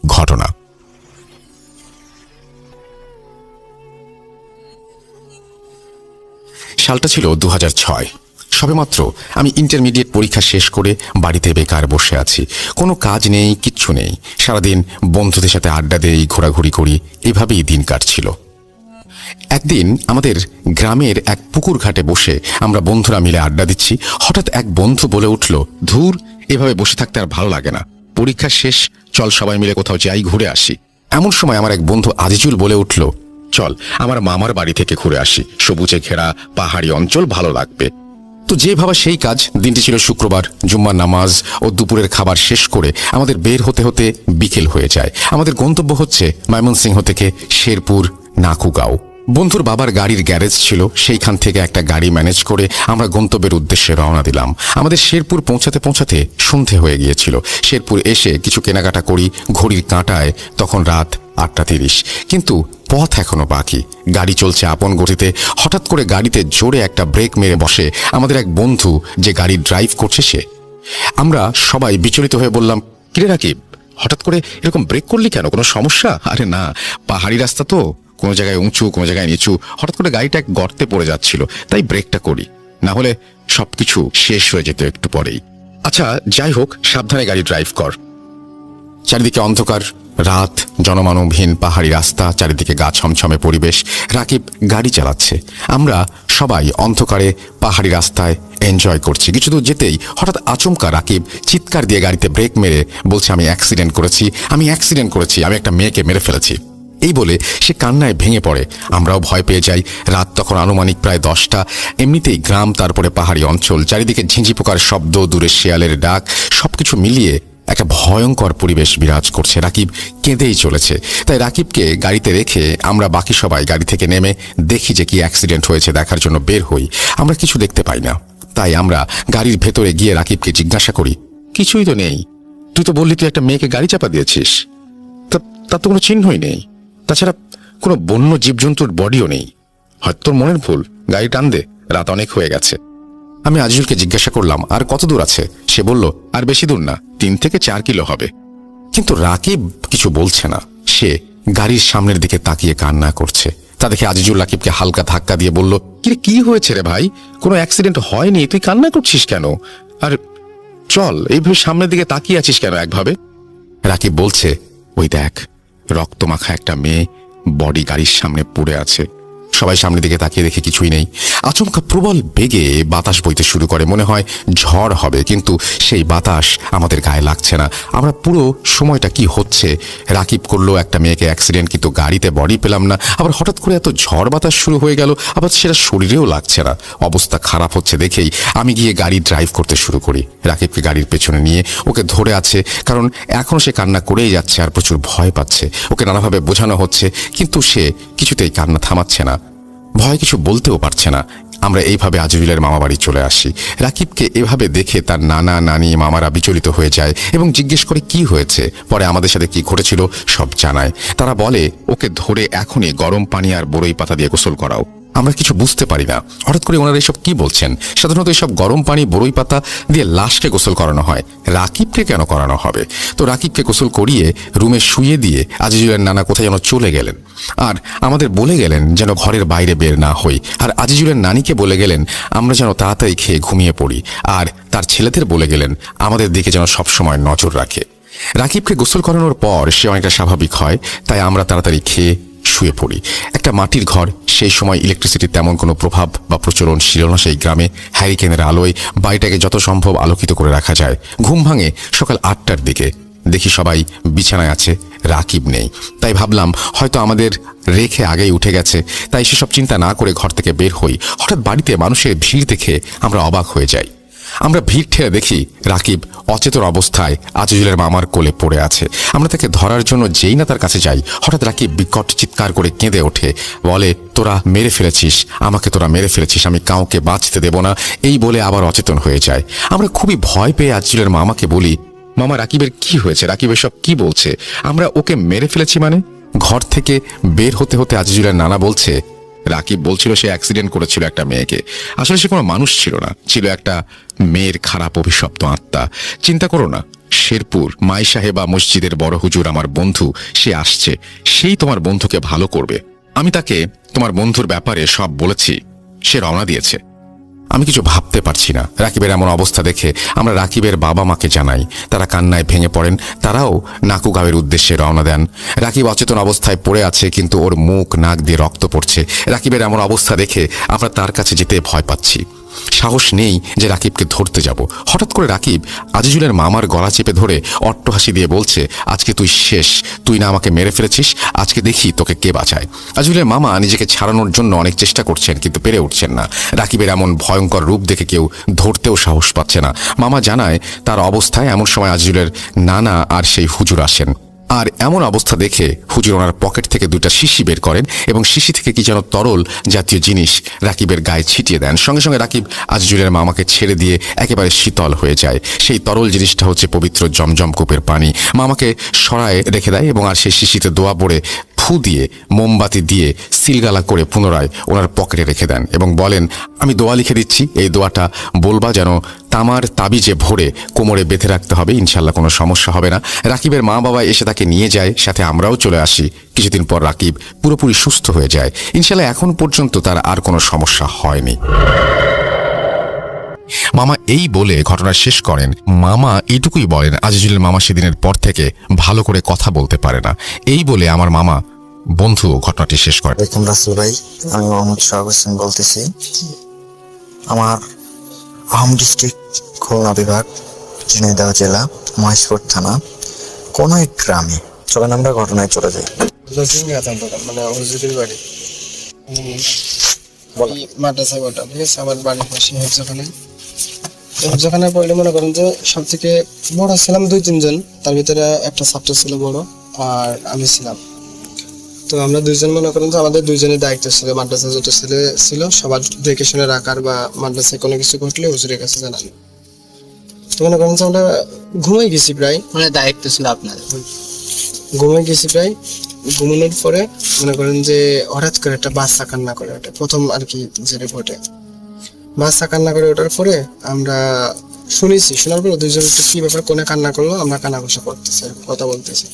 ঘটনা: সালটা ছিল 2006। সবেমাত্র আমি ইন্টারমিডিয়েট পরীক্ষা শেষ করে বাড়িতে বেকার বসে আছি। কোনো কাজ নেই, কিচ্ছু নেই। সারাদিন বন্ধুদের সাথে আড্ডা দেই, ঘোরাঘুরি করি, এভাবেই দিন কাটছিল। একদিন আমাদের গ্রামের এক পুকুর ঘাটে বসে আমরা বন্ধুরা মিলে আড্ডা দিচ্ছি। হঠাৎ এক বন্ধু বলে উঠল, ধুর, এভাবে বসে থাকতে আর ভালো লাগে না, পরীক্ষা শেষ, চল সবাই মিলে কোথাও যাই, ঘুরে আসি। এমন সময় আমার এক বন্ধু আজিজুল বলে উঠল, চল আমার মামার বাড়ি থেকে ঘুরে আসি, সবুজে ঘেরা পাহাড়ি অঞ্চল, ভালো লাগবে। তো যে ভাবা সেই কাজ। দিনটি ছিল শুক্রবার। জুম্মার নামাজ ও দুপুরের খাবার শেষ করে আমাদের বের হতে হতে বিকেল হয়ে যায়। আমাদের গন্তব্য হচ্ছে ময়মনসিংহ থেকে শেরপুর নাকুগাঁও। বন্ধুর বাবার গাড়ির গ্যারেজ ছিল, সেইখান থেকে একটা গাড়ি ম্যানেজ করে আমরা গন্তব্যের উদ্দেশ্যে রওনা দিলাম। আমাদের শেরপুর পৌঁছাতে পৌঁছাতে সন্ধে হয়ে গিয়েছিল। শেরপুর এসে কিছু কেনাকাটা করি। ঘড়ির কাঁটায় তখন রাত 8:30, কিন্তু পথ এখনো বাকি। গাড়ি চলছে আপন গতিতে। হঠাৎ করে গাড়িতে জোরে একটা ব্রেক মেরে বসে আমাদের এক বন্ধু, যে গাড়ি ড্রাইভ করছে সে। আমরা সবাই বিচলিত হয়ে বললাম, কিরে রাকিব, হঠাৎ করে এরকম ব্রেক করলি কেন, কোনো সমস্যা? আরে না, পাহাড়ি রাস্তা তো, কোনো জায়গায় উঁচু, কোনো জায়গায় নিচু, হঠাৎ করে গাড়িটা এক গর্তে পড়ে যাচ্ছিল, তাই ব্রেকটা করি, না হলে সবকিছু শেষ হয়ে যেত একটু পরেই। আচ্ছা যাই হোক, সাবধানে গাড়ি ড্রাইভ কর। চারিদিকে অন্ধকার রাত, জনমানবহীন পাহাড়ি রাস্তা, চারিদিকে গা ছমছমে পরিবেশ। রাকিব গাড়ি চালাচ্ছে, আমরা সবাই অন্ধকারে পাহাড়ি রাস্তায় এনজয় করছি। কিছু দূর যেতেই হঠাৎ আচমকা রাকিব চিৎকার দিয়ে গাড়িতে ব্রেক মেরে বলছে, আমি অ্যাক্সিডেন্ট করেছি, আমি অ্যাক্সিডেন্ট করেছি, আমি একটা মেয়েকে মেরে ফেলেছি। এই বলে সে কান্নায় ভেঙে পড়ে। আমরাও ভয় পেয়ে যাই। রাত তখন আনুমানিক প্রায় 10টা। এমনিতেই গ্রাম, তারপরে পাহাড়ি অঞ্চল, চারিদিকে ঝিঁঝি পোকার শব্দ, দূরে শেয়ালের ডাক, সবকিছু মিলিয়ে একটা ভয়ঙ্কর পরিবেশ বিরাজ করছে। রাকিব কেঁদেই চলেছে। তাই রাকিবকে গাড়িতে রেখে আমরা বাকি সবাই গাড়ি থেকে নেমে দেখি যে কি অ্যাক্সিডেন্ট হয়েছে দেখার জন্য বের হই। আমরা কিছু দেখতে পাই না। তাই আমরা গাড়ির ভেতরে গিয়ে রাকিবকে জিজ্ঞাসা করি, কিছুই তো নেই, তুই তো বললি তুই একটা মেয়েকে গাড়ি চাপা দিয়েছিস, তার তো কোনো চিহ্নই নেই, তাছাড়া কোনো বন্য জীবজন্তুর বডিও নেই। হয়তো তোর মনের ভুল, গাড়ি টান দে, রাত অনেক হয়ে গেছে। আমি আজিজুলকে জিজ্ঞাসা করলাম, আর কত দূর আছে? সে বলল, আর বেশি দূর না, 3 থেকে 4 কিলো হবে। কিন্তু রাকিব কিছু বলছে না। সে গাড়ির সামনের দিকে তাকিয়ে কান্না করছে। তা দেখে আজিজুল রাকিবকে হালকা ধাক্কা দিয়ে বলল, কিরে কি হয়েছে রে ভাই? কোনো অ্যাক্সিডেন্ট হয়নি, তুই কান্না করছিস কেন? আর চল, এইভাবে সামনের দিকে তাকিয়ে আছিস কেন একভাবে? রাকিব বলছে, ওই দেখ, রক্তমাখা একটা মেয়ে বডি গাড়ির সামনে পড়ে আছে। সবাই সামনের দিকে তাকিয়ে দেখে কিছুই নেই। আচমকা প্রবল বেগে বাতাস বইতে শুরু করে, মনে হয় ঝড় হবে, কিন্তু সেই বাতাস আমাদের গায়ে লাগছে না। আমরা পুরো সময়টা কি হচ্ছে, রাকিব করলো একটা মেয়েকে অ্যাক্সিডেন্ট, কিন্তু গাড়িতে বডি পেলাম না, আবার হঠাৎ করে এত ঝড় বাতাস শুরু হয়ে গেল, আবার সেটা শরীরেও লাগছে না। অবস্থা খারাপ হচ্ছে দেখেই আমি গিয়ে গাড়ি ড্রাইভ করতে শুরু করি। রাকিবকে গাড়ির পেছনে নিয়ে ওকে ধরে আছে, কারণ এখনো সে কান্না করেই যাচ্ছে আর প্রচুর ভয় পাচ্ছে। ওকে নানাভাবে বোঝানো হচ্ছে, কিন্তু সে কিছুতেই কান্না থামাচ্ছে না, ভয় কিছু বলতেও পারছে না। আমরা এইভাবে আজিজুলের মামা বাড়ি চলে আসি। রাকিবকে এভাবে দেখে তার নানা নানি মামারা বিচলিত হয়ে যায় এবং জিজ্ঞেস করে কি হয়েছে। পরে আমাদের সাথে কি ঘটেছিল সব জানায়। তারা বলে, ওকে ধরে এখনই গরম পানি আর বরই পাতা দিয়ে গোসল করাও। আমরা কিছু বুঝতে পারি না, হঠাৎ করে ওনারা এসব কি বলছেন। সাধারণত এসব গরম পানি বরই পাতা দিয়ে লাশকে গোসল করানো হয়, রাকিবকে কেন করানো হবে? তো রাকিবকে গোসল করিয়ে রুমে শুয়ে দিয়ে আজিজুলের নানা কোথায় যেন চলে গেলেন, আর আমাদের বলে গেলেন যেন ঘরের বাইরে বের না হই। আর আজিজুলের নানিকে বলে গেলেন আমরা যেন তাড়াতাড়ি খেয়ে ঘুমিয়ে পড়ি, আর তার ছেলেদের বলে গেলেন আমাদের দিকে যেন সবসময় নজর রাখে। রাকিবকে গোসল করানোর পর সে অনেকটা স্বাভাবিক হয়, তাই আমরা তাড়াতাড়ি খেয়ে শুয়ে পড়ি। একটা মাটির ঘর, সেই সময় ইলেকট্রিসিটির তেমন কোনো প্রভাব বা প্রচলন ছিল না সেই গ্রামে। হ্যারিকেনের আলোয় বাড়িটাকে যত সম্ভব আলোকিত করে রাখা যায়। ঘুম ভাঙে সকাল 8টার দিকে, দেখি সবাই বিছানায় আছে, রাকিব নেই। তাই ভাবলাম হয়তো আমাদের রেখে আগেই উঠে গেছে, তাই সেসব চিন্তা না করে ঘর থেকে বের হই। হঠাৎ বাড়িতে মানুষের ভিড় দেখে আমরা অবাক হয়ে যাই। আমরা ভিড় ঠেলে দেখি রাকিব অচেতন অবস্থায় আজিজুলের মামার কোলে পড়ে আছে। আমরা তাকে ধরার জন্য যেই না তার কাছে যাই, হঠাৎ রাকিব বিকট চিৎকার করে কেঁদে ওঠে, বলে, তোরা মেরে ফেলেছিস আমাকে, তোরা মেরে ফেলেছিস, আমি কাউকে বাঁচতে দেব না, এই বলে আবার অচেতন হয়ে যায়। আমরা খুবই ভয় পেয়ে আজিজুলের মামাকে বলি, মামা রাকিবের কি হয়েছে? রাকিব এসব কি বলছে? আমরা ওকে মেরে ফেলেছি মানে? ঘর থেকে বের হতে হতে আজিজুলের নানা বলছে, রাকিব বলছিল সে অ্যাক্সিডেন্ট করেছিল একটা মেয়েকে। আসলে সে কোনো মানুষ ছিল না, ছিল একটা মেয়ের খারাপ অভিশপ্ত আত্মা। চিন্তা করো না, শেরপুর মাই সাহেবা মসজিদের বড় হুজুর আমার বন্ধু, সে আসছে, সেই তোমার বন্ধুকে ভালো করবে। আমি তাকে তোমার বন্ধুর ব্যাপারে সব বলেছি, সে রওনা দিয়েছে। আমি কিছু ভাবতে পারছি না। রাকিবের এমন অবস্থা দেখে আমরা রাকিবের বাবা মাকে জানাই, তারা কান্নায় ভেঙে পড়েন। তারাও নাকুগাঁওয়ের উদ্দেশ্যে রওনা দেন। রাকিব অচেতন অবস্থায় পড়ে আছে, কিন্তু ওর মুখ নাক দিয়ে রক্ত পড়ছে। রাকিবের এমন অবস্থা দেখে আমরা তার কাছে যেতে ভয় পাচ্ছি, সাহস নেই যে রাকিবকে ধরতে যাব। হঠাৎ করে রাকিব আজিজুলের মামার গলা চেপে ধরে অট্টহাসি দিয়ে বলছে, আজকে তুই শেষ, তুই না আমাকে মেরে ফেলেছিস, আজকে দেখি তোকে কে বাঁচায়। আজিজুলের মামা নিজেকে ছাড়ানোর জন্য অনেক চেষ্টা করছেন, কিন্তু পেরে উঠছেন না। রাকিবের এমন ভয়ঙ্কর রূপ দেখে কেউ ধরতেও সাহস পাচ্ছে না। মামা জানায় তার অবস্থায় এমন সময় আজিজুলের নানা আর সেই হুজুর আসেন। আর এমন অবস্থা দেখে হুজুর ওনার পকেট থেকে 2টা শিশি বের করেন এবং শিশি থেকে কি যেন তরল জাতীয় জিনিস রাকিবের গায়ে ছিটিয়ে দেন। সঙ্গে সঙ্গে রাকিব আজিজুলের মামাকে ছেড়ে দিয়ে একেবারে শীতল হয়ে যায়। সেই তরল জিনিসটা হচ্ছে পবিত্র জমজম কূপের পানি। মামাকে সরায় রেখে দেয় এবং আর সেই শিশিতে দোয়া পড়ে ফু দিয়ে মোমবাতি দিয়ে সিলগালা করে পুনরায় ওনার পকেটে রেখে দেন এবং বলেন, আমি দোয়া লিখে দিচ্ছি, এই দোয়াটা বলবা যেন তামার তাবিজে ভরে কোমরে বেঁধে রাখতে হবে, ইনশাল্লাহ কোনো সমস্যা হবে না। রাকিবের মা বাবা এসে তাকে নিয়ে যায়, সাথে আমরাও চলে আসি। কিছুদিন পর রাকিব পুরোপুরি সুস্থ হয়ে যায়। ইনশাল্লাহ এখন পর্যন্ত তার আর কোনো সমস্যা হয়নি। মামা এই বলে ঘটনা শেষ করেন। মামা এইটুকুই বলেন, আজিজুলের মামা সেদিনের পর থেকে ভালো করে কথা বলতে পারে না। এই বলে আমার মামা বন্ধু ঘটনাটি শেষ করে। দেখুন রাসেল ভাই, আমি মোহাম্মদ সোহাগ হোসেন বলতেছি। আমার আহম ডিস্ট্রিক্ট, খুলনা বিভাগ, ঝিনাইদহ জেলা, মহেশপুর থানা, কোন এক গ্রামে। চলেন আমরা ঘটনায় চলে যাই। মানে হুজুরের বাড়ি মাদ্রাসা গোটা, ঠিক আছে, আমার বাড়ির পাশে হচ্ছে ওখানে। যেখানে পড়লে মনে করেন যে সব থেকে বড় ছিলাম 2-3 জন, তার ভিতরে একটা ছাত্র ছিল বড় আর আমি ছিলাম। তো আমরা 2 জন মনে করেন যে আমাদের 2 জনের দায়িত্ব ছিল মাদ্রাসা যত ছেলে ছিল সবার দেখে শুনে রাখার বা মাদ্রাসায় কোনো কিছু ঘটলে হুজুরের কাছে জানানো। তো মনে করেন যে আমরা ঘুমিয়ে গেছি প্রায়, মানে দায়িত্ব ছিল আপনার। ঘুমিয়ে গেছি প্রায়। ঘুমানোর পরে মনে করেন যে হঠাৎ করে একটা বাচ্চা কান্না করে ওঠে, প্রথম আর কি যে রিপোর্টে বাচ্চা কান্না করে ওঠার পরে আমরা শুনেছি, শোনার পরে 2 জন একটু কি ব্যাপার কোনে কান্না করলো, আমরা কান্নাঘোষা করতেছি আর কথা বলতেছি।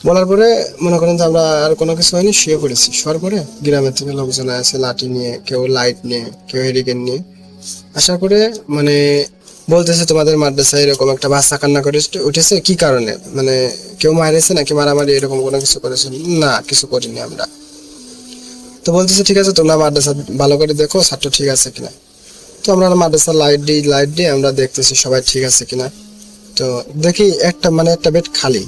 বলার পরে মনে করেন যে আমরা আর কোনো কিছু হয়নি, শুয়ে পড়েছি। শোয়ার পরে গ্রামের থেকে লোকজন আসে লাঠি নিয়ে, কেউ লাইট নিয়ে, কেউ হেরিকেন নিয়ে আসার পরে মানে বলতেছে তোমাদের মাদ্রাসায় এরকম একটা বাচ্চা কান্না করে উঠেছে, কি কারণে, মানে কেউ মারেছে নাকি মারামারি এরকম কোনো কিছু করেছে? না, কিছু করিনি আমরা। তো বলতেছে ঠিক আছে তোমরা মাদ্রাসা ভালো করে দেখো ছাত্র ঠিক আছে কিনা। তো আমরা মাদ্রাসার লাইট দিয়ে আমরা দেখতেছি সবাই ঠিক আছে কিনা। তো দেখি একটা বেড খালি,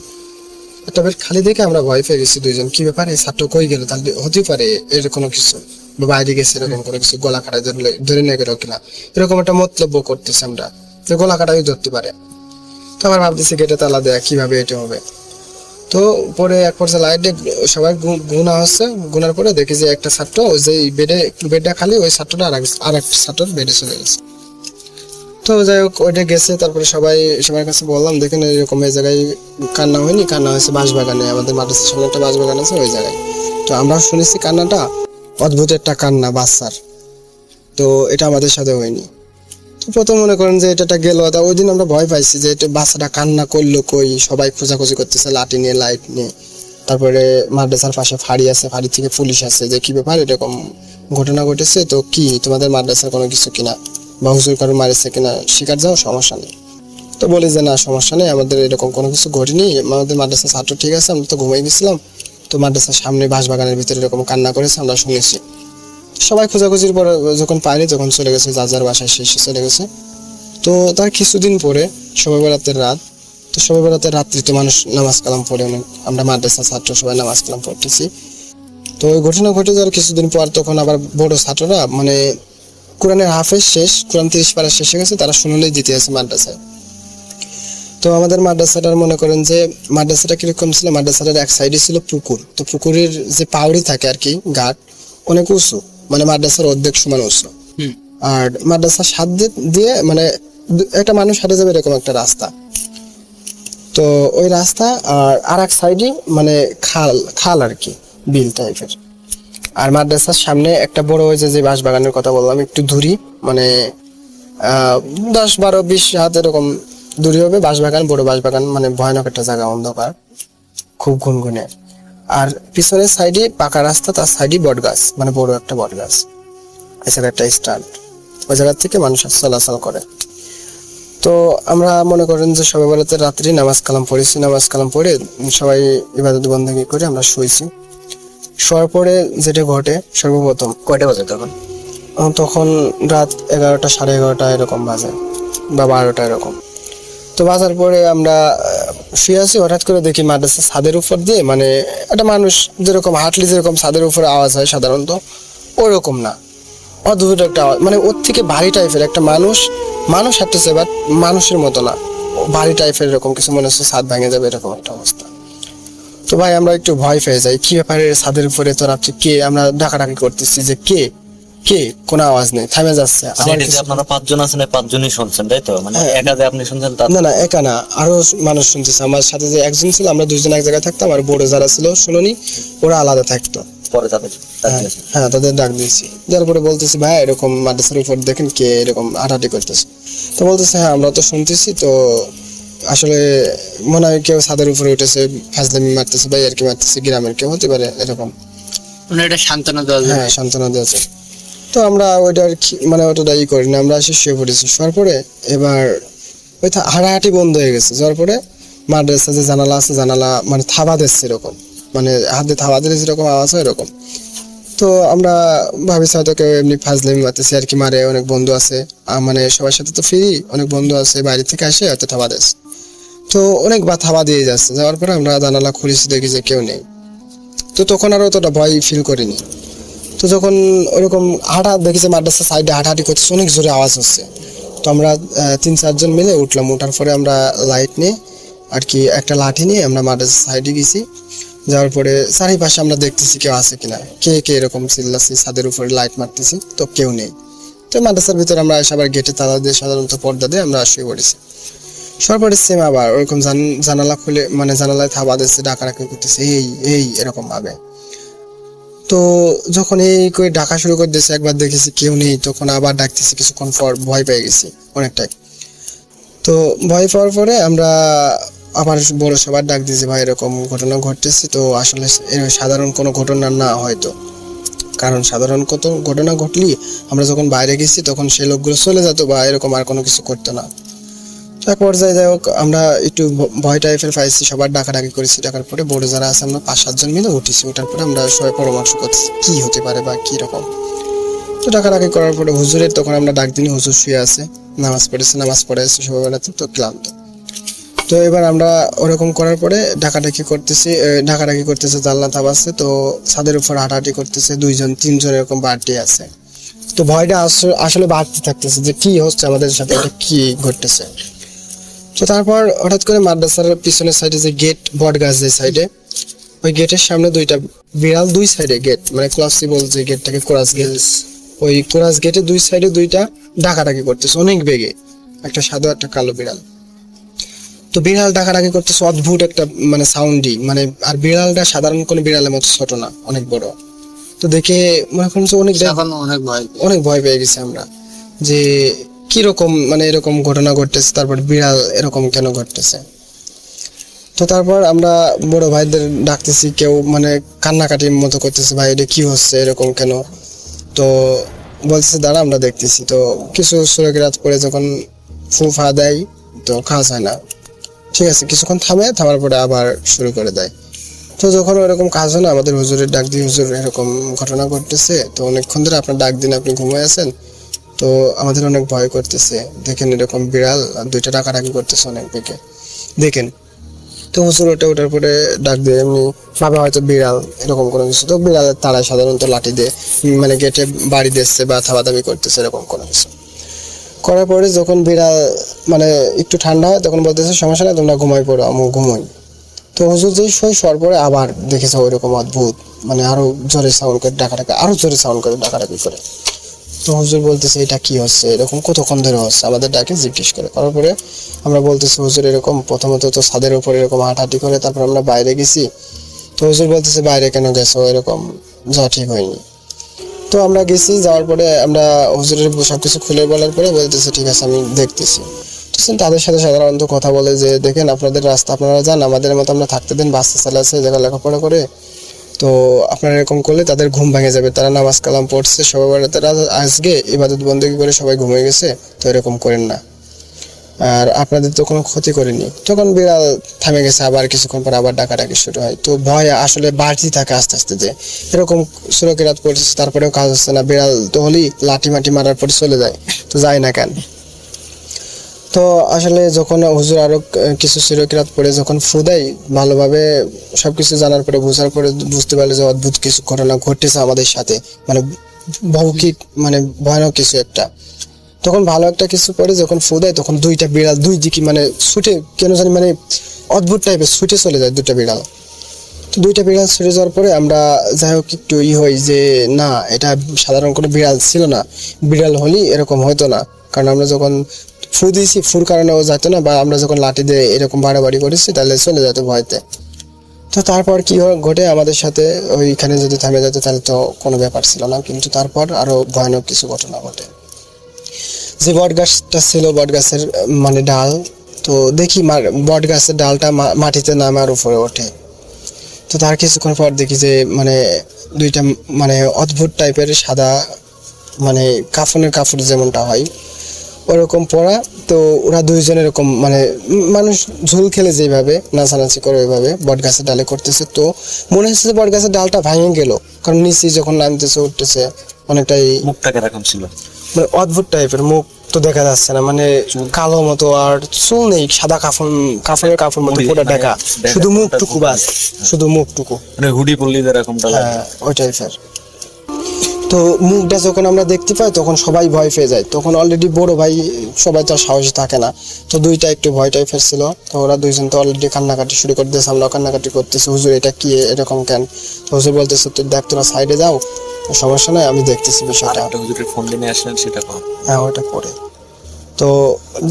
একটা বেড খালি দেখে আমরা ভয় পেয়ে গেছি 2 জন, কি ব্যাপার এই ছাত্র কই গেল, তাহলে হতেই পারে এর কোনো কিছু, বা বাইরে গেছে এরকম কোনো কিছু, গলা কাটা ধরে নিয়ে গেল কিনা, এরকম একটা মতলব করতেছি আমরা যে গলা কাটাই ধরতে পারে। তো আবার ভাবতেছি গেটে তালা দেয়া, কিভাবে এটা হবে। তো পরে এক পর্যায়ে লাইট দিয়ে সবাই গুনা হচ্ছে, গুনার পরে দেখি যে একটা ছাত্র ওই যে বেডটা খালি, ওই ছাত্রটা আর একটা ছাত্র বেডে চলে গেছে। তো যাই হোক ওইটা গেছে, তারপরে সবার কাছে বললাম দেখেন এরকম এই জায়গায় কান্না হয়নি, কান্না হয়েছে বাঁশবাগানে, আমাদের মাদ্রাসার সামনে একটা বাঁশবাগান আছে ওই জায়গায়। তো আমরা শুনেছি কান্নাটা অদ্ভুত একটা কান্না বাচ্চার, তো এটা আমাদের সাথে হয়নি। তো প্রথম মনে করেন যে এটা গেল, তা ওই দিন আমরা ভয় পাইছি যে এটা বাচ্চাটা কান্না করলো কই, সবাই খোঁজাখুঁজি করতেছে লাঠি নিয়ে লাইট নিয়ে। তারপরে মাদ্রাসার পাশে ফাঁড়ি আছে, ফাঁড়ি থেকে পুলিশ আছে যে কি ব্যাপার এরকম ঘটনা ঘটেছে, তো কি তোমাদের মাদ্রাসার কোনো কিছু কিনা বা হুজুর কারো মারেছে কিনা শিকার যাও, সমস্যা নেই। তো বলি যে না সমস্যা নেই, আমাদের এরকম কোনো কিছু ঘটেনি, আমাদের মাদ্রাসার ছাত্র ঠিক আছে, আমরা তো ঘুমিয়ে গেছিলাম। তো মাদ্রাসার সামনে বাঁশবাগানের ভিতরে এরকম কান্না করেছে আমরা শুনেছি। সবাই খোঁজাখুঁজির পরে যখন পায়নি তখন চলে গেছে যার বাসায়, শেষে চলে গেছে। তো তার কিছুদিন পরে শবে বরাতের রাত, তো শবে বরাতের রাত্রিতে মানুষ নামাজ কালাম পড়ে, আমরা মাদ্রাসার ছাত্র সবাই নামাজ কালাম পড়তেছি। তো ওই ঘটনা ঘটে যাওয়ার কিছুদিন পর তখন আবার বড় ছাত্ররা মানে কোরআনের হাফেজ শেষ, কোরআন 30 পারা শেষ হয়ে গেছে, তারা শুনানি দিতে আছে মাদ্রাসায়। তো আমাদের মাদ্রাসাটার মনে করেন যে মাদ্রাসাটা কিরকম ছিল, মাদ্রাসাটার এক সাইডে ছিল পুকুর। তো পুকুরের যে পাউড়ি থাকে আর কি, ঘাট অনেক উঁচু, মানে মাদ্রাসার অর্ধেক সমান উঁচু। আর মাদ্রাসার সাত দিয়ে মানে একটা মানুষ হাঁটে যাবে এরকম একটা রাস্তা। তো ওই রাস্তা আর এক সাইডে মানে খাল আর কি, বিল টাইপের। আর মাদ্রাসার সামনে একটা বড় ওই যে বাঁশবাগানের কথা বললাম, একটু দূরি, মানে 10-12-20 হাত এরকম দূরি হবে বাঁশবাগান, বড় বাঁশবাগান, মানে ভয়ানক একটা জায়গা, অন্ধকার, খুব গুনগুনে। আর পিছনের সাইডে পাকা রাস্তা, তার সাইডে বট গাছ, মানে বড় একটা বট গাছ, এছাড়া একটা স্ট্যান্ড, ওই জায়গা থেকে মানুষ চলাচল করে। তো আমরা মনে করেন যে সবে বরাতের রাত্রি নামাজ কালাম পড়েছি, নামাজ কালাম পড়ে সবাই ইবাদত বন্দেগী করে আমরা শুয়েছি। শোয়ার পরে যেটা ঘটে, সর্বপ্রথম কয়টা বাজে তখন? তখন রাত 11টা 11:30 এরকম বাজে বা 12টা এরকম। তো বাজার পরে আমরা শুয়ে আছি, হঠাৎ করে দেখি মাদ্রাসার ছাদের উপর দিয়ে মানে একটা মানুষ যেরকম হাঁটলে যেরকম ছাদের উপরে আওয়াজ হয় সাধারণত, ওরকম না, অদ্ভুত একটা আওয়াজ, মানে ওর থেকে ভারী টাইপের একটা মানুষ হাঁটতেছে, বাট মানুষের মতো না, ভারী টাইপের এরকম কিছু, মনে হচ্ছে ছাদ ভেঙে যাবে এরকম একটা অবস্থা। তো ভাই আমরা একটু ভয় পেয়ে যাই, কি ব্যাপারে ছাদের উপরে তো রাত্রি কে, আমরা ডাকাডাকি করতেছি যে কে, কোনো আওয়াজ নেই, থেমে যাচ্ছে। আপনারা 5 জন আছেন, 5 জনই শুনছেন তাই তো? মানে একা যে আপনি শুনছেন তা না, একা না, আরো মানুষ শুনতেছে। আমার সাথে যে একজন ছিল, আমরা 2 জন এক জায়গায় থাকতাম, আর বড় যারা ছিল শুনুনি ওরা আলাদা থাকতো। পরে তাদের হ্যাঁ তাদের ডাক দিয়েছি, যার পরে বলতেছি ভাই এরকম মাদ্রাসার উপর দেখেন কে এরকম হাঁটাহাঁটি করতেছে। তো বলতেছে হ্যাঁ আমরা তো শুনতেছি, তো আসলে মনে হয় কেউ ছাদের উপরে উঠেছে, ফাজলামি মারতেছে, ভাই আর কি মারতেছে, গ্রামের কেউ হতে পারে এরকম, মানে এটা সান্ত্বনা দেওয়া যায়। হ্যাঁ সান্ত্বনা দিয়েছে। তো আমরা ওইটা আর কি মানে ওটা করি না, আমরা এসে শুয়ে পড়েছি। শোয়ার পরে এবার ওই হাঁটাহাঁটি বন্ধ হয়ে গেছে, যাওয়ার পরে মাদ্রাসা যে জানালা আছে, জানালা মানে থাবা দিচ্ছে এরকম, মানে হাতে থাবা দিলে যেরকম আওয়াজ হয় এরকম। তো আমরা ভাবিছি হয়তো কেউ এমনি ফাজলামি মারতেছে আর কি, মারে, অনেক বন্ধু আছে, মানে সবার সাথে তো ফ্রি, অনেক বন্ধু আছে বাইরে থেকে আসে হয়তো থাবা দিচ্ছে। তো অনেকবার থাবা দিয়ে যাচ্ছে, যাওয়ার পরে আমরা জানালা খুলেছি, দেখি যে কেউ নেই। তো তখন আর অতটা ভয় ফিল করিনি। তো যখন ওরকম হাঁটা দেখেছে মাদ্রাসার সাইডে হাঁটাহাঁটি করতেছে, অনেক জোরে আওয়াজ হচ্ছে, তো আমরা 3-4 জন মিলে উঠলাম। ওঠার পরে আমরা লাইট নিয়ে আর কি একটা লাঠি নিয়ে আমরা মাদ্রাসার সাইডে গেছি। যাওয়ার পরে চারিপাশে আমরা দেখতেছি কেউ আছে কিনা, কে কে এরকম চিল্লাছি, ছাদের উপরে লাইট মারতেছি, তো কেউ নেই। তো মাদ্রাসার ভিতরে আমরা এসে আবার গেটে তালা দিয়ে সাধারণত পর্দা দিয়ে আমরা শুয়ে পড়েছি। শোয়ার পরে সেম আবার ওরকম জানালা খুলে মানে জানালায় থাবা দিচ্ছে, ডাকাডাকি করতেছে, এই এই এরকম ভাবে। তো যখন এই করে ডাকা শুরু করে দিয়েছে, একবার দেখেছি কেউ নেই, তখন আবার ডাকতেছি, কিছুক্ষণ পর ভয় পেয়ে গেছি অনেকটাই। তো ভয় পাওয়ার পরে আমরা আবার বড় সবার ডাক দিয়েছি, ভাই এরকম ঘটনা ঘটতেছে। তো আসলে সাধারণ কোনো ঘটনা না হয়তো, কারণ সাধারণ কত ঘটনা ঘটলি আমরা যখন বাইরে গেছি তখন সেই লোকগুলো চলে যেত বা এরকম আর কোনো কিছু করতো না। তো এক পর্যায়ে যাই হোক আমরা একটু ভয় টাইপের পাইছি, সবার ডাকাডাকি করেছি। ডাকার পরে বড় যারা আছে আমরা 5-7 জন মিলে উঠেছি। ওঠার পরে আমরা সবাই পরামর্শ করছি কি হতে পারে বা কি রকম। তো ডাকাডাকি করার পরে হুজুরের তখন আমরা ডাক দিনি, হুজুর শুয়ে আছে, নামাজ পড়েছে সবাই বেলাতে, তো ক্লান্ত। তো এবার আমরা ওরকম করার পরে ডাকাডাকি করতেছে, জানলা থাবাচ্ছে। তো ছাদের উপর হাঁটাহাঁটি করতেছে, 2-3 জন এরকম বাড়তি আছে। তো ভয়টা আসলে বাড়তে থাকতেছে যে কি হচ্ছে আমাদের সাথে, এটা কি ঘটতেছে। তো তারপর হঠাৎ করে মাদ্রাসার পিছনের সাইডে যে গেট, বট গাছ যে সাইডে, ওই গেটের সামনে 2টা বিড়াল, 2 সাইডে গেট মানে ক্লাসিবল যে গেটটাকে কোরাস গেট, ওই কোরাস গেটে 2 সাইডে 2টা ডাকাডাকি করতেছে অনেক বেগে, একটা সাদা একটা কালো বিড়াল। তো বিড়াল ডাকাডাকি করতেছে অদ্ভুত একটা মানে সাউন্ডই, মানে আর বিড়ালটা সাধারণ কোনো বিড়ালের মতো ছোট না, অনেক বড়। তো দেখে মনে করছে অনেক ভয় পেয়ে গেছি আমরা যে কিরকম মানে এরকম ঘটনা ঘটতেছে, তারপর বিড়াল এরকম কেন ঘটতেছে। তো তারপর আমরা বড় ভাইদের ডাকতেছি, কেউ মানে কান্নাকাটির মতো করতেছে, ভাই এটা কি হচ্ছে এরকম কেন। তো বলতেছে দাঁড়া আমরা দেখতেছি। তো কিছু সূরা কিরাত পড়ে যখন ফুফা দেয় তো কাজ হয় না, ঠিক আছে কিছুক্ষণ থামার পরে আবার শুরু করে দেয়। তো যখন ওরকম কাজ হয় না, আমাদের হুজুরের ডাক দিয়ে, হুজুর এরকম ঘটনা ঘটতেছে, তো অনেকক্ষণ ধরে আপনার ডাক দিন, আপনি ঘুমিয়ে আছেন, তো আমাদের অনেক ভয় করতেছে, দেখেন এরকম বিড়াল আর 2টা ডাকাডাকি করতেছে অনেক বেগে, দেখেন। তো হুজুর ওঠার পরে ডাক দিয়ে এমনি ভাবে হয়তো বিড়াল এরকম কোনো কিছু। তো বিড়ালের তাড়ায় সাধারণত লাঠি দিয়ে মানে গেটে বাড়ি দিচ্ছে বা থাবাথাবি করতেছে এরকম কোনো কিছু করার পরে যখন বিড়াল মানে একটু ঠান্ডা হয় তখন বলতেছে সমস্যা নেই তোমরা ঘুমাই পড়ো, আমি ঘুমোই। তো হুজুর যেই শোয়ার পরে আবার দেখেছে ওইরকম অদ্ভুত মানে আরো জোরে সাউন্ড করে ডাকাডাকি করে। তো হুজুর বলতেছে এটা কি হচ্ছে, এরকম কতক্ষণ ধরে হচ্ছে, আমাদের ডাকে জিজ্ঞেস করে। করার পরে আমরা বলতেছি হুজুর এরকম প্রথমত তো ছাদের উপর এরকম হাঁটাহাঁটি করে, তারপর আমরা বাইরে গেছি। তো হুজুর বলতেছে বাইরে কেন গেছো, এরকম যা ঠিক হয়নি। তো আমরা গেছি, যাওয়ার পরে আমরা হুজুরের সবকিছু খুলে বলার পরে বলতেছে ঠিক আছে আমি দেখতেছি। তাদের সাথে সাধারণত কথা বলে যে দেখেন আপনাদের রাস্তা আপনারা যান, আমাদের মতো আমরা থাকতে দেন, বাচ্চা ছেলে আছে যারা লেখাপড়া করে, তো আপনারা এরকম করলে তাদের ঘুম ভেঙে যাবে, তারা নামাজ কালাম পড়ছে সবাই, তারা আজকে ইবাদত বন্দেগী করে সবাই ঘুমিয়ে গেছে, তো এরকম করেন না, আর আপনাদের তো কোনো ক্ষতি করেনি। তখন বিড়াল থামে গেছে, আবার কিছুক্ষণ পর আবার ডাকাডাকি শুরু হয়। তো ভয় আসলে বাড়তি থাকে আস্তে আস্তে যে এরকম সূরা কিরাত পড়ছে তারপরেও কাজ হচ্ছে না, বিড়াল তো হলেই লাঠি মাটি মারার পরে চলে যায়, তো যায় না কেন। তো আসলে যখন হুজুর আরো কিছু সূরা কিরাত পড়ে যখন ফু দেয়, ভালোভাবে সবকিছু জানার পরে বোঝার পরে বুঝতে পারলে যে অদ্ভুত কিছু ঘটনা ঘটেছে আমাদের সাথে, মানে ভৌতিক মানে ভয়ানক কিছু একটা। তখন ভালো একটা কিছু পরে যখন ফু দেয় তখন 2টা বিড়াল 2 দিকে মানে ছুটে কেন জানি মানে অদ্ভুত টাইপের ছুটে চলে যায় 2টা বিড়াল। তো 2টা বিড়াল ছুটে যাওয়ার পরে আমরা যাই হোক একটু হই যে না এটা সাধারণ কোনো বিড়াল ছিল না, বিড়াল হলেই এরকম হতো না, কারণ আমরা যখন ফু দিয়েছি ফুর কারণে ও যেত না, বা আমরা যখন লাঠি দিয়ে এরকম বাড়াবাড়ি করেছি তাহলে চলে যেত ভয়তে। তো তারপর কি ঘটে আমাদের সাথে, ওইখানে যদি থামে যেত তাহলে তো কোনো ব্যাপার ছিল না, কিন্তু তারপর আরো ভয়ানক কিছু ঘটনা ঘটে। যে বট গাছটা ছিল, বট গাছের মানে ডাল, তো দেখি বট গাছের ডালটা মাটিতে নামে আর উপরে ওঠে। তো তার কিছুক্ষণ পর দেখি যে মানে 2টা মানে অদ্ভুত টাইপের সাদা মানে কাপড় যেমনটা হয় ওরকম পরা, তো ওরা 2 জন এরকম মানে মানুষ ঝোল খেলে যেভাবে নাচানাচি করে ওইভাবে বট গাছের ডালে করতেছে। তো মনে হচ্ছে যে বট গাছের ডালটা ভেঙে গেল, কারণ নিচে যখন নামতেছে উঠতেছে অনেকটাই মুখটা কিরকম ছিল, মানে অদ্ভুত টাইপের, মুখ তো দেখা যাচ্ছে না, মানে কালো মতো, আর চুল নেই, সাদা কাপড় মতো পুরো ঢাকা, শুধু মুখটুকু বাস, শুধু মুখটুকু মানে হুডি পরলি যেরকমটা লাগে ওই টাইপের। তো মুখটা যখন আমরা দেখতে পাই তখন সবাই ভয় পেয়ে যায়, তখন অলরেডি বড় ভাই সবাই তো আর সাহসী থাকে না, তো দুইটা একটু ভয় টাইপের ছিল। তো ওরা দুইজন তো অলরেডি কান্নাকাটি শুরু করে দিয়েছে, আমরা কান্নাকাটি করতেছি, হুজুর এটা কি এরকম কেন? তো হুজুর বলতেছে তুই দেখ, তোরা সাইডে যাও, সমস্যা নাই, আমি দেখতেছি বিষয়টা। হুজুরের ফোন নিয়ে আসলেন সেটা কখন? হ্যাঁ ওটা পরে। তো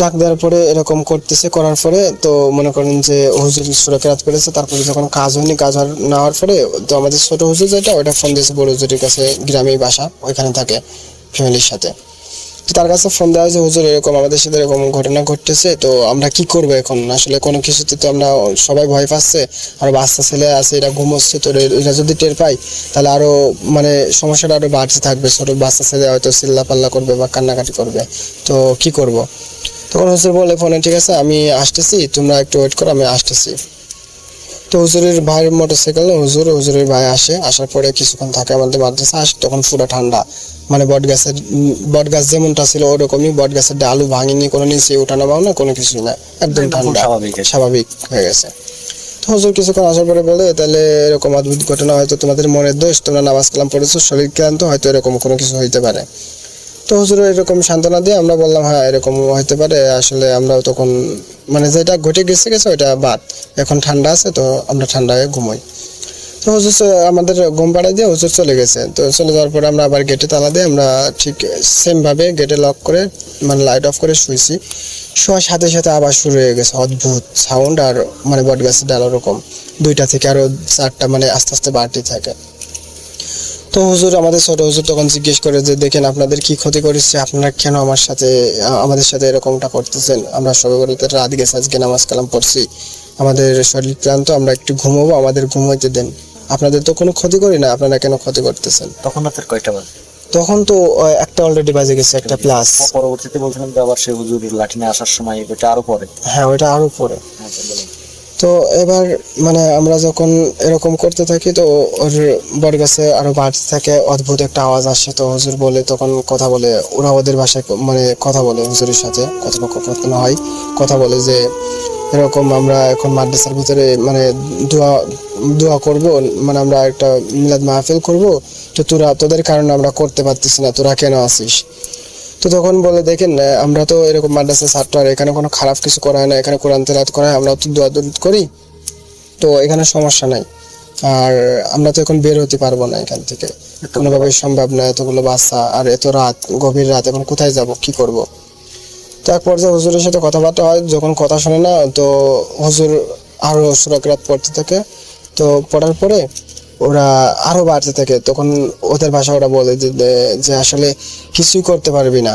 ডাক দেওয়ার পরে এরকম করতেছে, করার পরে তো মনে করেন যে হুজুর সূরা কেরাত করেছে, তারপরে যখন কাজ হয়নি, কাজ না হওয়ার পরে তো আমাদের ছোট হুজুর যেটা ওটা ফোন দিয়েছে বড় হুজুরের কাছে, গ্রামেই বাসা, ওইখানে থাকে ফ্যামিলির সাথে। তো তার কাছে ফোন দেওয়া হয়েছে, হুজুর এরকম আমাদের সাথে এরকম ঘটনা ঘটতেছে, তো আমরা কি করবো এখন? আসলে কোনো কিছুতে তো আমরা সবাই ভয় পাচ্ছে, আর বাচ্চা ছেলে আছে, এরা ঘুমোচ্ছে, তো এরা যদি টের পাই তাহলে আরো মানে সমস্যাটা আরো বাড়তে থাকবে। ছোট বাচ্চা ছেলে হয়তো চিল্লা পাল্লা করবে বা কান্নাকাটি করবে, তো কি করব? তখন হুজুর বলে ফোনে, ঠিক আছে আমি আসতেছি, তোমরা একটু ওয়েট করো, আমি আসতেছি। তো হুজুরের ভাইয়ের মোটরসাইকেল, হুজুরের ভাই আসে, আসার পরে কিছুক্ষণ থাকে আমাদের মাদ্রাসা, আসে তখন পুরো ঠান্ডা, মানে বট গাছ যেমনটা ছিল ওরকমই, বট গাছের ডালু ভাঙিনি, কোনো নিচে ওঠানামাও না, কোনো কিছুই না, একদম ঠান্ডা স্বাভাবিক হয়ে গেছে। তো হুজুর কিছুক্ষণ আসার পরে বলে, তাহলে এরকম অদ্ভুত ঘটনা, হয়তো তোমাদের মনের দোষ, তোমরা নামাজ কালাম পড়েছো, শরীর ক্লান্ত, হয়তো এরকম কোনো কিছু হইতে পারে। তো হুজুর এরকম সান্ত্বনা দিয়ে আমরা বললাম হ্যাঁ এরকম হইতে পারে, আসলে আমরাও তখন মানে যেটা ঘটে গেছে ওইটা বাদ, এখন ঠান্ডা আছে, তো আমরা ঠান্ডায় ঘুমোই। তো হুজুর আমাদের ঘুম পাড়ায় দিয়ে হুজুর চলে গেছে। তো চলে যাওয়ার পরে আমরা আবার গেটে তালা দিয়ে আমরা ঠিক সেম ভাবে গেটে লক করে মানে লাইট অফ করে শুয়েছি। শোয়ার সাথে সাথে আবার শুরু হয়ে গেছে অদ্ভুত সাউন্ড, আর মানে বট গাছের ডাল ওরকম 2টা থেকে আরো 4টা মানে আস্তে আস্তে বাড়তে থাকে। তো হুজুর আমাদের ছোট হুজুর তখন জিজ্ঞেস করে যে দেখেন আপনাদের কি ক্ষতি করেছে, আপনারা কেন আমাদের সাথে এরকমটা করতেছেন? আমরা সবাই বলতে রাত গেছে, আজকে নামাজ কালাম পড়ছি, আমাদের শরীর ক্লান্ত, আমরা একটু ঘুমাবো, আমাদের ঘুমাইতে দেন, আপনাদের তো কোনো ক্ষতি করি না, আপনারা কেন ক্ষতি করতেছেন? তখন রাতের কয়টা বাজে? তখন তো একটা অলরেডি বাজে গেছে, একটা প্লাস। পরবর্তীতে বলছিলেন যে আবার সে হুজুর লাঠি নিয়ে আসার সময় এটা আরো পরে। হ্যাঁ ওইটা আরো পরে। তো এবার মানে আমরা যখন এরকম করতে থাকি, তো ওর বটগাছে আরো বাড়তে থাকে, অদ্ভুত একটা আওয়াজ আসে। তো হুজুর বলে তখন কথা বলে, ওরা ওদের ভাষায় মানে কথা বলে, হুজুরের সাথে কথোপকথন হয়, কথা বলে যে এরকম আমরা এখন মাদ্রাসার ভিতরে মানে দোয়া করব, মানে আমরা একটা মিলাদ মাহফিল করব, তো তোদের কারণে আমরা করতে পারতেছি না, তোরা কেন আসিস? তো তখন বলে দেখেন আমরা তো এরকম মাদ্রাসার ছাত্র, আর এখানে কোনো খারাপ কিছু করা হয় না, এখানে কোরআন তেলাওয়াত করা হয়, আমরা তো দোয়া করি, তো এখানে সমস্যা নাই, আর আমরা তো এখন বের হতে পারবো না এখান থেকে, কোনোভাবে সম্ভব না, এতগুলো বাচ্চা আর এত রাত, গভীর রাত, এখন কোথায় যাব, কি করব? তো এক পর্যায়ে হুজুরের সাথে কথাবার্তা হয়, যখন কথা শোনে না, তো হুজুর আরো সূরা কিরাত পড়তে থাকে। তো পড়ার পরে ওরা আরো বাড়তে থাকে, তখন ওদের ভাষা ওরা বলে যে আসলে কিছুই করতে পারবি না,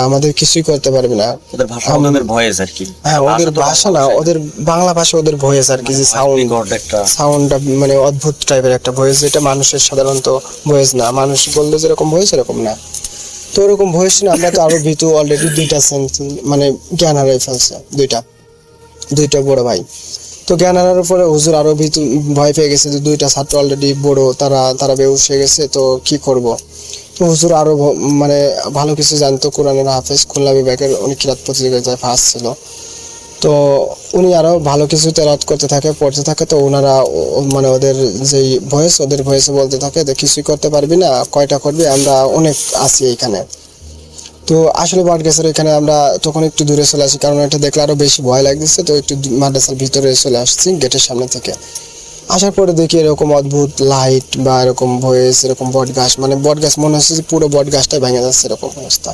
আমাদের কিছুই করতে পারবি না। ওদের ভাষা ওদের ভয়েস আর কি। হ্যাঁ ওদের ভাষা না, ওদের বাংলা ভাষা, ওদের ভয়েস আর কি, যে সাউন্ডটা মানে অদ্ভুত টাইপের একটা ভয়েস, যেটা মানুষের সাধারণত ভয়েস না, মানুষ বললে যেরকম ভয়েস এরকম না। তো ওরকম ভয়েস না, আমরা তো আরো ভীতু, অলরেডি 2টা সেন্স মানে জ্ঞান হারিয়ে ফেলছে, দুইটা বড় ভাই। তো জ্ঞান হারার পরে হুজুর আরো ভীতু, ভয় পেয়ে গেছে যে 2টা ছাত্র অলরেডি বড়, তারা বেহুশ হয়ে গেছে, তো কি করব? তো হুজুর আরো মানে ভালো কিছু জানতো, কোরআনের হাফেজ, খুলনা বিভাগের, উনি কিরাত প্রতিযোগিতায় ফার্স্ট ছিল, তো উনি আরো ভালো কিছু তেলাওয়াত করতে থাকে, পড়তে থাকে। তো ওনারা মানে ওদের যেই ভয়েস, ওদের ভয়েসে বলতে থাকে যে কিছুই করতে পারবি না, কয়টা করবি, আমরা অনেক আছি এইখানে। তো আসলে বটগাছের এখানে আমরা তখন একটু দূরে চলে আসি, কারণ এটা দেখলে আরো বেশি ভয় লাগতেছে, তো একটু মাদ্রাসার ভিতরে চলে আসছি গেটের সামনে থেকে। আসার পরে দেখি এরকম অদ্ভুত লাইট বা এরকম ভয়েস, এরকম বটগাছ, মানে বটগাছ মনে হচ্ছে যে পুরো বটগাছটাই ভেঙে যাচ্ছে, এরকম অবস্থা।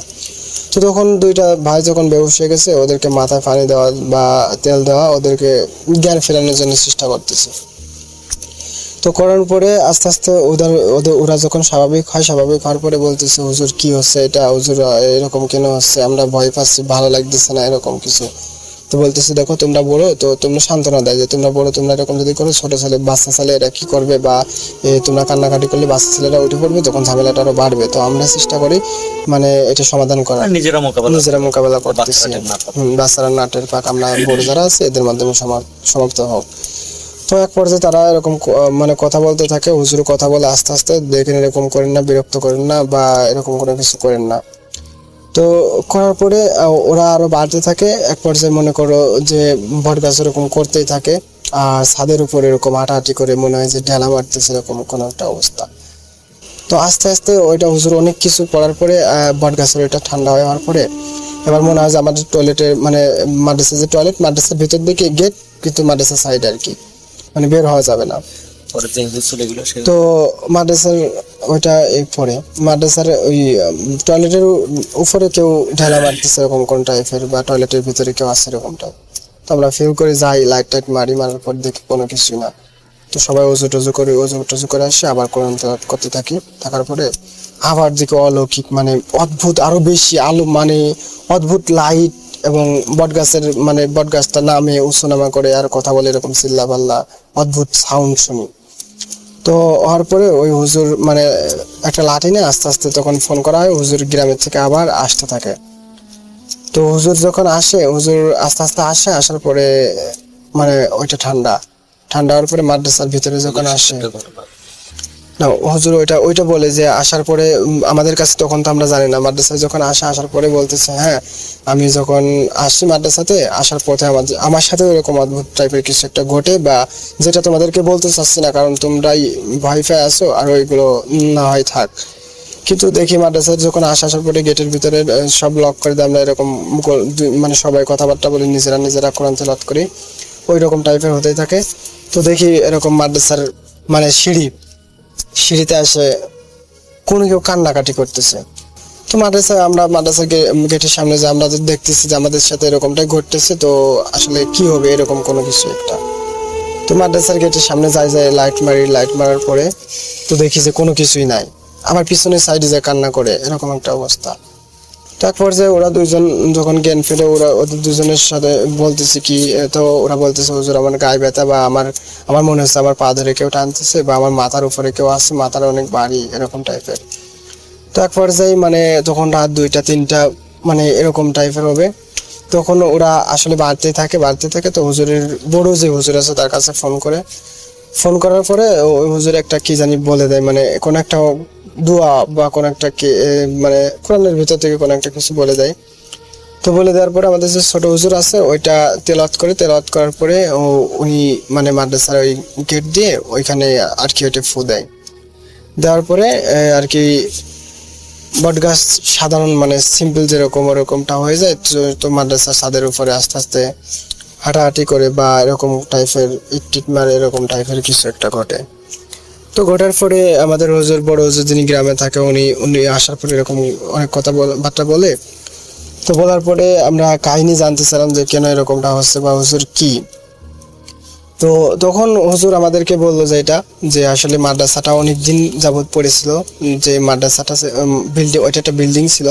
তো তখন 2টা ভাই যখন বেহুশ হয়ে গেছে, ওদেরকে মাথায় পানি দেওয়া বা তেল দেওয়া, ওদেরকে জ্ঞান ফেরানোর জন্য চেষ্টা করতেছে। তো করার পরে আস্তে আস্তে ওরা যখন স্বাভাবিক হওয়ার পরে বলতেছে হুজুর কি হচ্ছে এটা, হুজুর এরকম কেন হচ্ছে, আমরা ভয় পাচ্ছি, ভালো লাগতেছে না, এরকম কিছু। তো বলতেছে দেখো তোমরা বড়, তো তোমরা সান্ত্বনা দেয় যে তোমরা বড়, তোমরা এরকম যদি করো, ছোট ছেলে বাচ্চা ছেলে এরা কি করবে, বা তোমরা কান্নাকাটি করলে বাচ্চা ছেলেরা উঠে পড়বে, তখন ঝামেলাটা আরো বাড়বে। তো আমরা চেষ্টা করি মানে এটা সমাধান করার, নিজেরা মোকাবেলা করতেছি, বাচ্চারা নাটের পাক, আমরা বড় যারা আছে এদের মাধ্যমে সমাপ্ত হোক। তো এক পর্যায়ে তারা এরকম মানে কথা বলতে থাকে, হুজুর কথা বলে আস্তে আস্তে, দেখেন এরকম করেন না, বিরক্ত করেন না, বা এরকম কোনো কিছু করেন না। তো করার পরে ওরা আরো বাড়তে থাকে, এক পর্যায়ে মনে করো যে বটগাছ এরকম করতেই থাকে, আর ছাদের উপরে এরকম হাঁটাহাঁটি করে মনে হয় যে ঢেলা মারতেছে, এরকম কোনো একটা অবস্থা। তো আস্তে আস্তে ওইটা হুজুর অনেক কিছু পড়ার পরে বট গাছের ওইটা ঠান্ডা হওয়ার পরে এবার মনে হয় যে আমাদের টয়লেটের মানে মাদ্রাসার যে টয়লেট মাদ্রাসার ভিতর দিকে গেট, কিন্তু মাদ্রাসার সাইড আর কি, মানে বের হওয়া যাবে না। তো মাদ্রাসার ওইটা এই পরে মাদ্রাসার ওই টয়লেটের উপরে কেউ ঢেলা মারতেছে এরকম কোন টাইপের, বা টয়লেটের ভিতরে কেউ আছে এরকম টাইপ। তো আমরা ফিল করে যাই, লাইট টাইট মারার পর দেখি কোনো কিছুই না। তো সবাই ওজু টজু করে আসে, আবার কোরআন তেলাওয়াত করতে থাকার পরে আবার দিকে অলৌকিক মানে অদ্ভুত আরো বেশি আলো, মানে অদ্ভুত লাইট, এবং বটগাছটা নামে উঁচুনামা করে আর কথা বলে এরকম চিল্লা পাল্লা অদ্ভুত সাউন্ড শুনি। তো হওয়ার পরে ওই হুজুর মানে একটা লাঠি নিয়ে আস্তে আস্তে তখন ফোন করা হয়, হুজুর গ্রামের থেকে আবার আসতে থাকে। তো হুজুর যখন আসে, হুজুর আস্তে আস্তে আসার পরে মানে ওইটা ঠান্ডা হওয়ার পরে মাদ্রাসার ভিতরে যখন আসে, না হুজুর ওইটা বলে যে আসার পরে আমাদের কাছে তখন তো আমরা জানি না, মাদ্রাসায় যখন আসার পরে বলতেছে, হ্যাঁ আমি যখন আসি মাদ্রাসাতে আসার পথে আমার সাথে এরকম অদ্ভুত টাইপের কিছু একটা ঘটে, বা যেটা তোমাদেরকে বলতে চাচ্ছি না কারণ তোমরাই ভয় পেয়ে আসো, আর ওইগুলো না হয় থাক। কিন্তু দেখি মাদ্রাসায় যখন আসার পরে গেটের ভিতরে সব লক করে দিয়ে আমরা এরকম মানে সবাই কথাবার্তা বলি, নিজেরা কোরআন তেলাওয়াত করি, ওই রকম টাইপের হতেই থাকে। তো দেখি এরকম মাদ্রাসার মানে সিঁড়িতে আসে কোনো কেউ কান্নাকাটি করতেছে। তো আমরা মাদ্রাসা গেটের সামনে যে আমরা দেখতেছি যে আমাদের সাথে এরকমটাই ঘটতেছে, তো আসলে কি হবে এরকম কোনো কিছু একটা। তো মাদ্রাসার গেটের সামনে যাই লাইট মারার পরে তো দেখি যে কোনো কিছুই নাই, আমার পিছনের সাইডে যে কান্না করে এরকম একটা অবস্থা। তারপর যে ওরা দুইজন যখন জ্ঞান ফেলে ওদের দুজনের সাথে বলতেছে কি, তো ওরা বলতেছে হুজুর আমার গায়ে ব্যথা, বা আমার মনে হচ্ছে আমার পা ধরে কেউ টানতেছে, বা আমার মাথার উপরে কেউ আছে, মাথার অনেক ভারী এরকম টাইপের। তো এক পর্যায়ে মানে তখন রাত 2টা 3টা মানে এরকম টাইপের হবে, তখন ওরা আসলে বাড়তে থাকে। তো হুজুরের বড় যে হুজুর আছে তার কাছে ফোন করার পরে ওই হুজুর একটা কি জানি বলে দেয়, মানে কোন একটা দোয়া বা কোন একটা মানে কোরআনের ভিতর থেকে কোন একটা কিছু বলে দেয়। তো বলে দেওয়ার পরে আমাদের যে ছোট হুজুর আছে ওইটা তেলাওয়াত করার পরে উনি মানে মাদ্রাসার ওই গেট দিয়ে ওইখানে আর কি ওইটা ফু দেওয়ার পরে আর কি বটগাছ সাধারণ মানে সিম্পল যেরকম ওরকমটা হয়ে যায়। তো মাদ্রাসার ছাদের উপরে আস্তে আস্তে হাঁটাহাঁটি করে বা এরকম টাইপের ইট মারে এরকম টাইপের কিছু একটা ঘটে। তো ঘটার পরে আমাদের বড় হুজুর যিনি গ্রামে থাকে উনি আসার পরে এরকম অনেক বার্তা বলে। তো বলার পরে আমরা কাহিনী জানতে চাইলাম যে কেন এরকমটা হচ্ছে বা হুজুর কি। তো তখন হুজুর আমাদেরকে বললো যে আসলে মাদ্রাসাটা অনেকদিন যাবৎ পড়েছিল, যে মাদ্রাসাটা ওইটা একটা বিল্ডিং ছিল।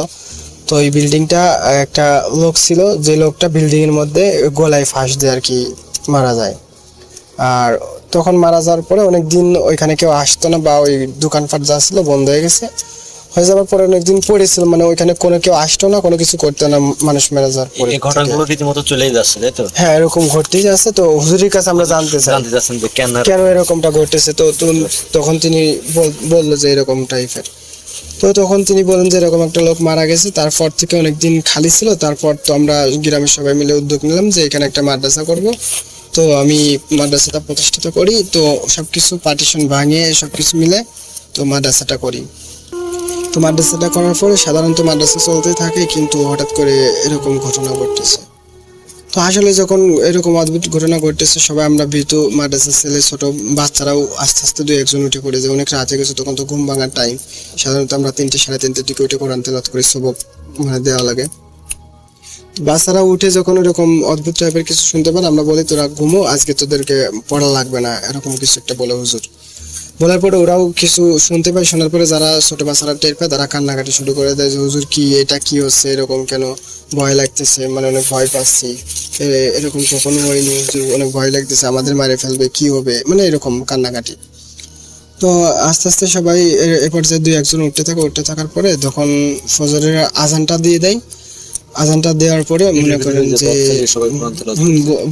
তো এই বিল্ডিংটা একটা লোক ছিল, যে লোকটা বিল্ডিং এর মধ্যে গলায় ফাঁস দিয়ে আর কি মারা যায়। আর তখন মারা যাওয়ার পরে অনেকদিন ওইখানে কেউ আসতো না, বা ওই দোকানপাট যা ছিল বন্ধ হয়ে যাওয়ার পরে অনেকদিন পড়েছিল, মানে ওইখানে কোনো কেউ আসতো না, কোনো কিছু করতো না, মানুষ মারা যাওয়ার পরে ঘটনাগুলো রীতিমতো চলেই যাচ্ছে, তাই তো? হ্যাঁ, এরকম ঘটতেই যাচ্ছে। তো হুজুরের কাছে আমরা জানতে চাচ্ছেন যে কেন এরকমটা ঘটেছে। তো তখন তিনি বললো যে এরকম টাইপের। তো তখন তিনি বলেন যে এরকম একটা লোক মারা গেছে, তারপর থেকে অনেকদিন খালি ছিল। তারপর তো আমরা গ্রামের সবাই মিলে উদ্যোগ নিলাম যে এখানে একটা মাদ্রাসা করব। তো আমি মাদ্রাসাটা প্রতিষ্ঠিত করি, তো সবকিছু পার্টিশন ভাঙিয়ে সবকিছু মিলে তো মাদ্রাসাটা করি। তো মাদ্রাসাটা করার পরে সাধারণত মাদ্রাসা চলতেই থাকে, কিন্তু হঠাৎ করে এরকম ঘটনা ঘটতেছে। তো আসলে যখন এরকম অদ্ভুত ঘটনা ঘটতেছে সবাই আমরা ভীত, মাদ্রাসার ছেলে ছোট বাচ্চারাও আস্তে আস্তে 2-1 উঠে পড়ে যায়। অনেক রাতে গেছে, তখন তো ঘুম ভাঙার টাইম। সাধারণত আমরা 3টে 3:30 দিকে উঠে কোরআন তেলাওয়াত করে সবক মানে দেওয়া লাগে। বাচ্চারা উঠে যখন এরকম অদ্ভুত টাইপের কিছু শুনতে পারে, আমরা বলি তোরা ঘুমো, আজকে তোদেরকে পড়া লাগবে না, এরকম কিছু একটা বলে হুজুর। বলার পরে ওরাও কিছু শুনতে পায়। শোনার পরে যারা ছোট বাচ্চারা টের পায় তারা কান্নাকাটি শুরু করে দেয় যে হুজুর কি, এটা কি হচ্ছে, এরকম কেন, ভয় লাগতেছে, মানে অনেক ভয় পাচ্ছি, এরকম কখনো হয়নি হুজুর, অনেক ভয় লাগতেছে, আমাদের মারে ফেলবে, কি হবে, মানে এরকম কান্নাকাটি। তো আস্তে আস্তে সবাই এ পর্যায়ে 2-1 উঠতে থাকার পরে যখন ফজরের আজানটা দিয়ে দেয়, আজানটা দেওয়ার পরে মনে করেন যে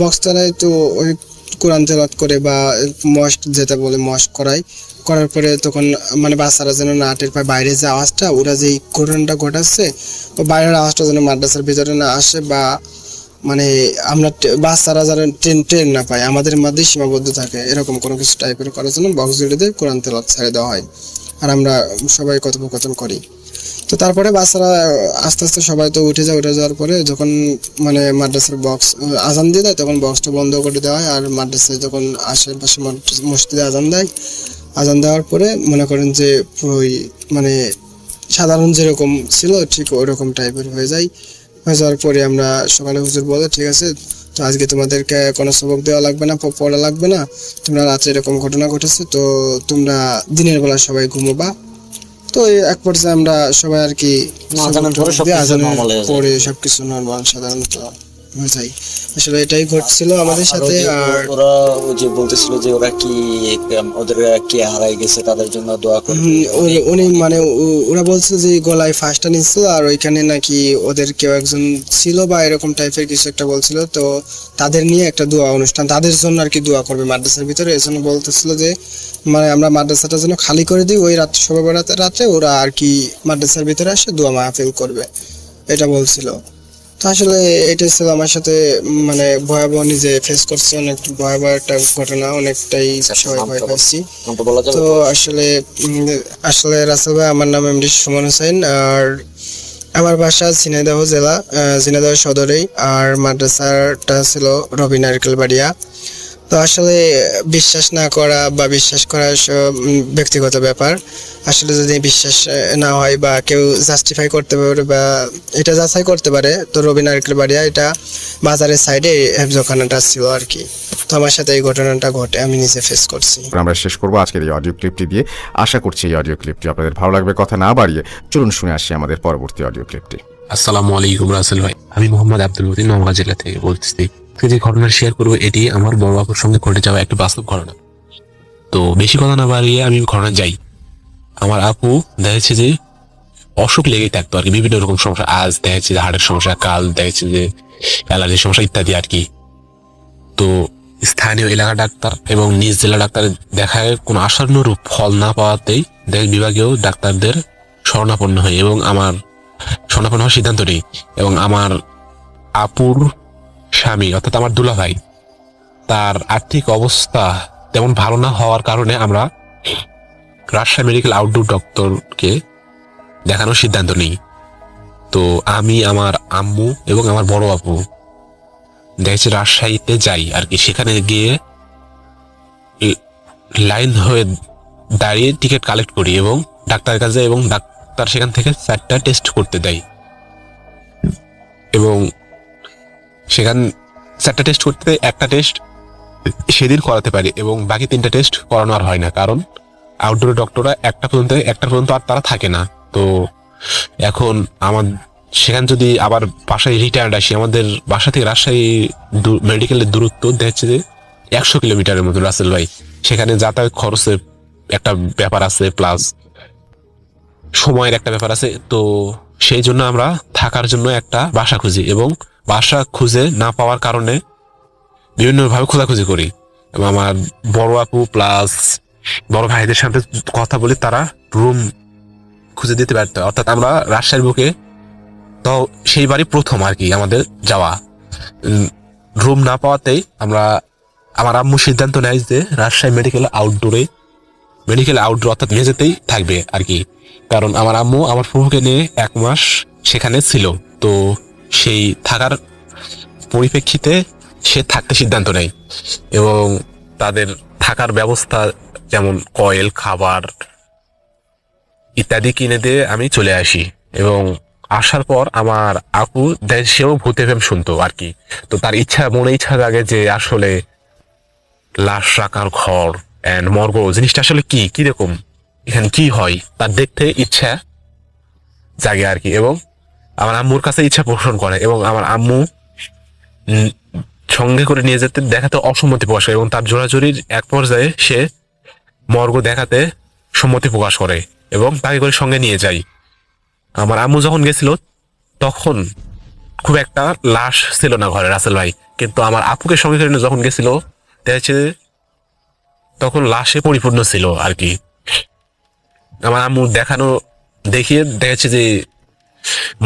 বক্সতলায় তো ওই কোরআন তেলাওয়াত করে বা মস্ক যেটা বলে মস্ক করার পরে তখন মানে বাচ্চারা যেন না টের পায় বাইরে যে আওয়াজটা, ওরা যে কোরআনটা ঘটাচ্ছে ও বাইরের আওয়াজটা যেন মাদ্রাসার ভিতরে না আসে, বা মানে আমরা বাচ্চারা যারা ট্রেন না পায়, আমাদের মধ্যে সীমাবদ্ধ থাকে, এরকম কোনো কিছু টাইপের করার জন্য বক্স জুড়ে দিয়ে কোরআন তেলাওয়াত ছেড়ে দেওয়া হয়। আর আমরা সবাই কথোপকথন করি। তো তারপরে বাচ্চারা আস্তে আস্তে সবাই তো উঠে যাওয়ার পরে যখন মানে মাদ্রাসার বক্স আজান দিয়ে দেয়, তখন বক্সটা বন্ধ করে দেওয়া হয়। আর মাদ্রাসায় যখন আশেপাশে মসজিদে আজান দেওয়ার পরে মনে করেন যে ওই মানে সাধারণ যেরকম ছিল ঠিক ওরকম টাইপের হয়ে যাওয়ার পরে আমরা সকালে হুজুর বলে, ঠিক আছে তো আজকে তোমাদেরকে কোনো সবক দেওয়া লাগবে না, পড়া লাগবে না, তোমরা রাত্রে এরকম ঘটনা ঘটেছে, তো তোমরা দিনের বেলা সবাই ঘুমোবা। তো এই এক পর্যায়ে আমরা সবাই আর কি আজানের পরে সবকিছু আজানের normal হয়ে যায়। পরে সবকিছু নর্মাল সাধারণত হয়ে যায়। আসলে এটাই ঘটছিল আমাদের আর সাথে। ওই যে আর ওরা ওই যে বলতেছিল যে ওরা কি ওদের কে হারাই গেছে তাদের জন্য দোয়া করবে। উনি মানে ওরা বলছিল যে গলায় ফাঁসটা নিচ্ছিল আর ওইখানে নাকি ওদের কেউ একজন ছিল বা এরকম টাইপের কিছু একটা বলছিল। তো তাদের নিয়ে একটা দোয়া অনুষ্ঠান, তাদের জন্য আর কি দোয়া করবে মাদ্রাসার ভিতরে। এই জন্য বলতেছিল যে মানে আমরা মাদ্রাসাটা যেন খালি করে দিই, ওই রাত শবে বরাতের রাত্রে ওরা আর কি মাদ্রাসার ভিতরে আসে দোয়া মাহফিল করবে, এটা বলছিল। তো আসলে এটা ছিল আমার সাথে মানে ভয়াবহ, নিজে ফেস করছি অনেক ভয়াবহ একটা ঘটনা, অনেকটাই সবাই ভয় পাচ্ছি। নামটা বলা যাবে? তো আসলে রাসেল ভাই, আমার নাম এমডি সুমন হোসেন, আর আমার বাসা ঝিনাইদহ জেলা, ঝিনাইদহ সদরেই। আর মাদ্রাসাটা ছিল রবি নারকেল বাড়িয়া। তো আসলে বিশ্বাস না করা বা বিশ্বাস করা সব ব্যক্তিগত ব্যাপার। আসলে যদি বিশ্বাস না হয় বা কেউ জাস্টিফাই করতে পারে বা এটা যাচাই করতে পারে, তো রবি নারকেল বাড়িয়া এটা বাজারের সাইডে হেফজখানাটা ছিল আর কি। তো আমার সাথে এই ঘটনাটা ঘটে, আমি নিজে ফেস করছি। আমরা শেষ করবো আজকের এই অডিও ক্লিপটি দিয়ে। আশা করছি এই অডিও ক্লিপটি আপনাদের ভালো লাগবে। কথা না বাড়িয়ে চলুন শুনে আসি আমাদের পরবর্তী অডিও ক্লিপটি। আসসালামু আলাইকুম রাসেল ভাই, আমি মোহাম্মদ আব্দুল মতিন, নওগাঁ জেলা থেকে বলতেছি। যে ঘটনা শেয়ার করবো এটি আমার বড় বাপুর সঙ্গে ঘটে যাওয়া একটা বাস্তব ঘটনা। তো বেশি কথা না বাড়িয়ে আমি ঘটনা যাই। আমার আপু দেখেছে যে অসুখ লেগেই থাকতো আর কি, বিভিন্ন রকম সমস্যা। আজ দেখেছে যে হার্টের সমস্যা, কাল দেখেছে যে অ্যালার্জির সমস্যা ইত্যাদি আর কি। তো স্থানীয় এলাকা ডাক্তার এবং নিজ জেলা ডাক্তার দেখায় কোনো আশানুরূপ ফল না পাওয়াতেই বিভাগীয় ডাক্তারদের শরণাপন্ন হয় এবং আমার শরণাপন্ন হওয়ার সিদ্ধান্ত নেই। এবং আমার আপুর স্বামী অর্থাৎ আমার দুলা ভাই, তার আর্থিক অবস্থা তেমন ভালো না হওয়ার কারণে আমরা রাজশাহী মেডিকেল আউটডোর ডক্টরকে দেখানোর সিদ্ধান্ত নিই। তো আমি, আমার আম্মু এবং আমার বড় আপু দেখছি রাজশাহীতে যাই আর কি। সেখানে গিয়ে লাইন হয়ে দাঁড়িয়ে টিকিট কালেক্ট করি এবং ডাক্তারের কাছে, এবং ডাক্তার সেখান থেকে 4টা টেস্ট করতে দেয় এবং সেখান 4টা টেস্ট করতে একটা টেস্ট সেদিন করাতে পারি এবং বাকি 3টা টেস্ট করানো আর হয় না, কারণ আউটডোর ডক্টররা একটা পর্যন্ত আর তারা থাকে না। তো এখন আমার সেখান যদি আবার বাসায় রিটায়ার্ড আসি, আমাদের বাসা থেকে রাজশাহী মেডিকেলের দূরত্ব দেখছে যে 100 কিলোমিটারের মতো রাসেল ভাই। সেখানে যাতায়াত খরচের একটা ব্যাপার আছে, প্লাস সময়ের একটা ব্যাপার আছে। তো সেই জন্য আমরা থাকার জন্য একটা বাসা খুঁজি এবং বাসা খুঁজে না পাওয়ার কারণে বিভিন্নভাবে খোঁজাখুঁজি করি। এবং আমার বড় আপু প্লাস বড় ভাইদের সাথে কথা বলি, তারা রুম খুঁজে দিতে ব্যর্থ হয়। অর্থাৎ আমরা রাজশাহীর বুকে তো সেই বাড়ি প্রথম আর কি আমাদের যাওয়া। রুম না পাওয়াতেই আমার আম্মু সিদ্ধান্ত নেয় যে রাজশাহী মেডিকেল আউটডোর অর্থাৎ মেঝেতেই থাকবে আর কি। কারণ আমার আম্মু আমার ফুফুকে নিয়ে 1 মাস সেখানে ছিল। তো সেই থাকার পরিপ্রেক্ষিতে সে থাকতে সিদ্ধান্ত নেয় এবং তাদের থাকার ব্যবস্থা যেমন কয়েল, খাবার ইত্যাদি কিনে দিয়ে আমি চলে আসি। এবং আসার পর আমার আপু সেও ভূত এফএম শুনতো আর কি। তো তার মনে ইচ্ছা জাগে যে আসলে লাশ রাখার ঘর এন্ড মর্গ জিনিসটা আসলে কিরকম, এখানে কি হয়, তার দেখতে ইচ্ছা জাগে আর কি। এবং আমার আম্মুর কাছে ইচ্ছা পোষণ করে এবং আমার আম্মু সঙ্গে করে নিয়ে যেতে দেখাতে অসম্মতি প্রকাশ করে এবং তার জোরাজোরির এক পর্যায়ে সে মর্গ দেখাতে সম্মতি প্রকাশ করে এবং তাকে করে সঙ্গে নিয়ে যাই। আমার আম্মু যখন গেছিল তখন খুব একটা লাশ ছিল না ঘরে রাসেল ভাই, কিন্তু আমার আপুকে সঙ্গে করে যখন গেছিল দেখছে তখন লাশে পরিপূর্ণ ছিল আর কি। আমার আম্মু দেখিয়ে দেখেছে যে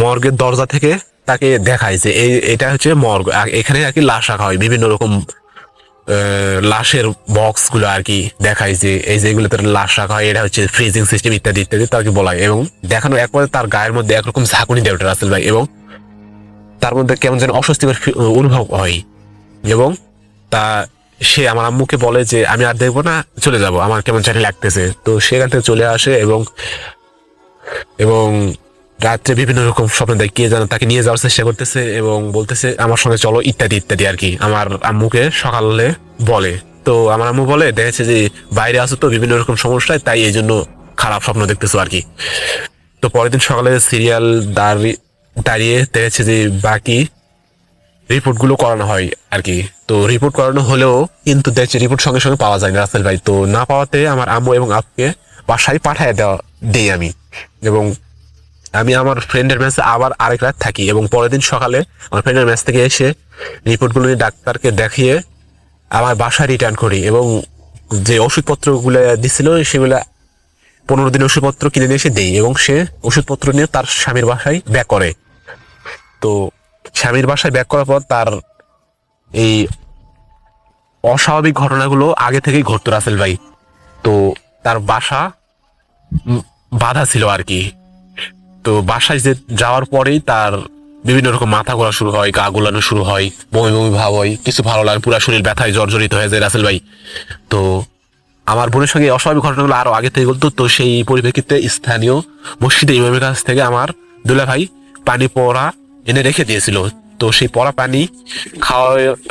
মর্গের দরজা থেকে তাকে দেখায় যে এটা হচ্ছে মর্গ, এখানে আর কি লাশ রাখা হয় বিভিন্ন রকম লাশের বক্স গুলো আর কি দেখায় যে এই যে এগুলোতে লাশ রাখা হয়, এটা হচ্ছে ফ্রিজিং সিস্টেম ইত্যাদি ইত্যাদি তার কি বলা হয়। এবং দেখানো একবারে তার গায়ের মধ্যে একরকম ঝাঁকুনি দেয় ওটা রাসেল ভাই, এবং তার মধ্যে কেমন যেন অস্বস্তিকর অনুভব হয়। এবং তা সে আমার আম্মুকে বলে যে আমি আর দেখবো না, চলে যাব, আমার কেমন জানি লাগতেছে। তো সেখান থেকে চলে আসে এবং এবং রাত্রে বিভিন্ন রকম স্বপ্ন দেখে কে যেন তাকে নিয়ে যাওয়ার চেষ্টা করতেছে এবং বলতেছে আমার সঙ্গে চলো ইত্যাদি ইত্যাদি আর কি আমার আম্মুকে সকালে বলে। তো আমার আম্মু বলে দেখেছে যে বাইরে আসো তো বিভিন্ন রকম সমস্যায়, তাই এই জন্য খারাপ স্বপ্ন দেখতেছো আর কি। তো পরের দিন সকালে সিরিয়াল দাঁড়িয়ে দেখেছে যে বাকি রিপোর্ট গুলো করানো হয় আর কি। তো রিপোর্ট করানো হলেও কিন্তু দেখছে রিপোর্ট সঙ্গে সঙ্গে পাওয়া যায় না রাসেল ভাই। তো না পাওয়াতে আমার আম্মু এবং আপুকে বাসায় পাঠায় দেই আমি, এবং আমি আমার ফ্রেন্ডের ম্যাচে আবার আরেক রাত থাকি। এবং পরের দিন সকালে আমার ফ্রেন্ডের ম্যাচ থেকে এসে রিপোর্টগুলো নিয়ে ডাক্তারকে দেখিয়ে আমার বাসায় রিটার্ন করি, এবং যে ওষুধপত্রগুলো দিছিল সেগুলো 15 দিন ওষুধপত্র কিনে নিয়ে এসে দেই, এবং সে ওষুধপত্র নিয়ে তার স্বামীর বাসায় ব্যাক করে। তো স্বামীর বাসায় ব্যাক করার পর তার এই অস্বাভাবিক ঘটনাগুলো আগে থেকেই ঘটতো রাসেল ভাই। তো তার বাসা বাধা ছিল আর কি। তো বাসায় যাওয়ার পরেই তার বিভিন্ন রকম মাথা ঘোরা শুরু হয়, গা গোলানো শুরু হয়, বমি বমি ভাব হয়, কিছু ভালো লাগে, পুরো শরীর ব্যথায় জর্জরিত হয়ে যায় রাসেল ভাই। তো আমার বোনের সঙ্গে অস্বাভাবিক ঘটনাগুলো আরো আগে থেকে বলতো। তো সেই পরিপ্রেক্ষিতে স্থানীয় মসজিদে ইমামের কাছ থেকে আমার দুলা ভাই পানি পড়া এনে রেখে দিয়েছিল। তো সেই পড়া পানি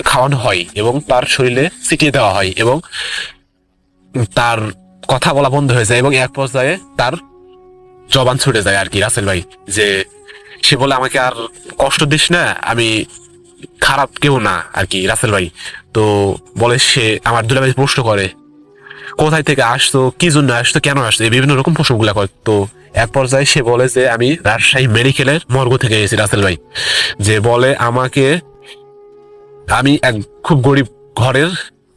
খাওয়ানো হয় এবং তার শরীরে ছিটিয়ে দেওয়া হয়, এবং তার কথা বলা বন্ধ হয়ে যায়, এবং এক পর্যায়ে তার জবান ছুটে যায় আর কি রাসেল ভাই। যে সে বলে আমাকে আর কষ্ট দিস না, আমি খারাপ কেউ না আর কি রাসেল ভাই। তো বলে সে আমার দুলা ভাই প্রশ্ন করে কোথায় থেকে আসতো, কি জন্য আসতো, কেন আসতো, এই বিভিন্ন রকম প্রশ্নগুলা করে। তো এক পর্যায়ে সে বলে যে আমি রাজশাহী মেডিকেলের মর্গ থেকে এসেছি রাসেল ভাই। যে বলে আমাকে আমি এক খুব গরিব ঘরের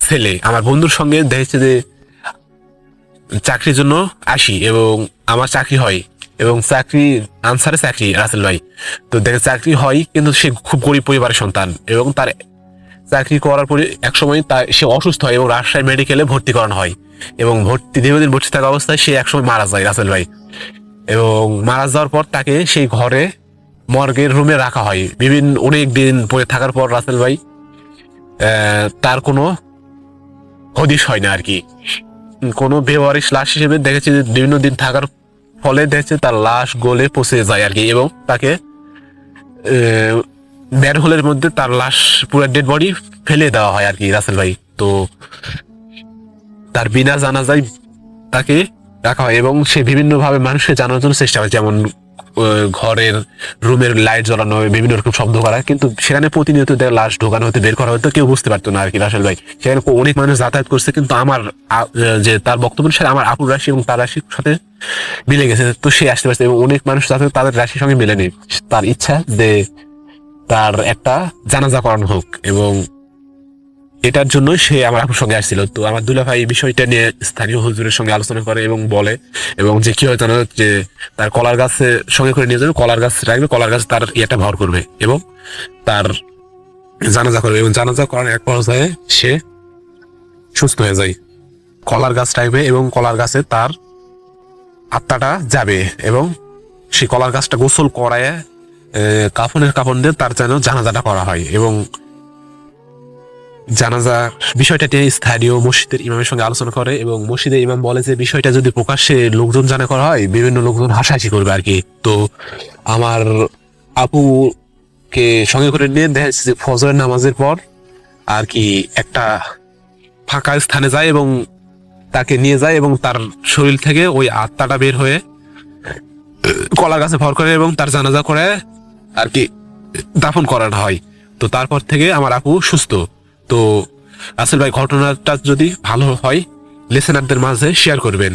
ছেলে, আমার বন্ধুর সঙ্গে দেখেছে যে চাকরির জন্য আসি এবং আমার চাকরি হয়, এবং চাকরি আনসারে চাকরি রাসেল ভাই। তো দেখে চাকরি হয় কিন্তু সে খুব গরিব পরিবারের সন্তান, এবং তার চাকরি করার পরে এক সময় সে অসুস্থ হয় এবং রাজশাহী মেডিকেলে ভর্তি করানো হয়, এবং দীর্ঘদিন ভর্তি থাকা অবস্থায় সে একসময় মারা যায় রাসেল ভাই। এবং মারা যাওয়ার পর তাকে সেই ঘরে মর্গের রুমে রাখা হয় অনেক দিন পরে থাকার পর রাসেল ভাই। তার কোনো হদিশ হয় না আর কি, কোনো বেওয়ারিশ লাশ হিসেবে দেখেছে যে বিভিন্ন দিন থাকার ফলে দেখছে তার লাশ গলে পচে যায় আর কি, এবং তাকে ম্যানহোলের মধ্যে তার লাশ পুরো ডেড বডি ফেলে দেওয়া হয় আর কি রাসেল ভাই। তো তার বিনা জানাজায় তাকে রাখা হয়, এবং সে বিভিন্ন ভাবে মানুষকে জানার জন্য চেষ্টা করে, যেমন ঘরের রুমের লাইট জ্বালানো হয়, বিভিন্ন রকম শব্দ করা, কিন্তু সেখানে প্রতিনিয়ত লাশ ঢোকানো হতে বের করা হতো, কেউ বুঝতে পারতো না আর কি রাসেল ভাই। সেখানে অনেক মানুষ যাতায়াত করছে, কিন্তু আমার যে তার বক্তব্যের সাথে আমার আপুর রাশি এবং তার রাশির সাথে মিলে গেছে। তো সে আসতে পারছে, এবং অনেক মানুষ যাতায়াত তাদের রাশির সঙ্গে মিলে নেই। তার ইচ্ছা যে তার একটা জানাজা করানো হোক, এবং এটার জন্য সে আমার আপুর সঙ্গে আসছিল। তো আমার দুলা ভাই এই বিষয়টা নিয়ে স্থানীয় হুজুরের সঙ্গে আলোচনা করে এবং বলে, এবং যে কি হয় জানো, যে তার কলার গাছে সঙ্গে করে নিয়ে যাবে, কলার গাছ রাখবে, কলার গাছ তার ইয়েটা ভর করবে এবং তার জানাজা করবে, এবং জানাজা করার এক পর্যায়ে সে সুস্থ হয়ে যায়। কলার গাছ রাখবে এবং কলার গাছে তার আত্মাটা যাবে, এবং সেই কলার গাছটা গোসল করায় কাফন দিয়ে তার যেন জানাজাটা করা হয়। এবং জানাজা বিষয়টা নিয়ে স্থানীয় মসজিদের ইমামের সঙ্গে আলোচনা করে, এবং মসজিদের ইমাম বলে যে বিষয়টা যদি প্রকাশ্যে লোকজন জানা করা হয়, বিভিন্ন লোকজন হাসাহাসি করবে আর কি। তো আমার আপুকে সঙ্গে করে নিয়ে দেখা যাচ্ছে যে ফজরের নামাজের পর আর কি একটা ফাঁকা স্থানে যায় এবং তাকে নিয়ে যায়, এবং তার শরীর থেকে ওই আত্মাটা বের হয়ে কলা গাছে ভর করে এবং তার জানাজা করে আর কি দাফন করানো হয়। তো তারপর থেকে আমার আপু সুস্থ। তো রাসেল ভাই ঘটনাটা যদি ভালো হয় লিসেনারদের মাঝে শেয়ার করবেন।